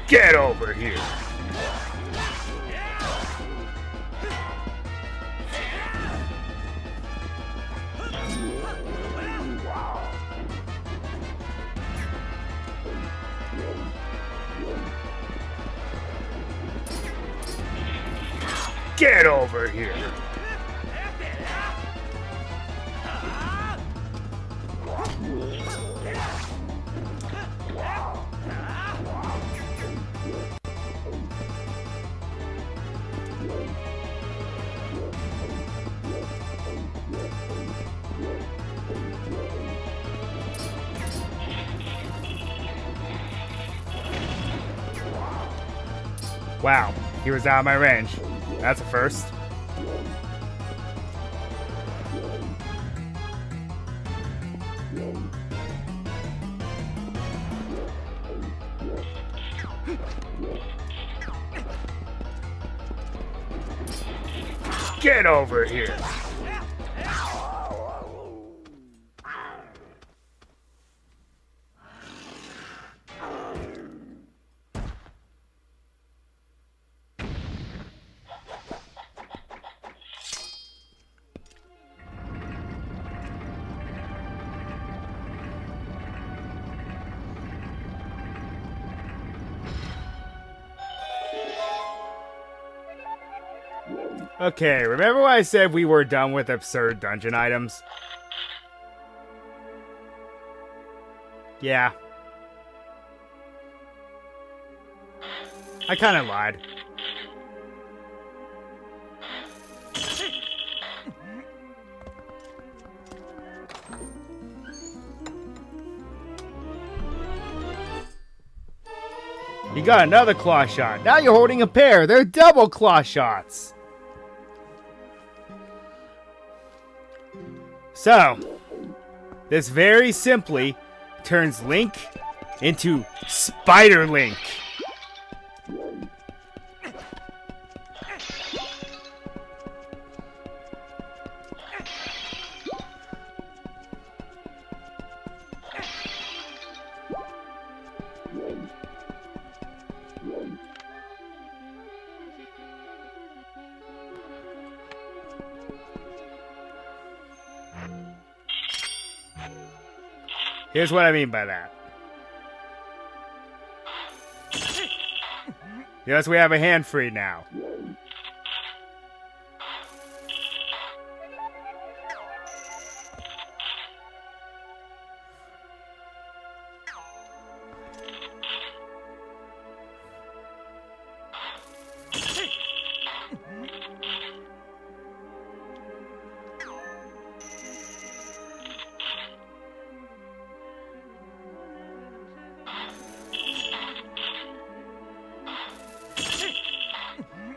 [SPEAKER 2] Get over here! Get over here! Wow, he was out of my range. That's a first. Get over here! Okay, remember when I said we were done with absurd dungeon items? Yeah. I kinda lied. You got another claw shot. Now you're holding a pair. They're double claw shots. So, this very simply turns Link into Spider Link. Here's what I mean by that. Yes, we have a hand free now.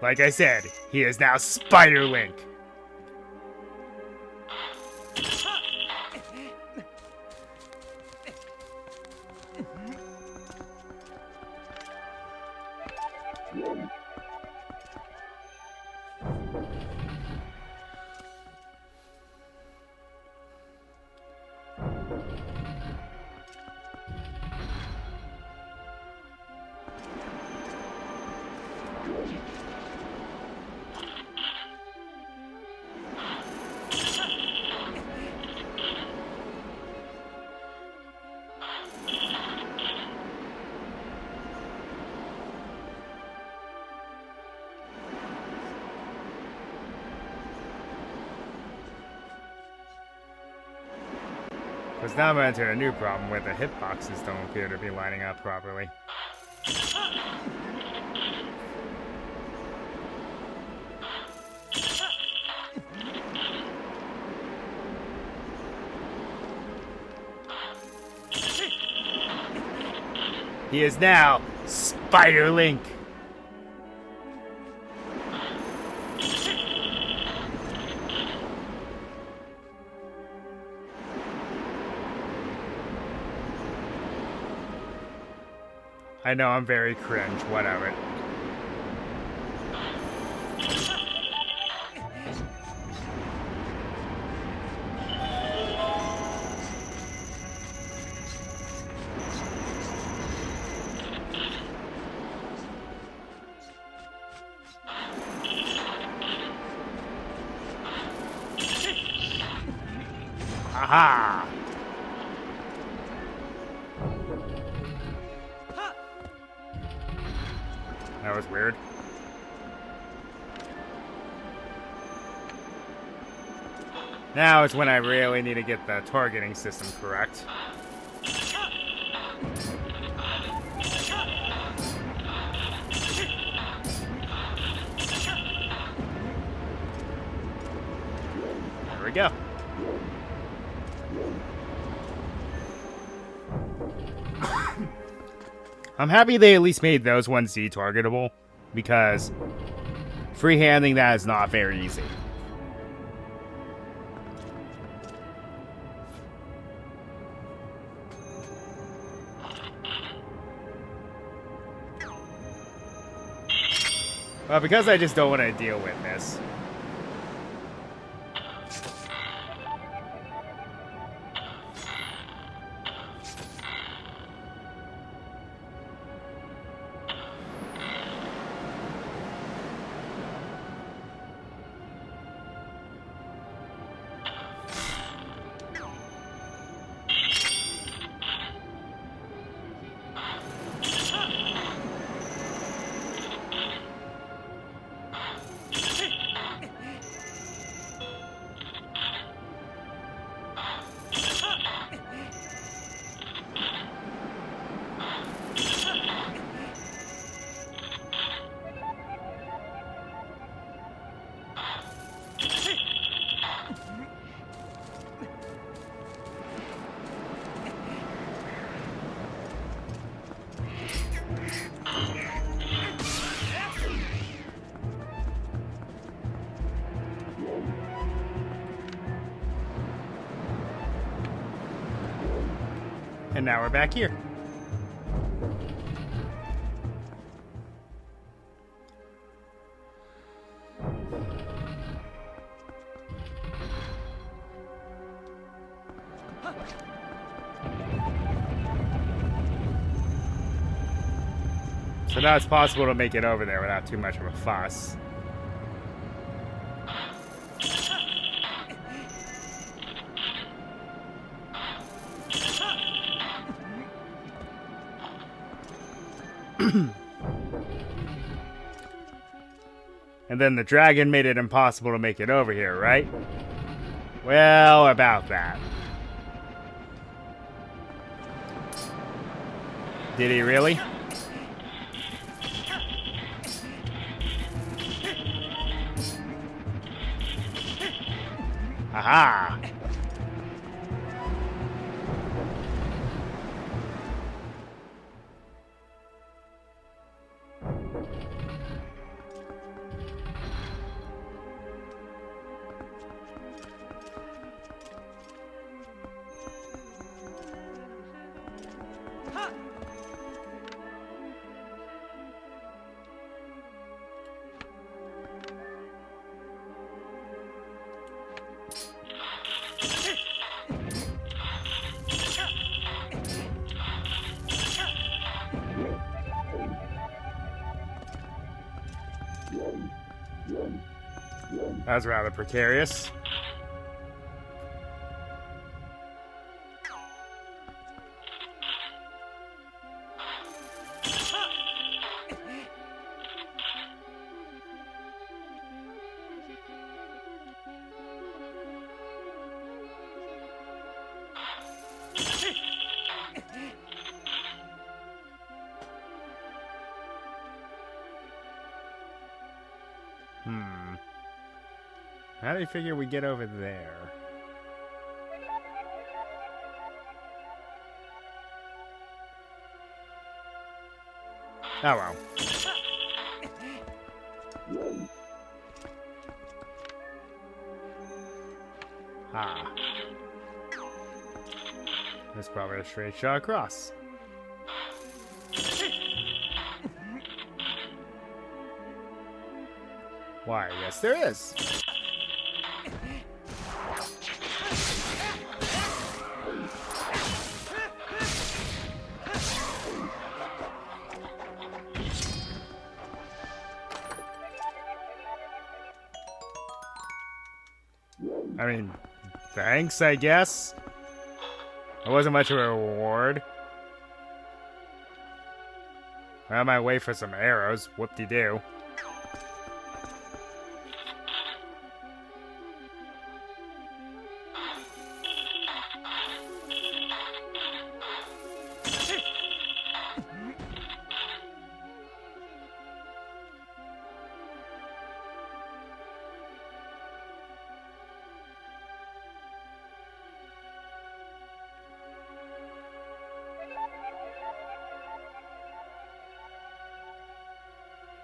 [SPEAKER 2] Like I said, he is now Spider Link. Because now I'm entering a new problem where the hitboxes don't appear to be lining up properly. He is now Spider Link. I know, I'm very cringe, whatever. Aha! That was weird. Now is when I really need to get the targeting system correct. There we go. I'm happy they at least made those ones Z targetable, because freehanding that is not very easy. Well, because I just don't want to deal with this. And now we're back here. So now it's possible to make it over there without too much of a fuss. And then the dragon made it impossible to make it over here, right? Well, about that. Did he really? Aha! That was rather precarious. How do you figure we get over there? Oh well. Ah. That's probably a straight shot across. Why, yes there is. I mean, thanks, I guess. It wasn't much of a reward. I'm on my way for some arrows. Whoop-de-doo.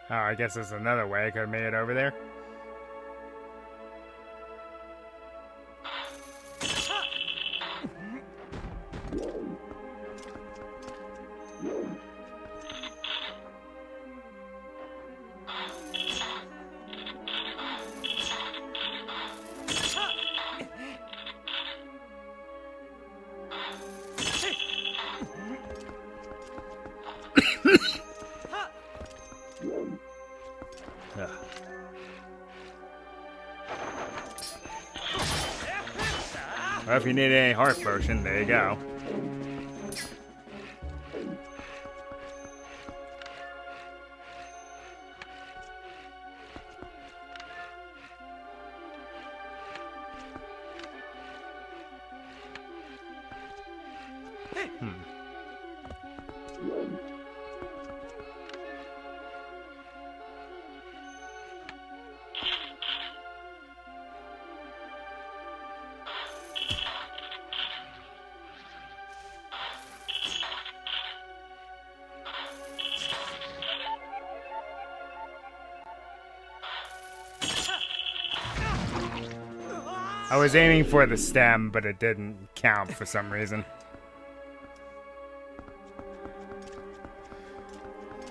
[SPEAKER 2] Oh, I guess there's another way I could have made it over there. Ugh. Well, if you need any heart potion, there you go. I was aiming for the stem, but it didn't count for some reason.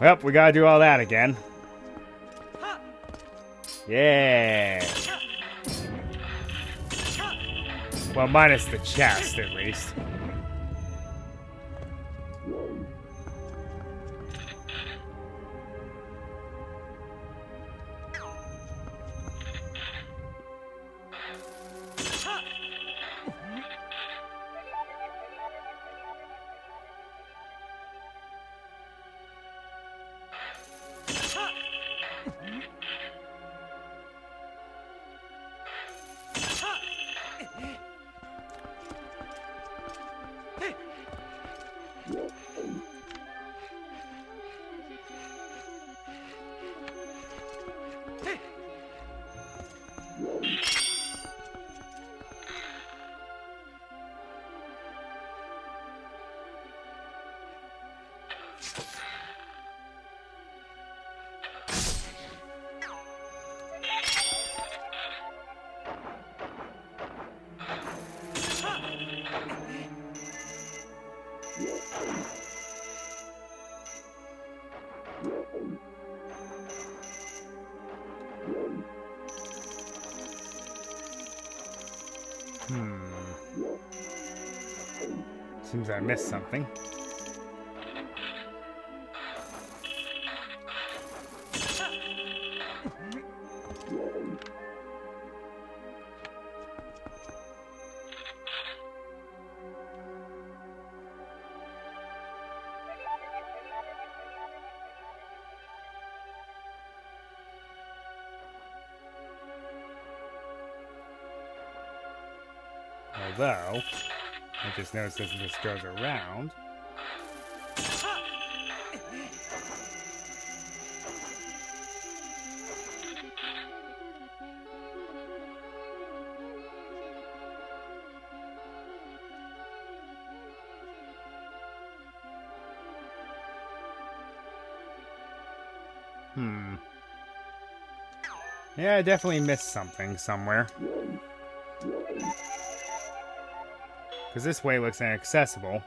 [SPEAKER 2] Well, we gotta do all that again. Yeah. Well, minus the chest, at least. Seems I missed something. Although, I just noticed as this goes around. Yeah, I definitely missed something somewhere. Because this way looks inaccessible.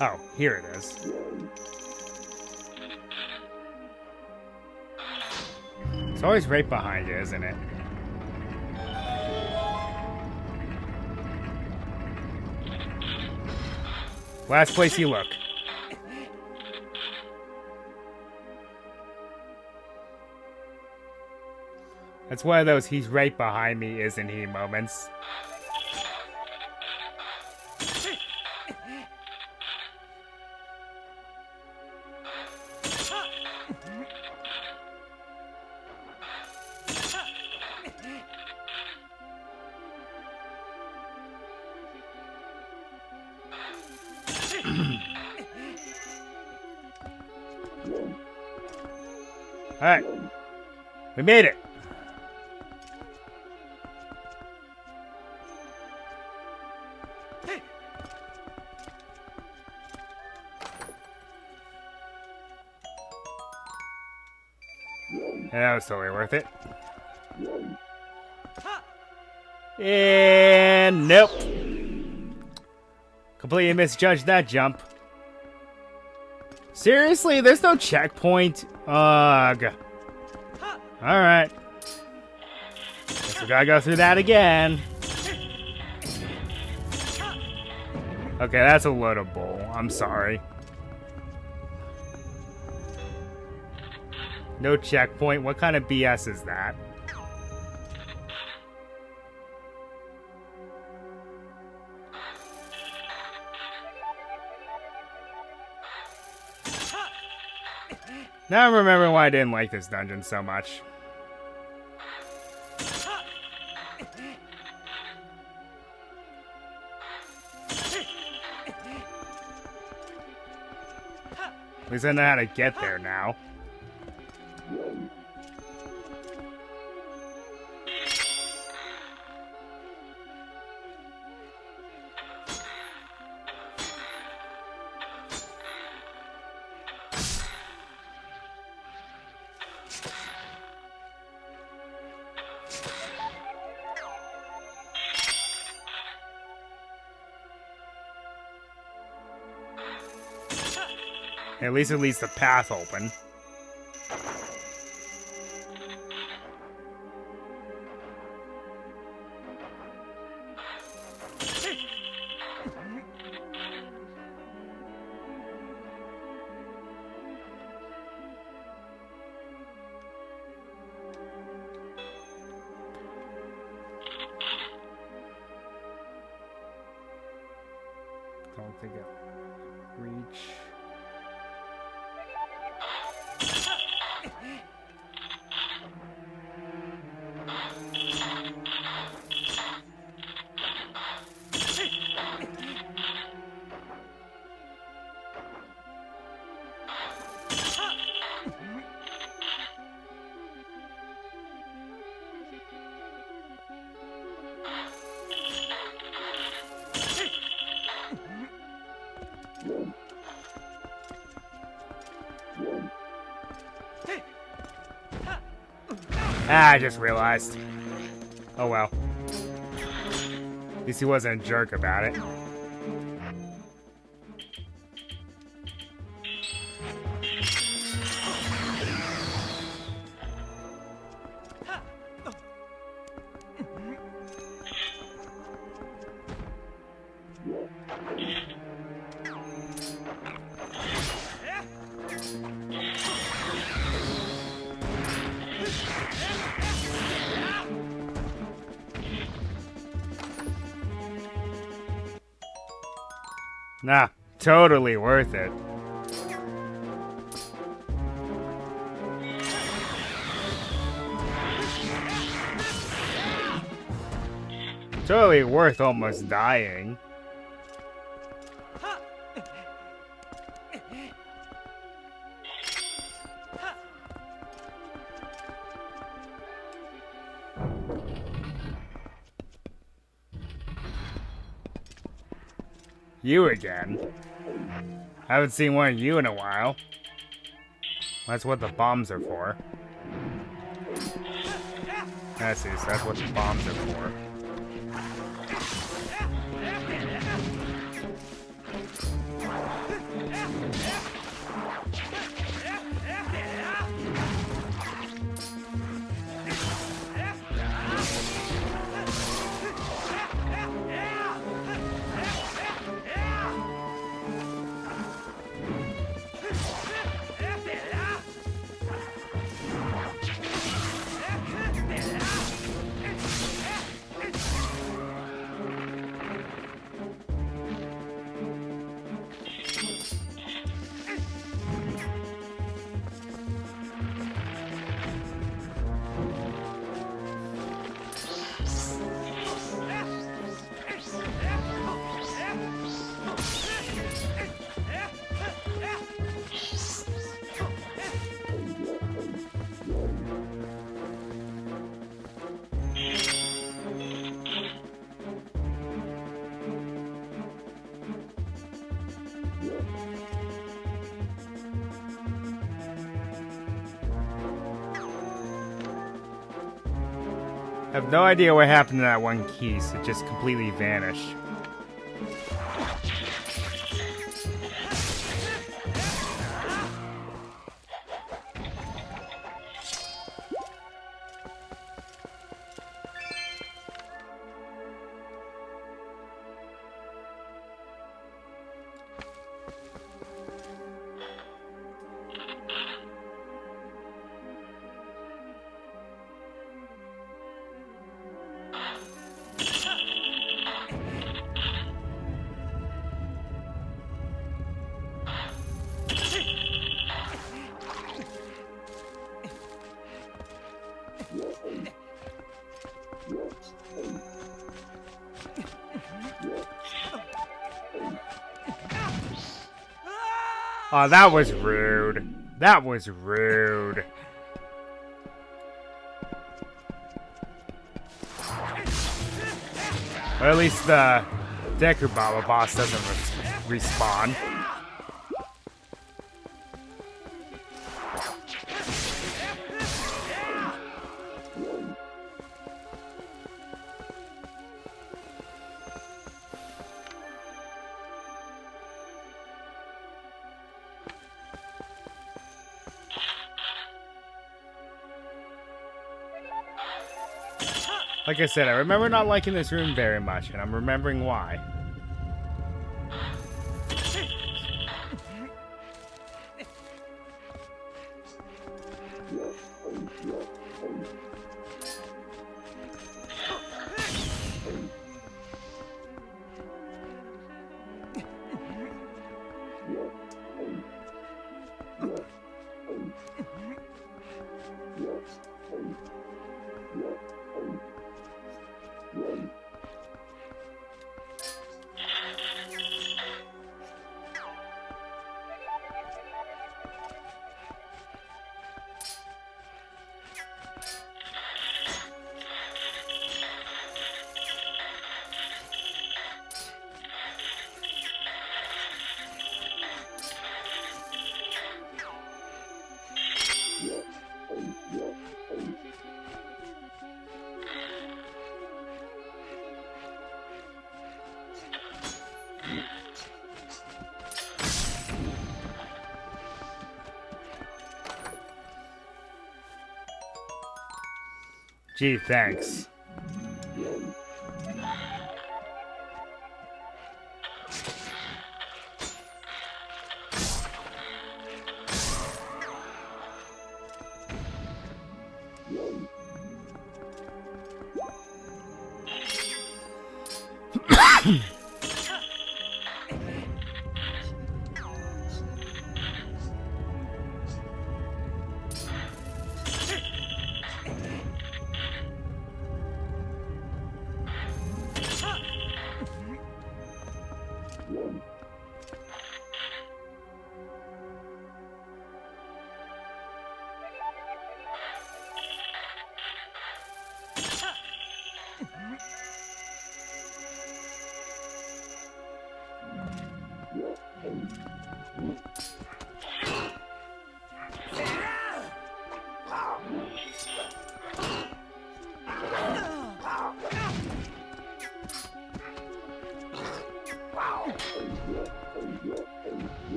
[SPEAKER 2] Oh, here it is. It's always right behind you, isn't it? Last place you look. That's one of those he's right behind me, isn't he moments. Alright. We made it. That was totally worth it. And nope. Completely misjudged that jump. Seriously, there's no checkpoint? Ugh. Alright. Guess we gotta go through that again. Okay, that's a load of bull. I'm sorry. No checkpoint? What kind of BS is that? Now I'm remembering why I didn't like this dungeon so much. At least I know how to get there now. At least it leaves the path open. Don't think I'll reach. Ah, I just realized. Oh well. At least he wasn't a jerk about it. Nah, totally worth it. Totally worth almost dying. You again. I haven't seen one of you in a while. That's what the bombs are for. I see, so that's what the bombs are for. I have no idea what happened to that one keys. It just completely vanished. Oh, that was rude. That was rude. Or at least the Deku Baba boss doesn't respawn. Like I said, I remember not liking this room very much, and I'm remembering why. Gee, thanks.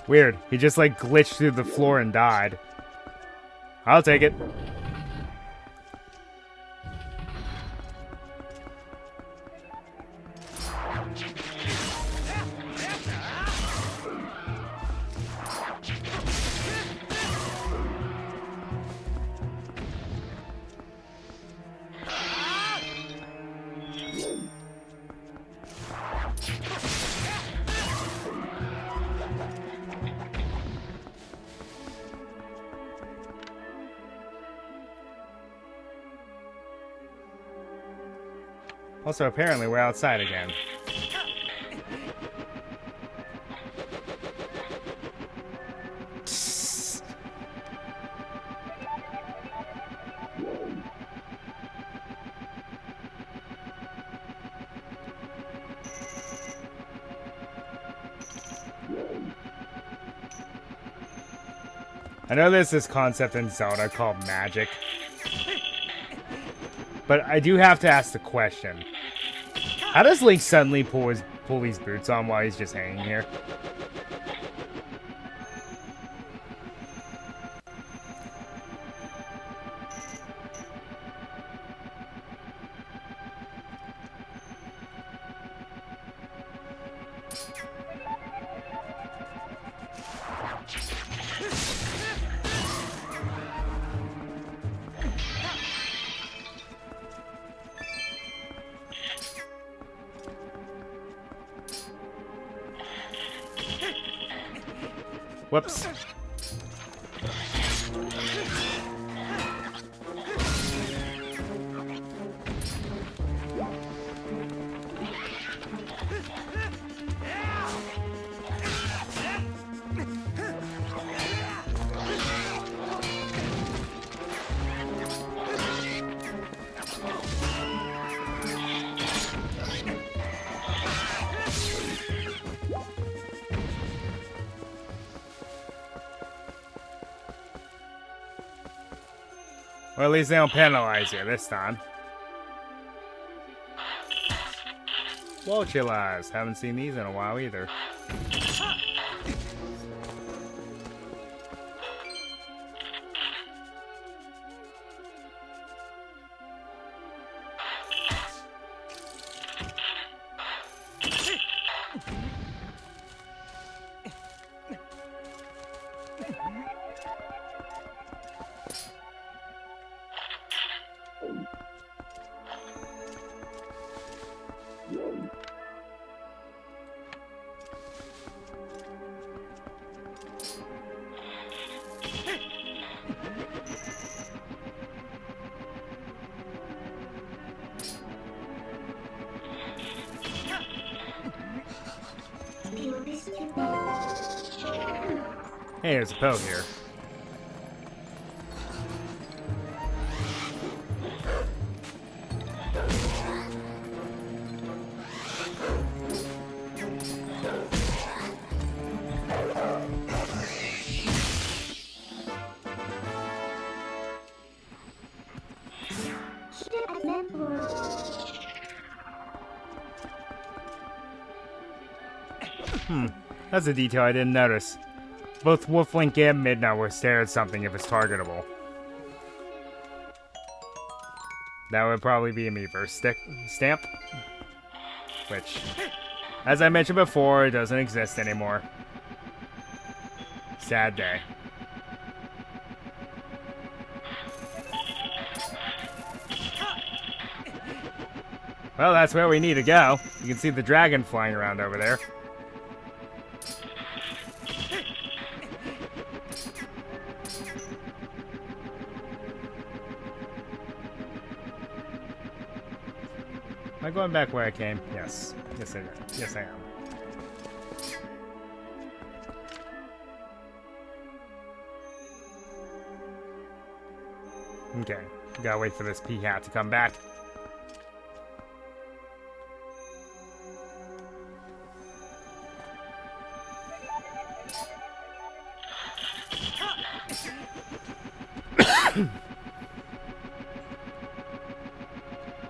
[SPEAKER 2] Weird. He just like glitched through the floor and died. I'll take it. Also, apparently, we're outside again. I know there's this concept in Zelda called magic. But I do have to ask the question. How does Link suddenly pull these boots on while he's just hanging here? Whoops. Or at least they don't penalize you this time. Lochilas. Haven't seen these in a while either. Hey, there's a Poe here. That's a detail I didn't notice. Both Wolflink and Midna will stare at something if it's targetable. That would probably be a Miiverse stamp. Which, as I mentioned before, it doesn't exist anymore. Sad day. Well, that's where we need to go. You can see the dragon flying around over there. Am I going back where I came? Yes. Yes, I am. Yes, I am. Okay. Gotta wait for this P-hat to come back.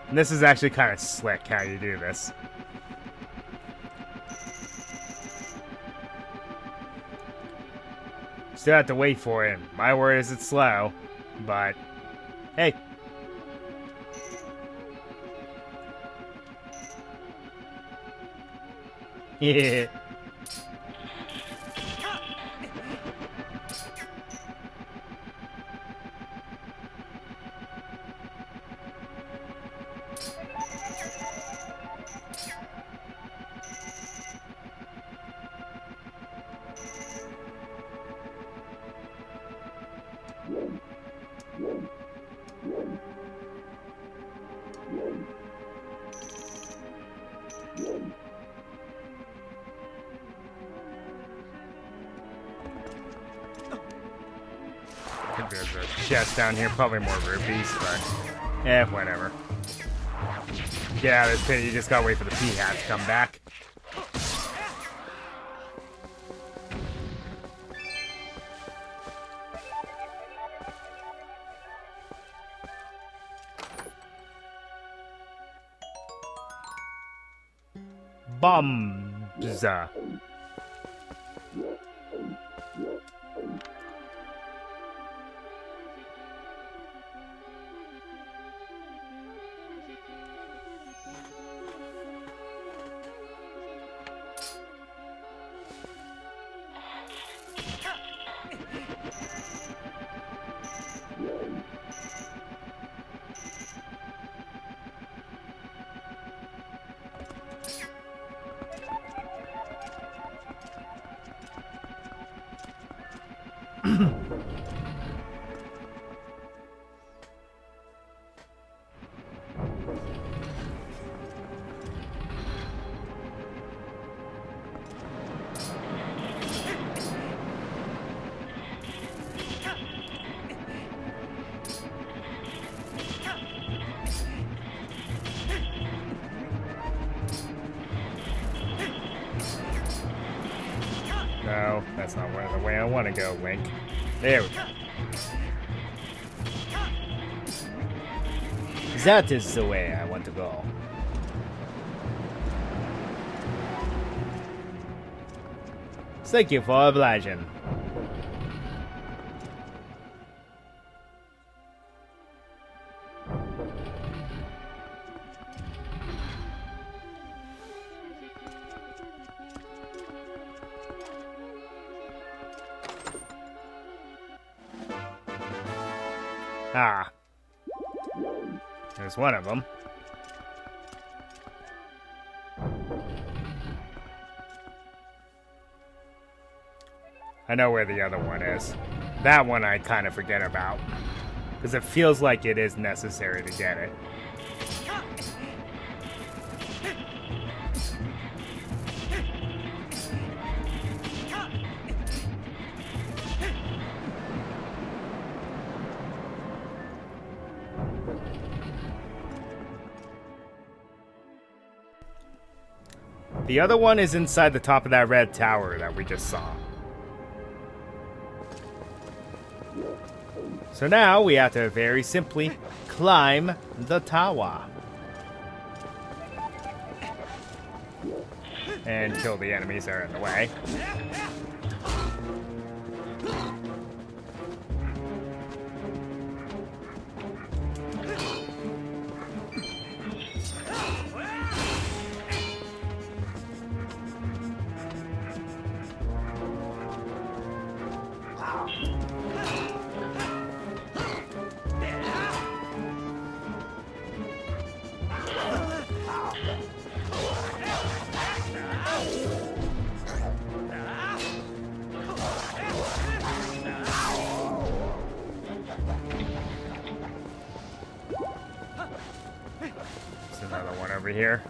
[SPEAKER 2] And this is actually kind of slick how you do this. Still have to wait for it. My word is it's slow, but hey. Yeah. There's a chest down here, probably more rupees, but whatever. Get out of this pit, you just gotta wait for the P-hat to come back. bombs. No, that's not the way I want to go, Link. There we go.
[SPEAKER 1] That is the way I want to go. Thank you for obliging.
[SPEAKER 2] Ah. There's one of them. I know where the other one is. That one I kind of forget about. Because it feels like it is necessary to get it. The other one is inside the top of that red tower that we just saw. So now we have to very simply climb the tower. And kill the enemies that are in the way. Another one over here.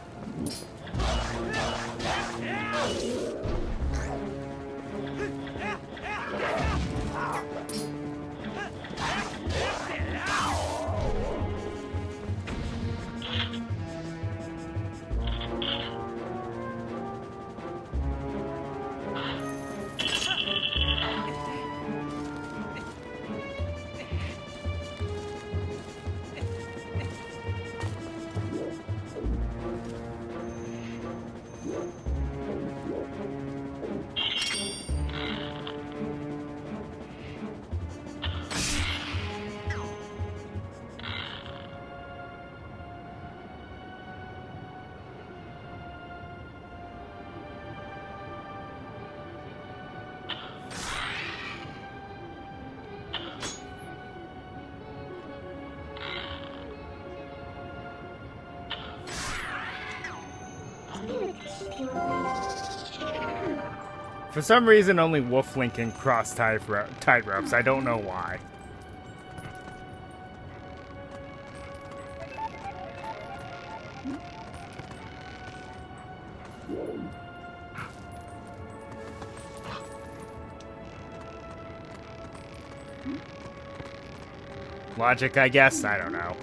[SPEAKER 2] For some reason, only Wolf Link can cross tightropes. I don't know why. Logic, I guess? I don't know.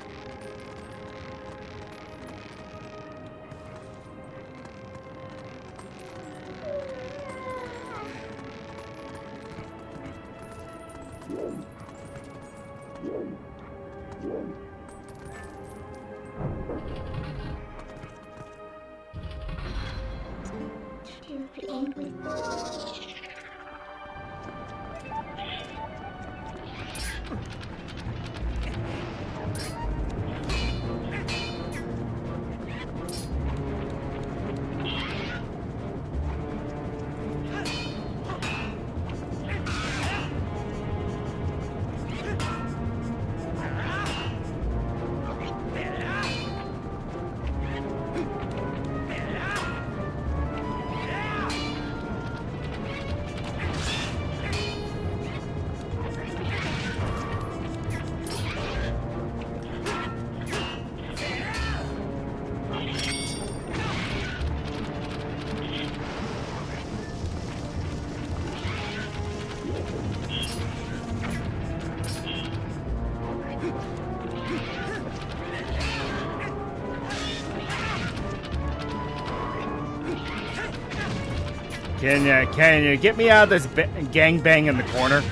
[SPEAKER 2] Can you get me out of this gangbang in the corner?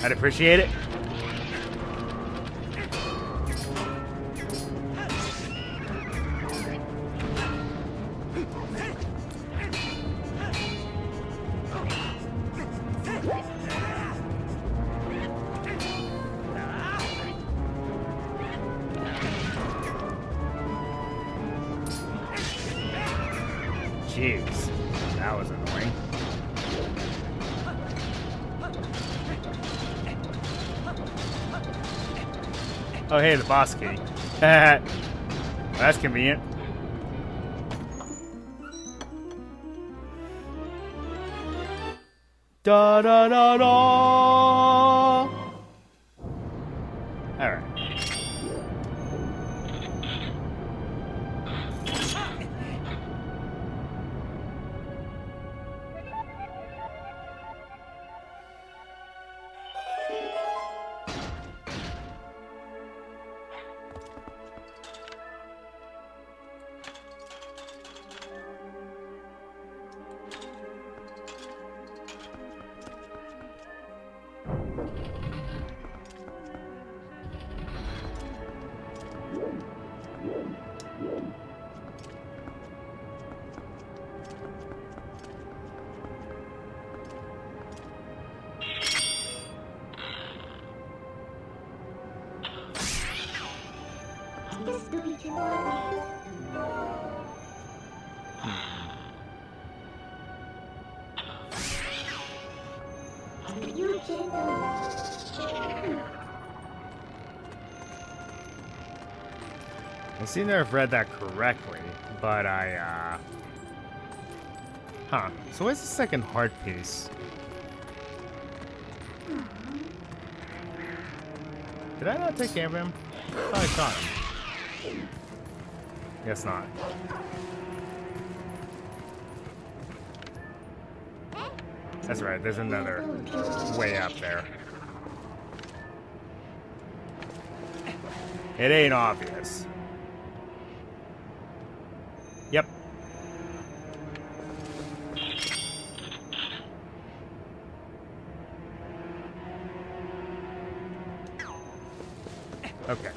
[SPEAKER 2] I'd appreciate it. Jeez, that was annoying. Oh, hey, the boss key. That's convenient.
[SPEAKER 1] Da da da da.
[SPEAKER 2] All right. I seem to have read that correctly, but Huh. So where's the second heart piece? Did I not take care of him? I thought I shot him. Guess not. That's right, there's another way up there. It ain't obvious. Yep. Okay.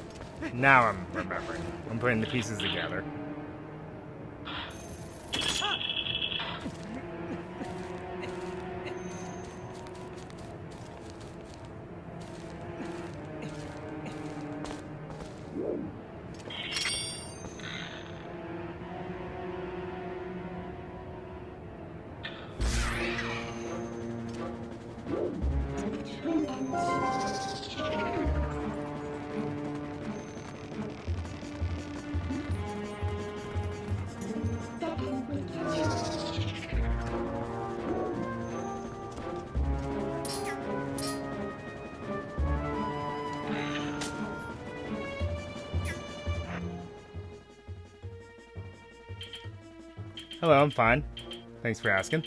[SPEAKER 2] Now I'm remembering. I'm putting the pieces together. Hello, I'm fine. Thanks for asking.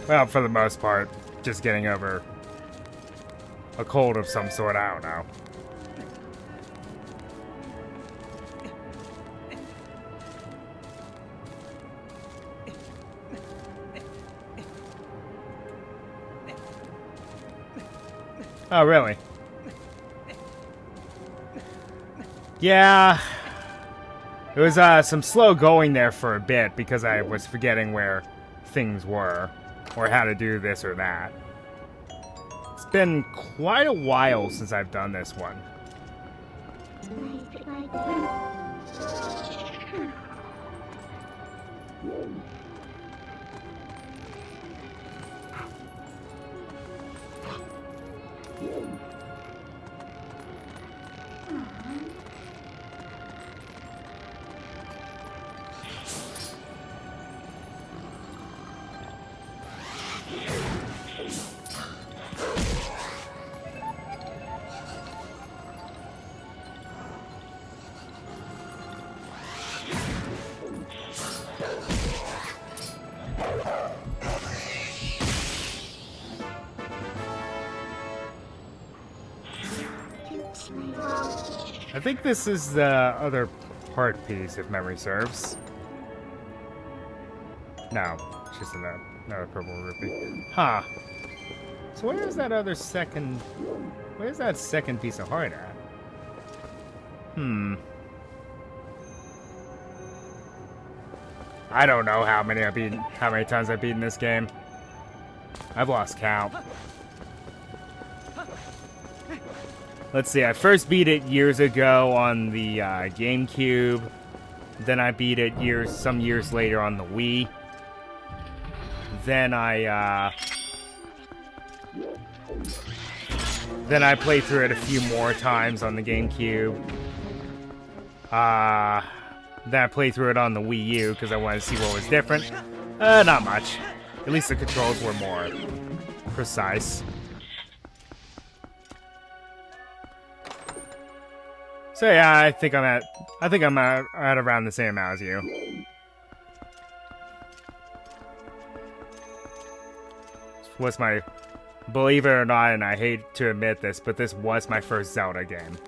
[SPEAKER 2] Well, for the most part, just getting over a cold of some sort, I don't know. Oh, really? Yeah. It was some slow going there for a bit because I was forgetting where things were or how to do this or that. It's been quite a while since I've done this one. I think this is the other part piece, if memory serves. No, it's just another purple rupee. Huh. So where is that other second... Where's that second piece of heart at? I don't know how many times I've beaten this game. I've lost count. Let's see, I first beat it years ago on the GameCube. Then I beat it some years later on the Wii. Then I played through it a few more times on the GameCube. Then I played through it on the Wii U because I wanted to see what was different. Not much. At least the controls were more precise. So yeah, I think I'm at around the same amount as you. This was my, believe it or not, and I hate to admit this, but this was my first Zelda game.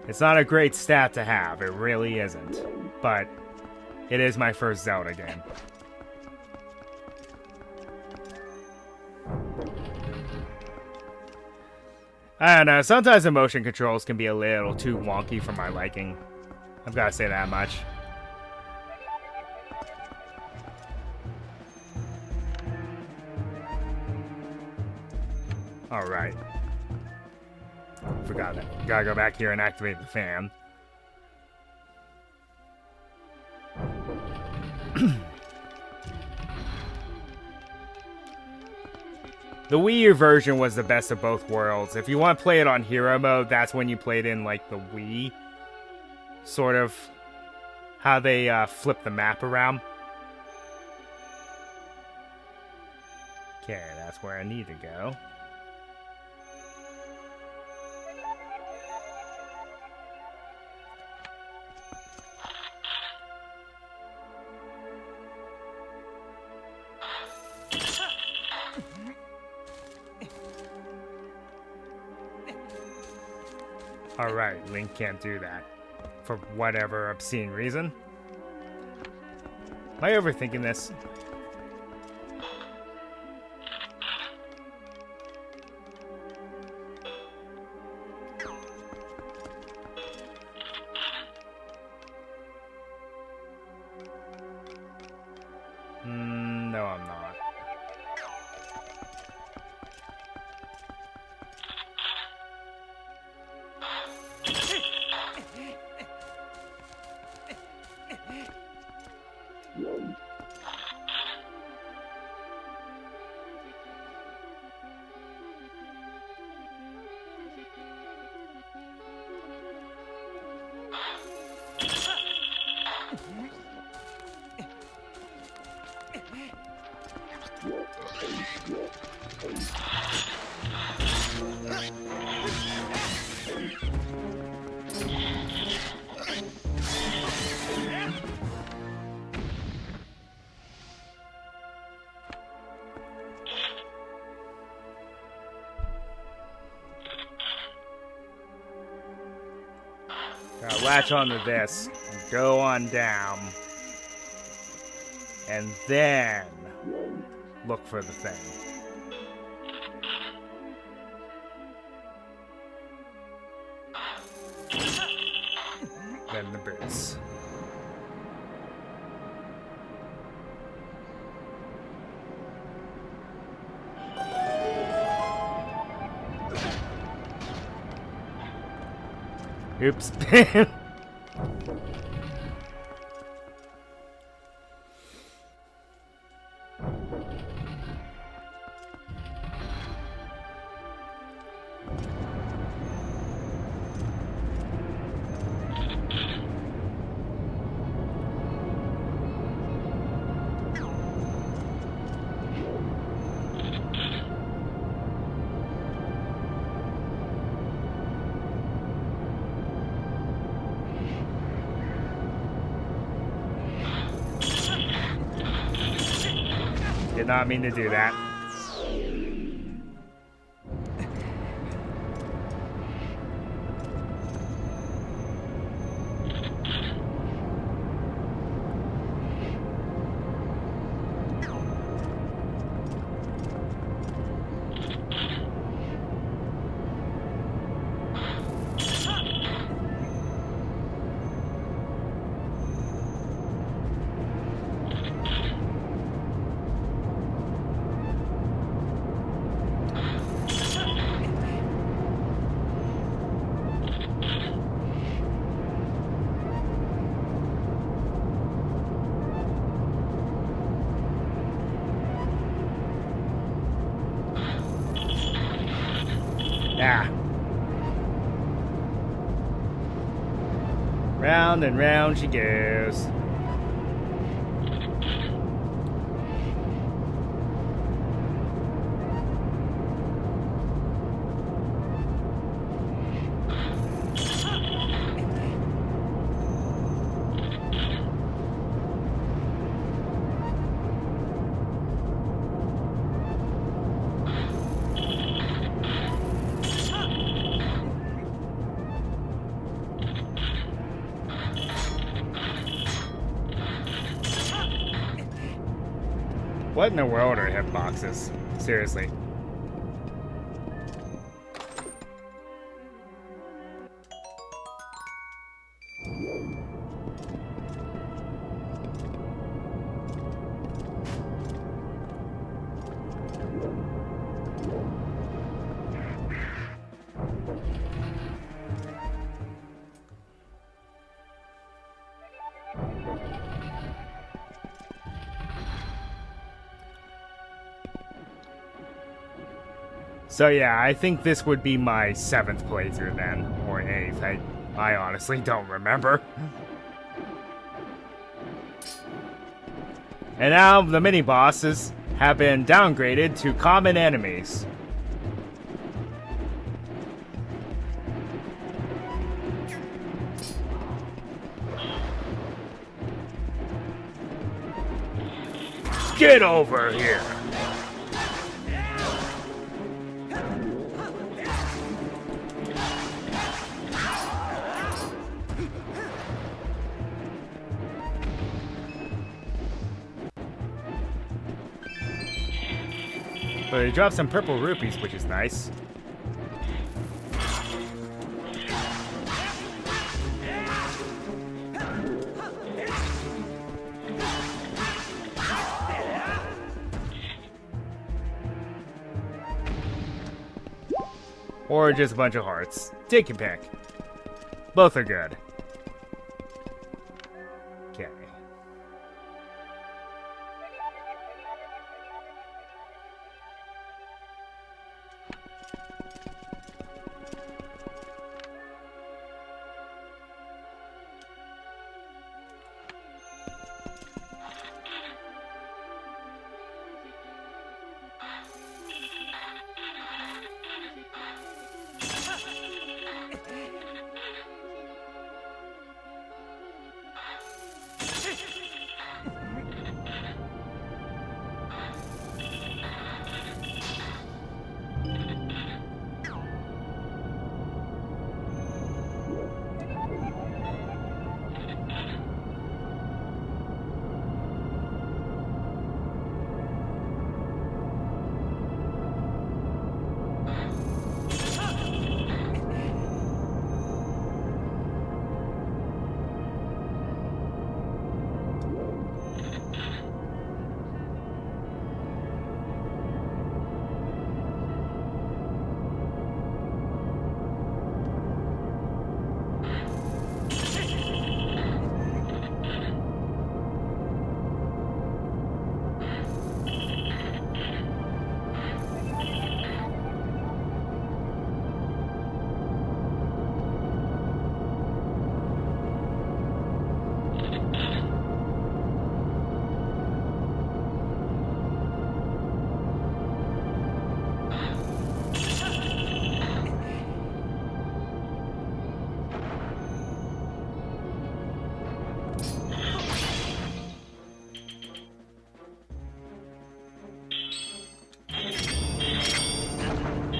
[SPEAKER 2] It's not a great stat to have, it really isn't, but it is my first Zelda game. I don't know, sometimes the motion controls can be a little too wonky for my liking. I've got to say that much. Alright. Forgot that. Gotta go back here and activate the fan. The Wii U version was the best of both worlds. If you want to play it on hero mode, that's when you played in, like, the Wii. Sort of how they flip the map around. Okay, that's where I need to go. Alright, Link can't do that. For whatever obscene reason. Am I overthinking this? No, I'm not. Latch onto this and go on down. and then look for the thing. Then the boots. Oops. Did not mean to do that. Ah. Round and round she goes. What in the world are hitboxes? Seriously. So yeah, I think this would be my 7th playthrough then, or 8th. I honestly don't remember. And now the mini-bosses have been downgraded to common enemies. Get over here! But he dropped some purple rupees, which is nice. Or just a bunch of hearts. Take your pick. Both are good. Okay.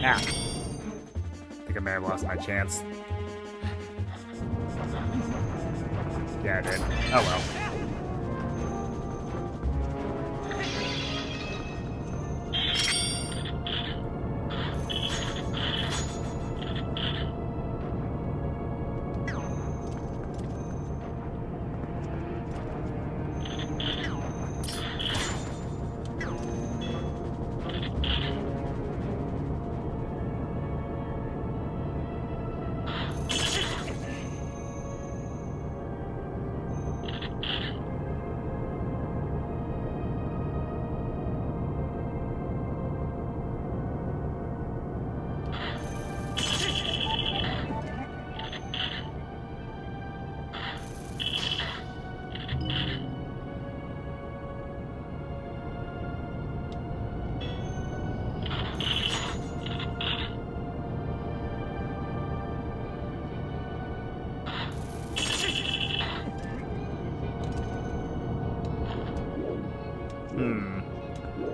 [SPEAKER 2] Ah. I think I may have lost my chance. Yeah, I did. Oh well.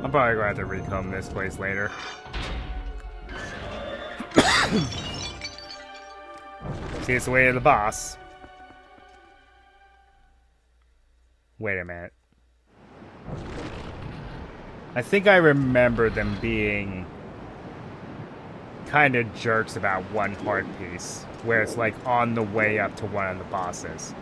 [SPEAKER 2] I'm probably going to have to recomb this place later. See, it's the way of the boss. Wait a minute. I think I remember them being kind of jerks about one heart piece, where it's like on the way up to one of the bosses.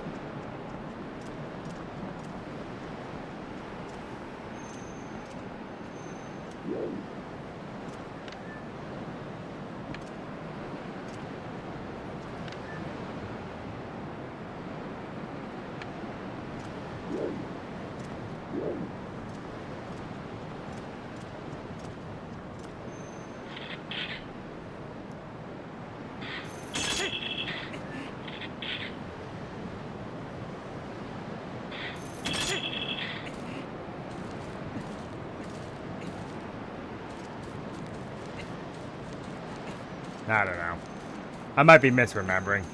[SPEAKER 2] I don't know. I might be misremembering.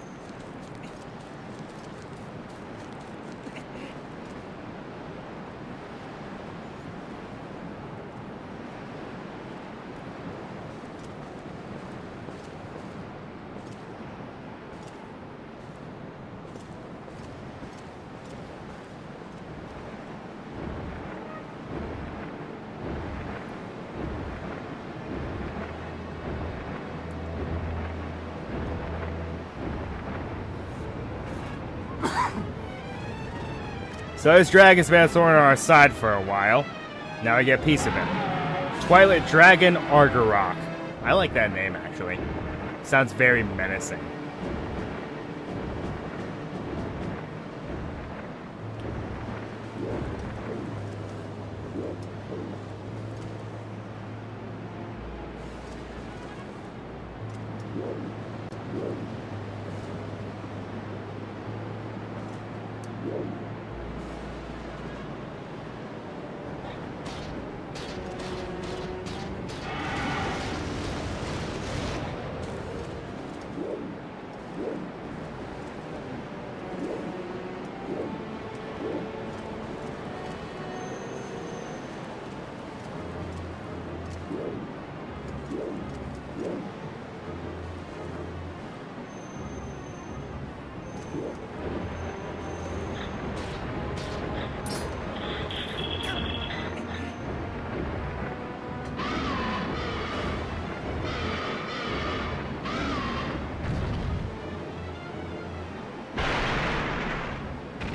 [SPEAKER 2] So this dragon's been a thorn on our side for a while. Now I get a piece of it. Twilight Dragon Argarok. I like that name, actually. Sounds very menacing.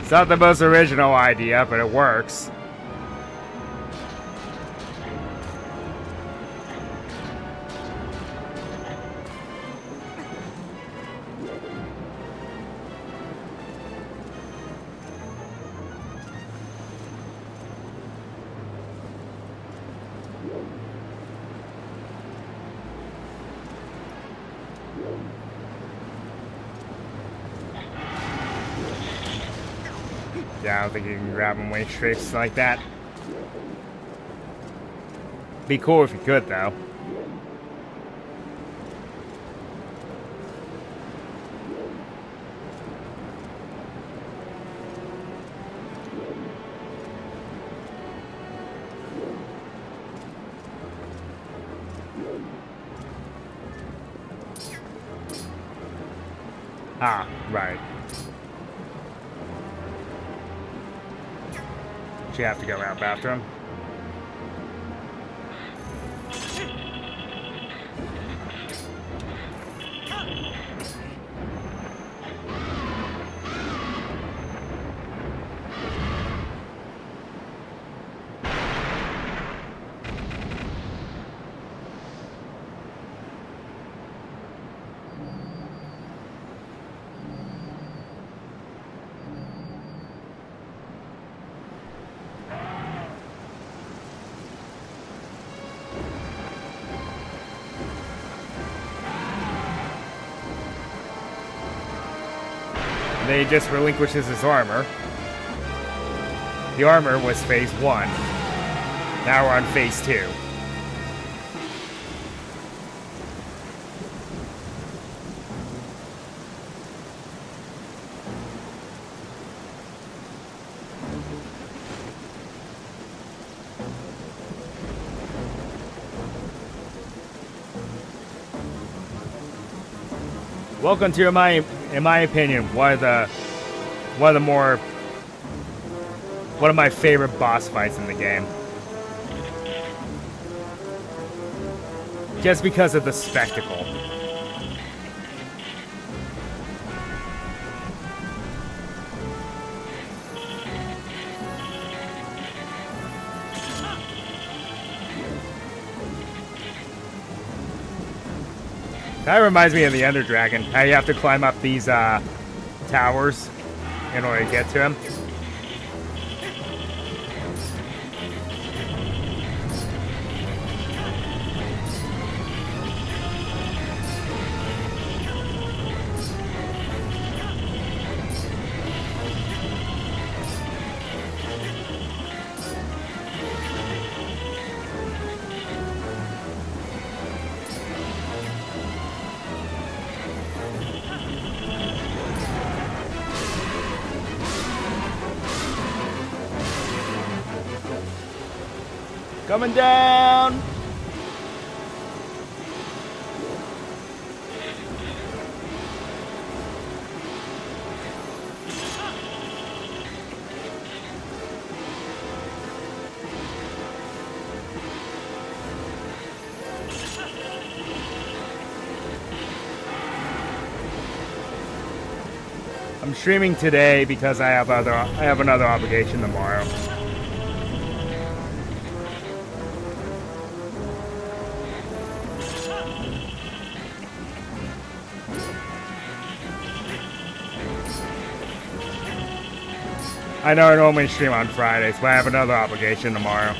[SPEAKER 2] It's not the most original idea, but it works. Yeah, I don't think you can grab him with strafes like that. Be cool if you could, though. Ah, right. You have to go out after him. Then he just relinquishes his armor. The armor was phase 1. Now we're on phase 2. Welcome to in my opinion, one of my favorite boss fights in the game. Just because of the spectacle. That reminds me of the Ender Dragon. How you have to climb up these towers in order to get to him. Coming down! I'm streaming today because I have another obligation tomorrow. I know I normally stream on Fridays, but I have another obligation tomorrow.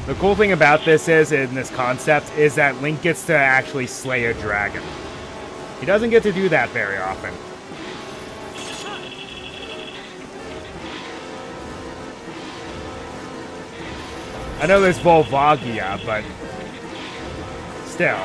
[SPEAKER 2] The cool thing about this in this concept, is that Link gets to actually slay a dragon. He doesn't get to do that very often. I know there's Volvagia, but still.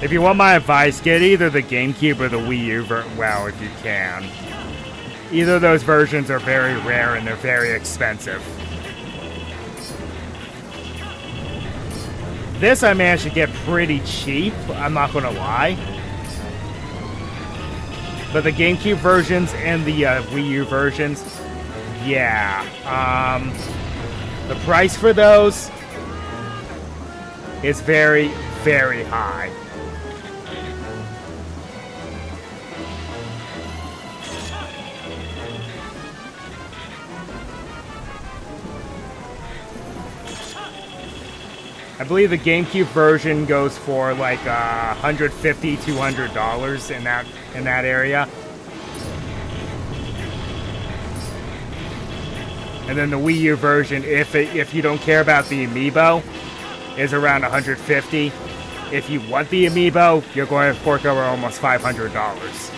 [SPEAKER 2] If you want my advice, get either the GameCube or the Wii U well, if you can. Either of those versions are very rare and they're very expensive. This I managed to get pretty cheap, I'm not gonna lie. But the GameCube versions and the Wii U versions, yeah. The price for those is very, very high. I believe the GameCube version goes for like $150, $200 in that area. And then the Wii U version, if you don't care about the amiibo, is around $150. If you want the amiibo, you're going to fork over almost $500.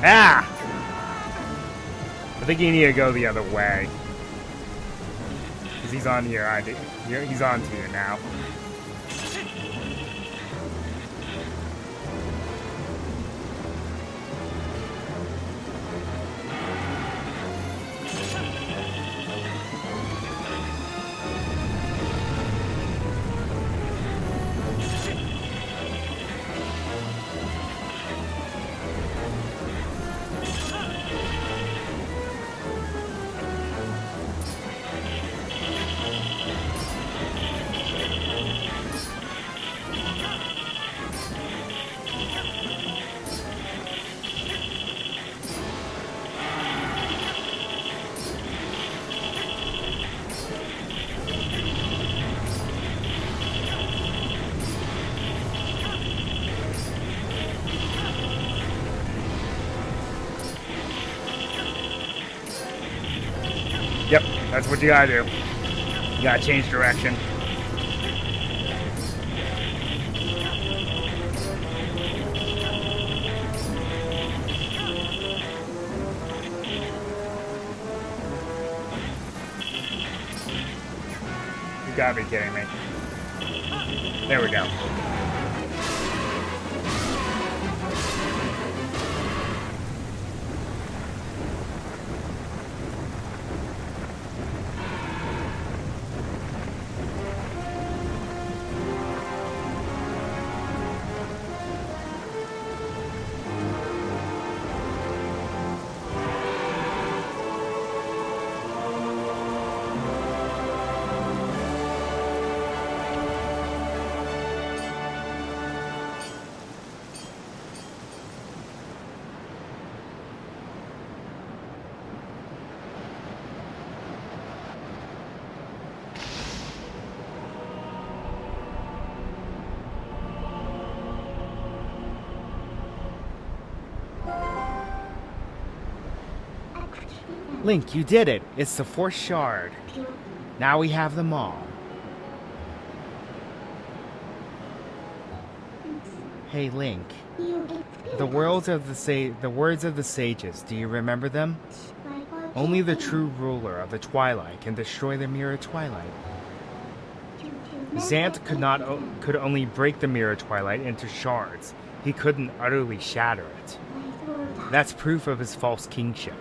[SPEAKER 2] Ah! I think you need to go the other way. Because he's on your ID. He's on to you now. Yep, that's what you gotta do. You gotta change direction. You gotta be kidding me. There we go.
[SPEAKER 1] Link, you did it. It's the fourth shard. Now we have them all. Hey, Link. The words of the sages, do you remember them? Only the true ruler of the Twilight can destroy the Mirror Twilight. Zant could only break the Mirror Twilight into shards. He couldn't utterly shatter it. That's proof of his false kingship.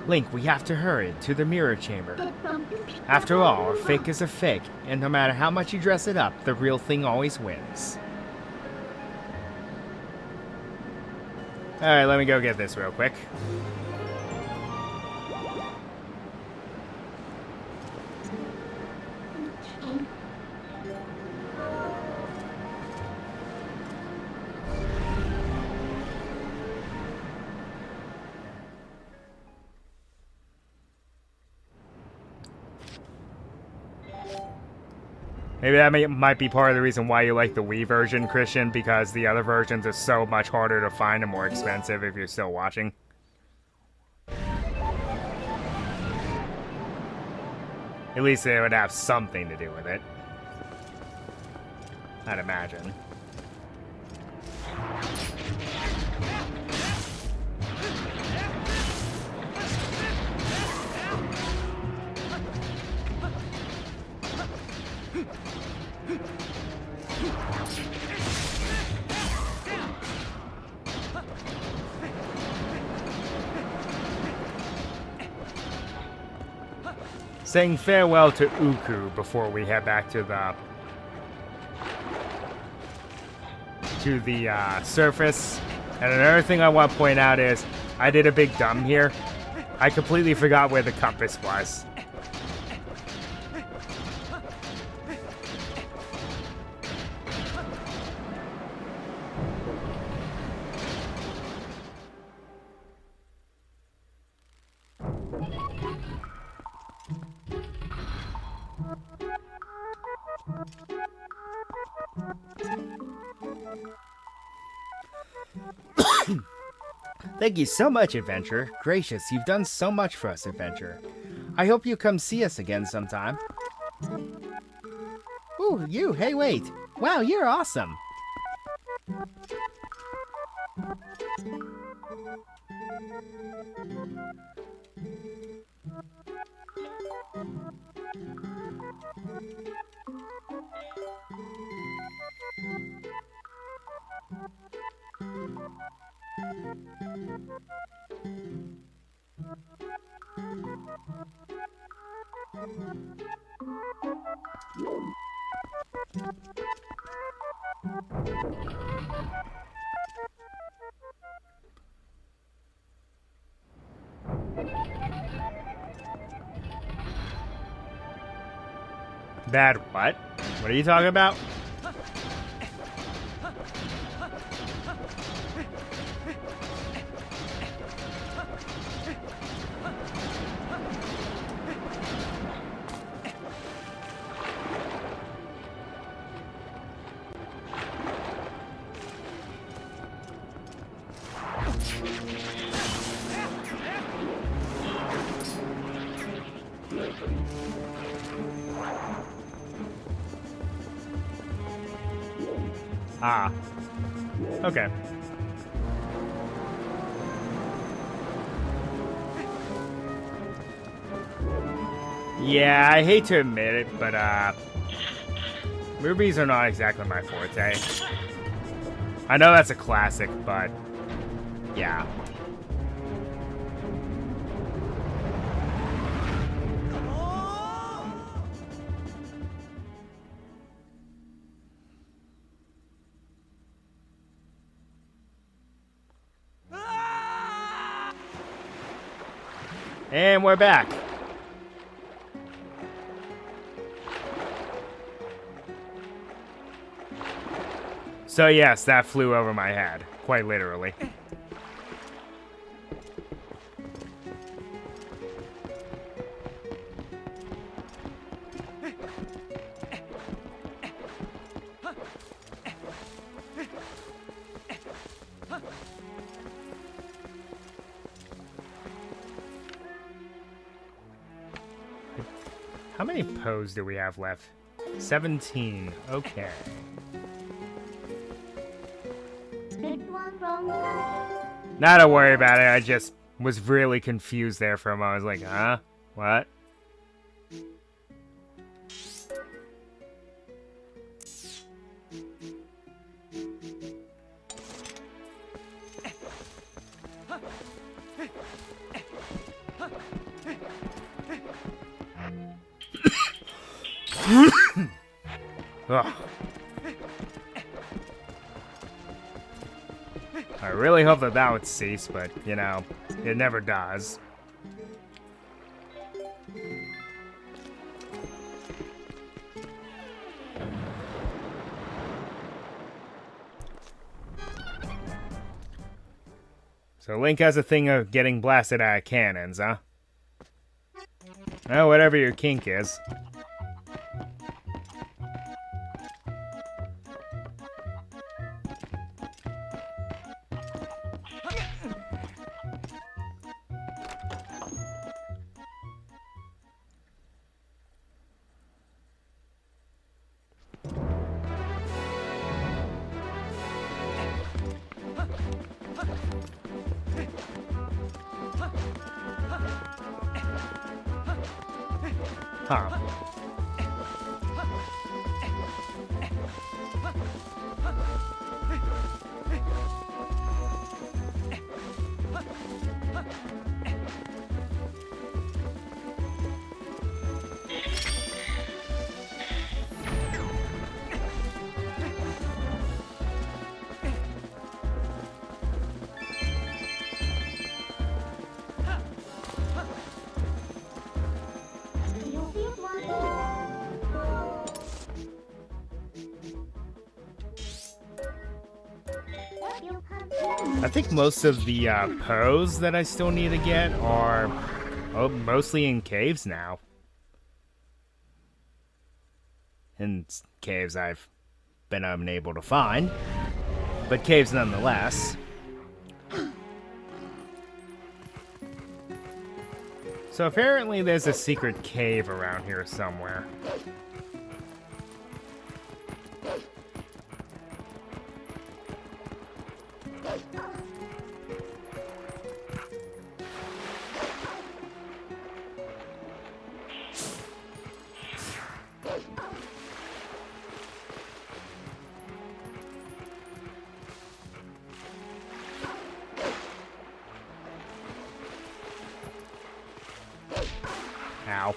[SPEAKER 1] Link, we have to hurry to the mirror chamber. After all, a fake is a fake, and no matter how much you dress it up, the real thing always wins. Alright, let me go get this real quick. Maybe that might be part of the reason why you like the Wii version, Christian, because the other versions are so much harder to find and more expensive if you're still watching. At least it would have something to do with it. I'd imagine. Saying farewell to Uku before we head back to the
[SPEAKER 2] to the surface. And another thing I want to point out is I did a big dumb here. I completely forgot where the compass was.
[SPEAKER 1] Thank you so much, Adventure. Gracious, you've done so much for us, Adventure. I hope you come see us again sometime. Ooh, you, hey wait. Wow, you're awesome.
[SPEAKER 2] Bad what? What are you talking about? Ah. Okay. Yeah, I hate to admit it, but movies are not exactly my forte. I know that's a classic, but yeah. And we're back. So yes, that flew over my head, quite literally. How many pose do we have left? 17. Okay.
[SPEAKER 3] Good one wrong.
[SPEAKER 2] Not to worry about it. I just was really confused there for a moment. I was like, huh? What? Ugh. I really hope that would cease, but, you know, it never does. So Link has a thing of getting blasted out of cannons, huh? Well, whatever your kink is. Huh. I think most of the pose that I still need to get are mostly in caves now. In caves I've been unable to find, but caves nonetheless. So apparently there's a secret cave around here somewhere. Ow.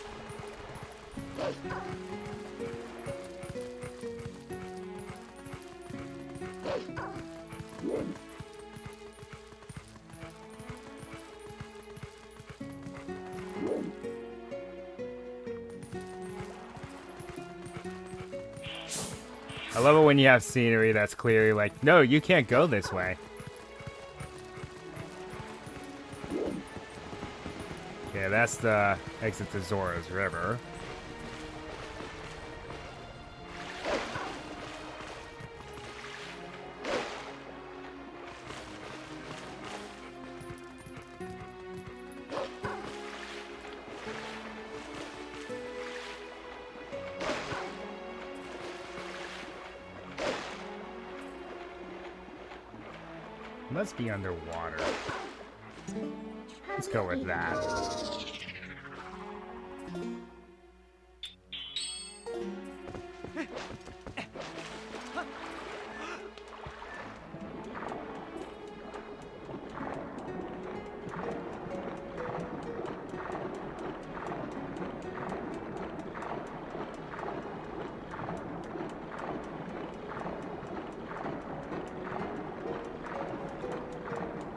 [SPEAKER 2] I love it when you have scenery that's clearly like, no, you can't go this way. Yeah, that's the exit to Zora's River. Must be underwater. Let's go with that.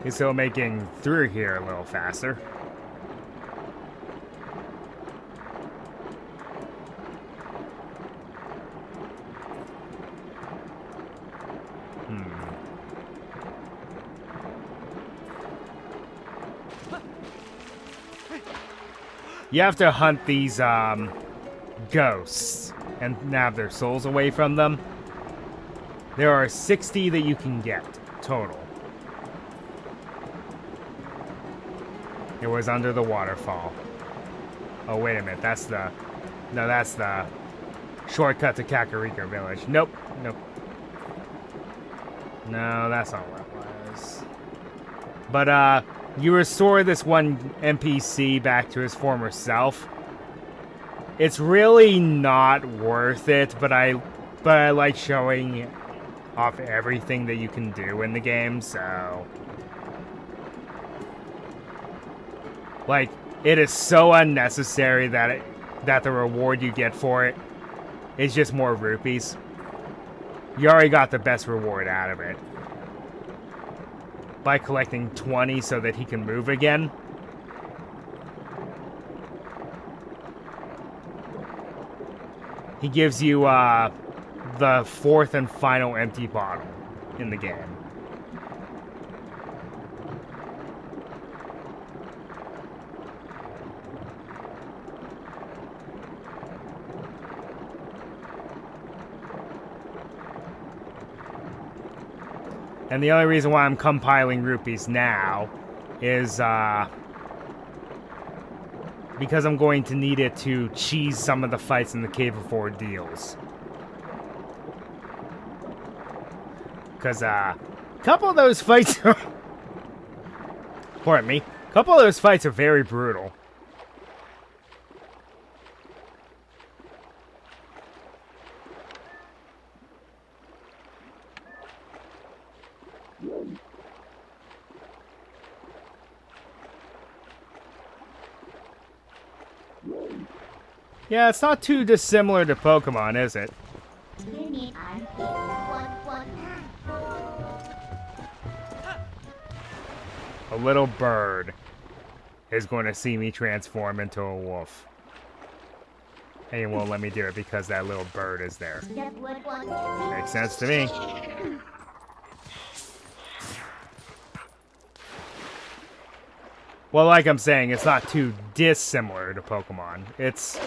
[SPEAKER 2] He's still making through here a little faster. You have to hunt these ghosts and nab their souls away from them. There are 60 that you can get total. It was under the waterfall. Oh, wait a minute. That's the... No, that's the shortcut to Kakariko Village. Nope. Nope. No, that's not what it was. But, you restore this one NPC back to his former self. It's really not worth it, but I like showing off everything that you can do in the game, so... Like, it is so unnecessary that the reward you get for it is just more rupees. You already got the best reward out of it. By collecting 20 so that he can move again. He gives you the fourth and final empty bottle in the game. And the only reason why I'm compiling rupees now is because I'm going to need it to cheese some of the fights in the Cave of Ordeals. Because a couple of those fights are... Pardon me. A couple of those fights are very brutal. Yeah, it's not too dissimilar to Pokemon, is it? A little bird is going to see me transform into a wolf. And he won't let me do it because that little bird is there. Makes sense to me. Well, like I'm saying, it's not too dissimilar to Pokemon. It's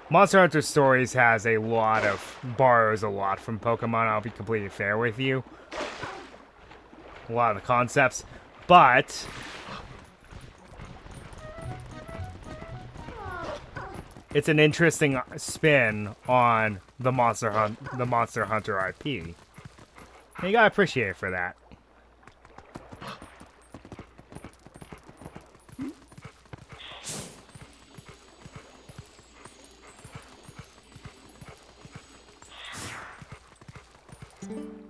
[SPEAKER 2] Monster Hunter Stories borrows a lot from Pokemon. I'll be completely fair with you. A lot of the concepts, but it's an interesting spin on the Monster Hunter IP. And you gotta appreciate it for that.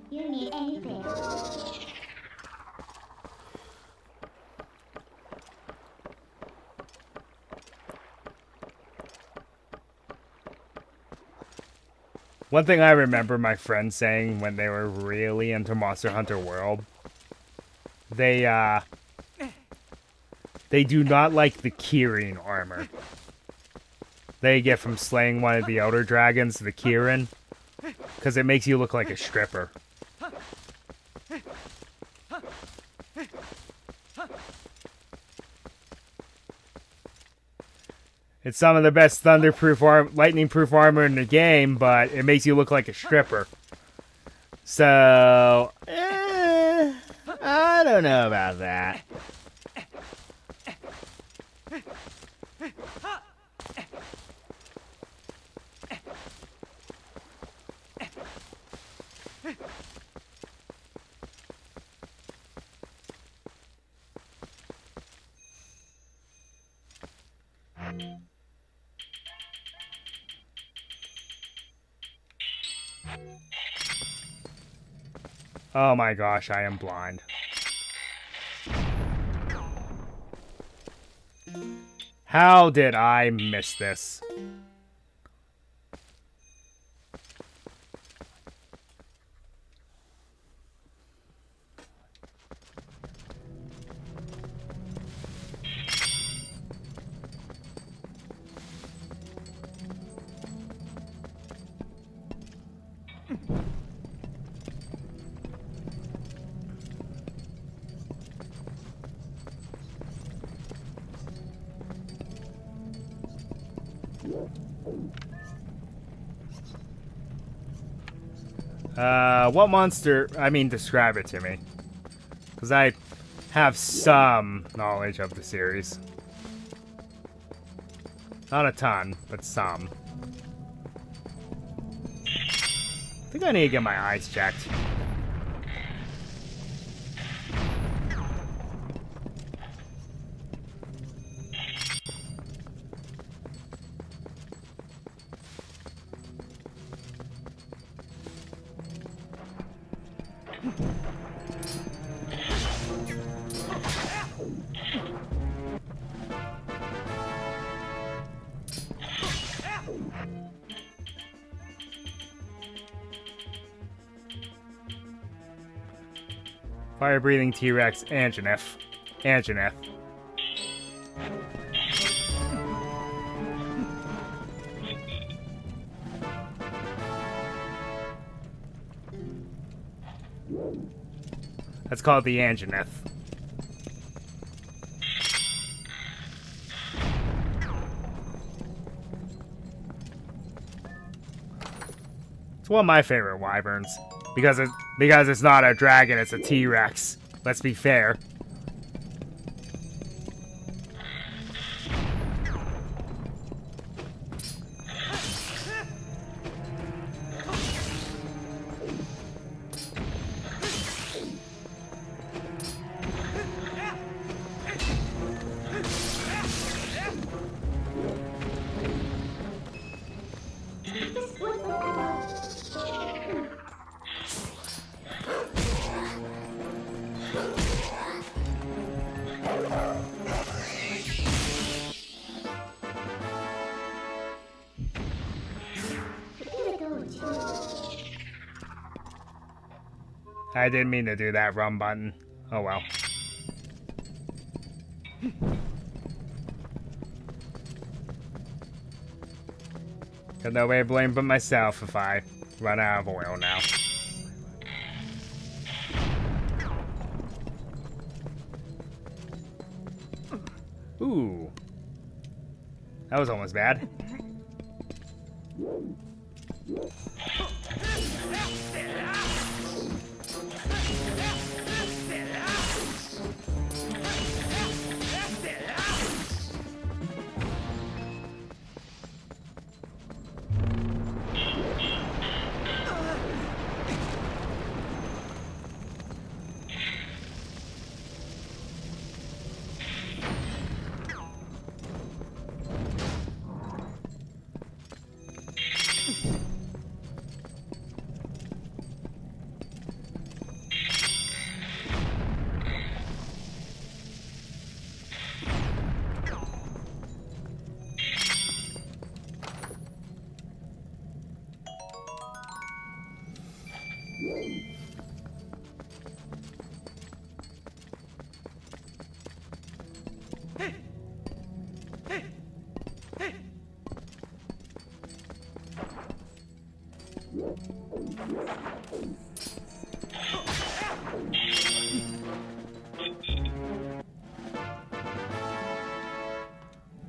[SPEAKER 3] You need anything?
[SPEAKER 2] One thing I remember my friends saying when they were really into Monster Hunter World, they do not like the keyring armor they get from slaying one of the Elder Dragons, the Kirin, because it makes you look like a stripper. It's some of the best lightning-proof armor in the game, but it makes you look like a stripper. So, I don't know about that. Oh my gosh, I am blind. How did I miss this? What monster? I mean, describe it to me. Because I have some knowledge of the series. Not a ton, but some. I think I need to get my eyes checked. Fire-breathing T-Rex, Anjanath. That's called the Anjanath. It's one of my favorite wyverns. Because it's not a dragon, it's a T-Rex. Let's be fair. I didn't mean to do that run button. Oh well. Got no way to blame but myself if I run out of oil now. Ooh. That was almost bad.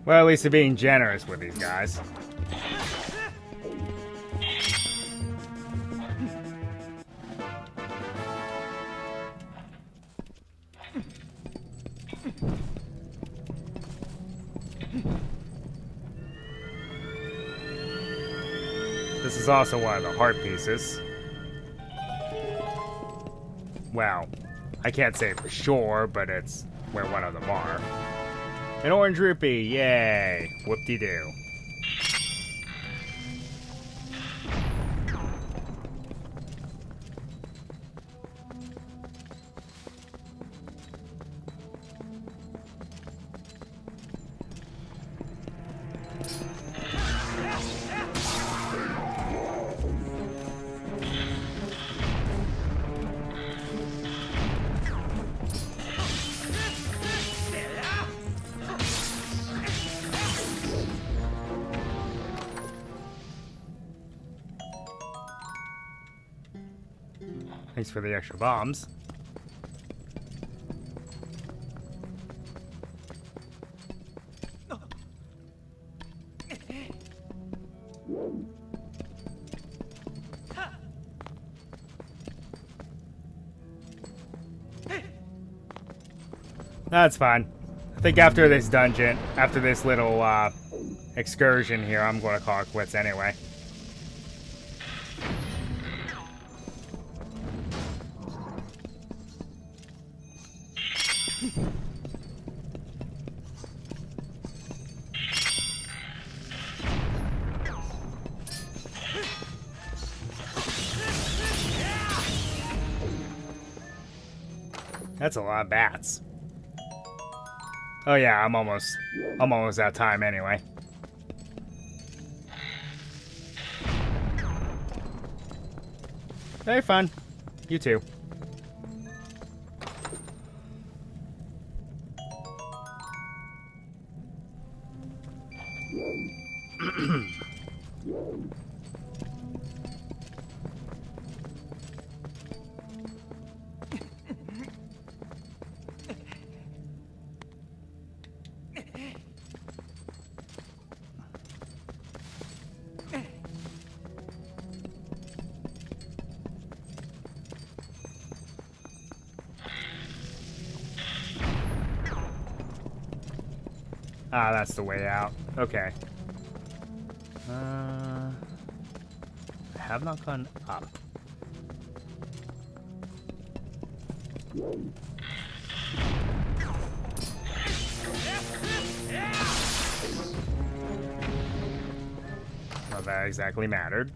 [SPEAKER 2] Well, at least they're being generous with these guys. This is also one of the heart pieces. Well, I can't say for sure, but it's where one of them are. An orange rupee, yay! Whoop-de-doo. Thanks for the extra bombs. That's fine. I think after this dungeon, after this little excursion here, I'm going to call it quits anyway. That's a lot of bats. Oh yeah, I'm almost out of time anyway. Very fun. You too. Ah, that's the way out. Okay. I have not gone up. Not that exactly mattered.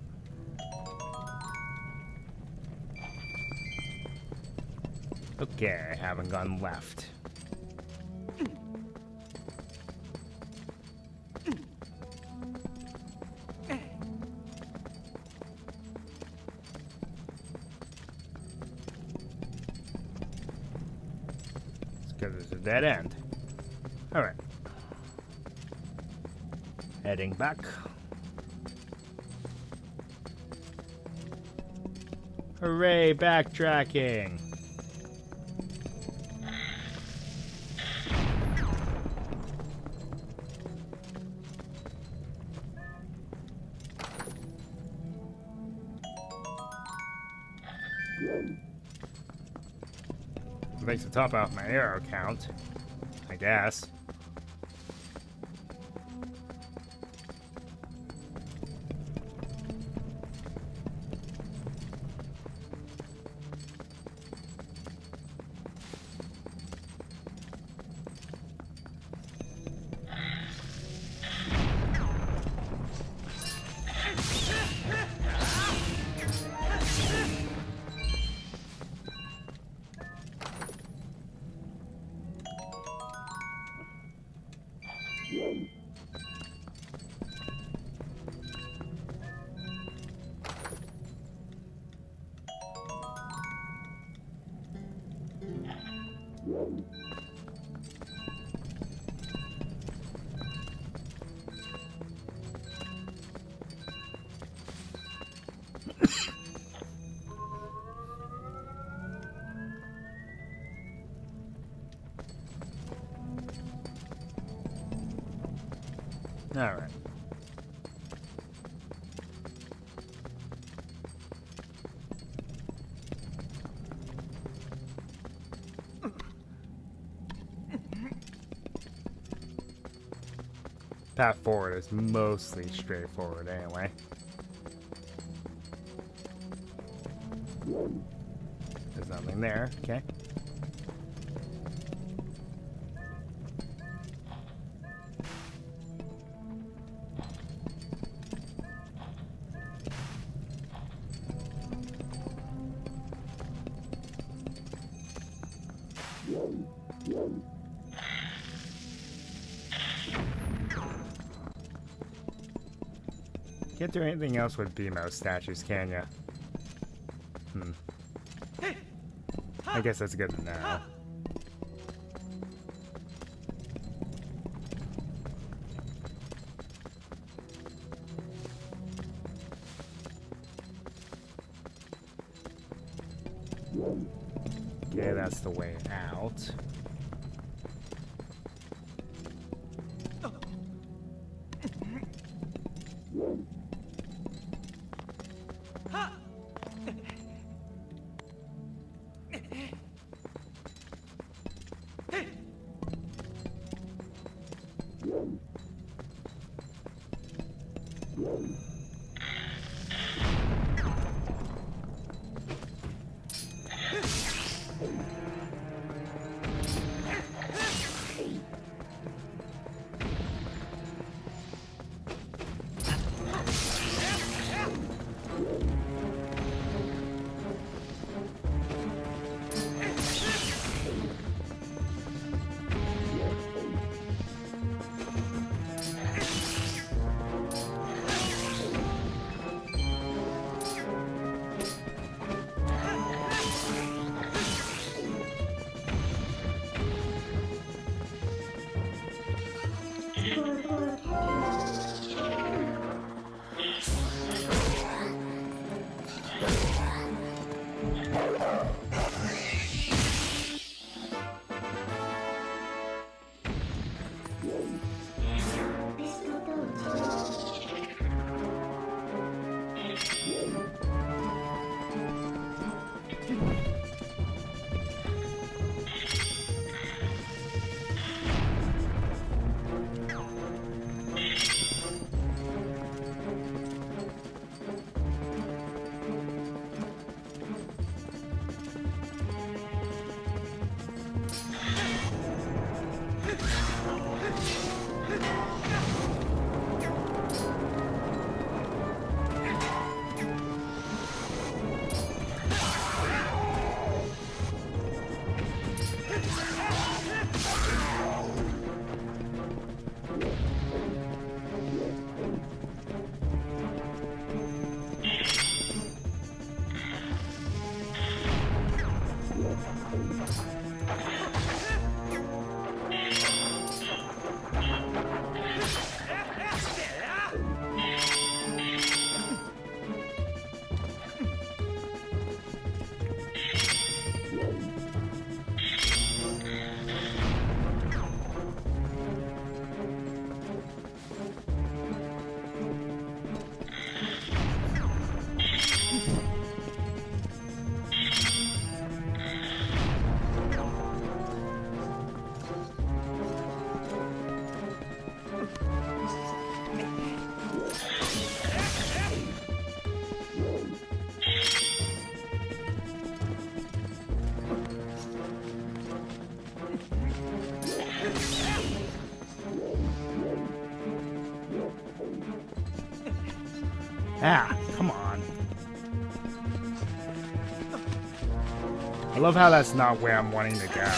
[SPEAKER 2] Okay, I haven't gone left. Because it's a dead end. Alright. Heading back. Hooray, backtracking! Makes the top off my arrow count, I guess. All right. Path forward is mostly straightforward anyway. There's nothing there, okay. Can't do anything else with BMO statues, can ya? I guess that's good to know. Okay, that's the way out. Ah, come on. I love how that's not where I'm wanting to go.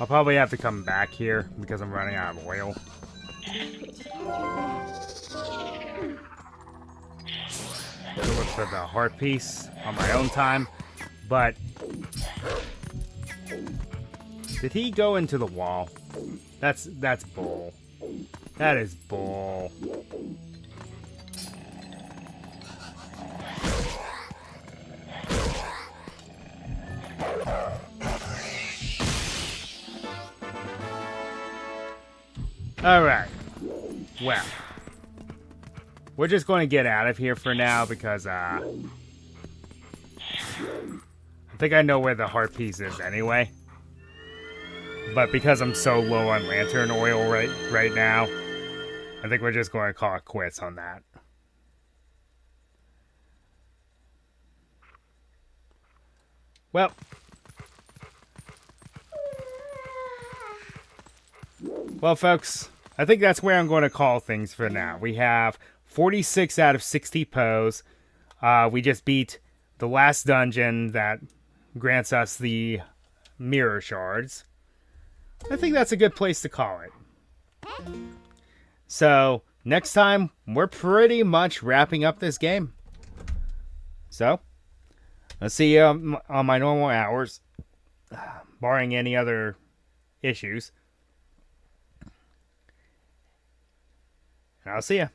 [SPEAKER 2] I'll probably have to come back here because I'm running out of oil. To look for the heart piece on my own time, but did he go into the wall? That's bull. That is bull. Alright. Well. We're just going to get out of here for now because, I think I know where the heart piece is anyway. But because I'm so low on lantern oil right now, I think we're just going to call it quits on that. Well. Well, folks, I think that's where I'm going to call things for now. We have 46 out of 60 pose. We just beat the last dungeon that grants us the mirror shards. I think that's a good place to call it. So, next time, we're pretty much wrapping up this game. So, I'll see you on my normal hours, barring any other issues. And I'll see you.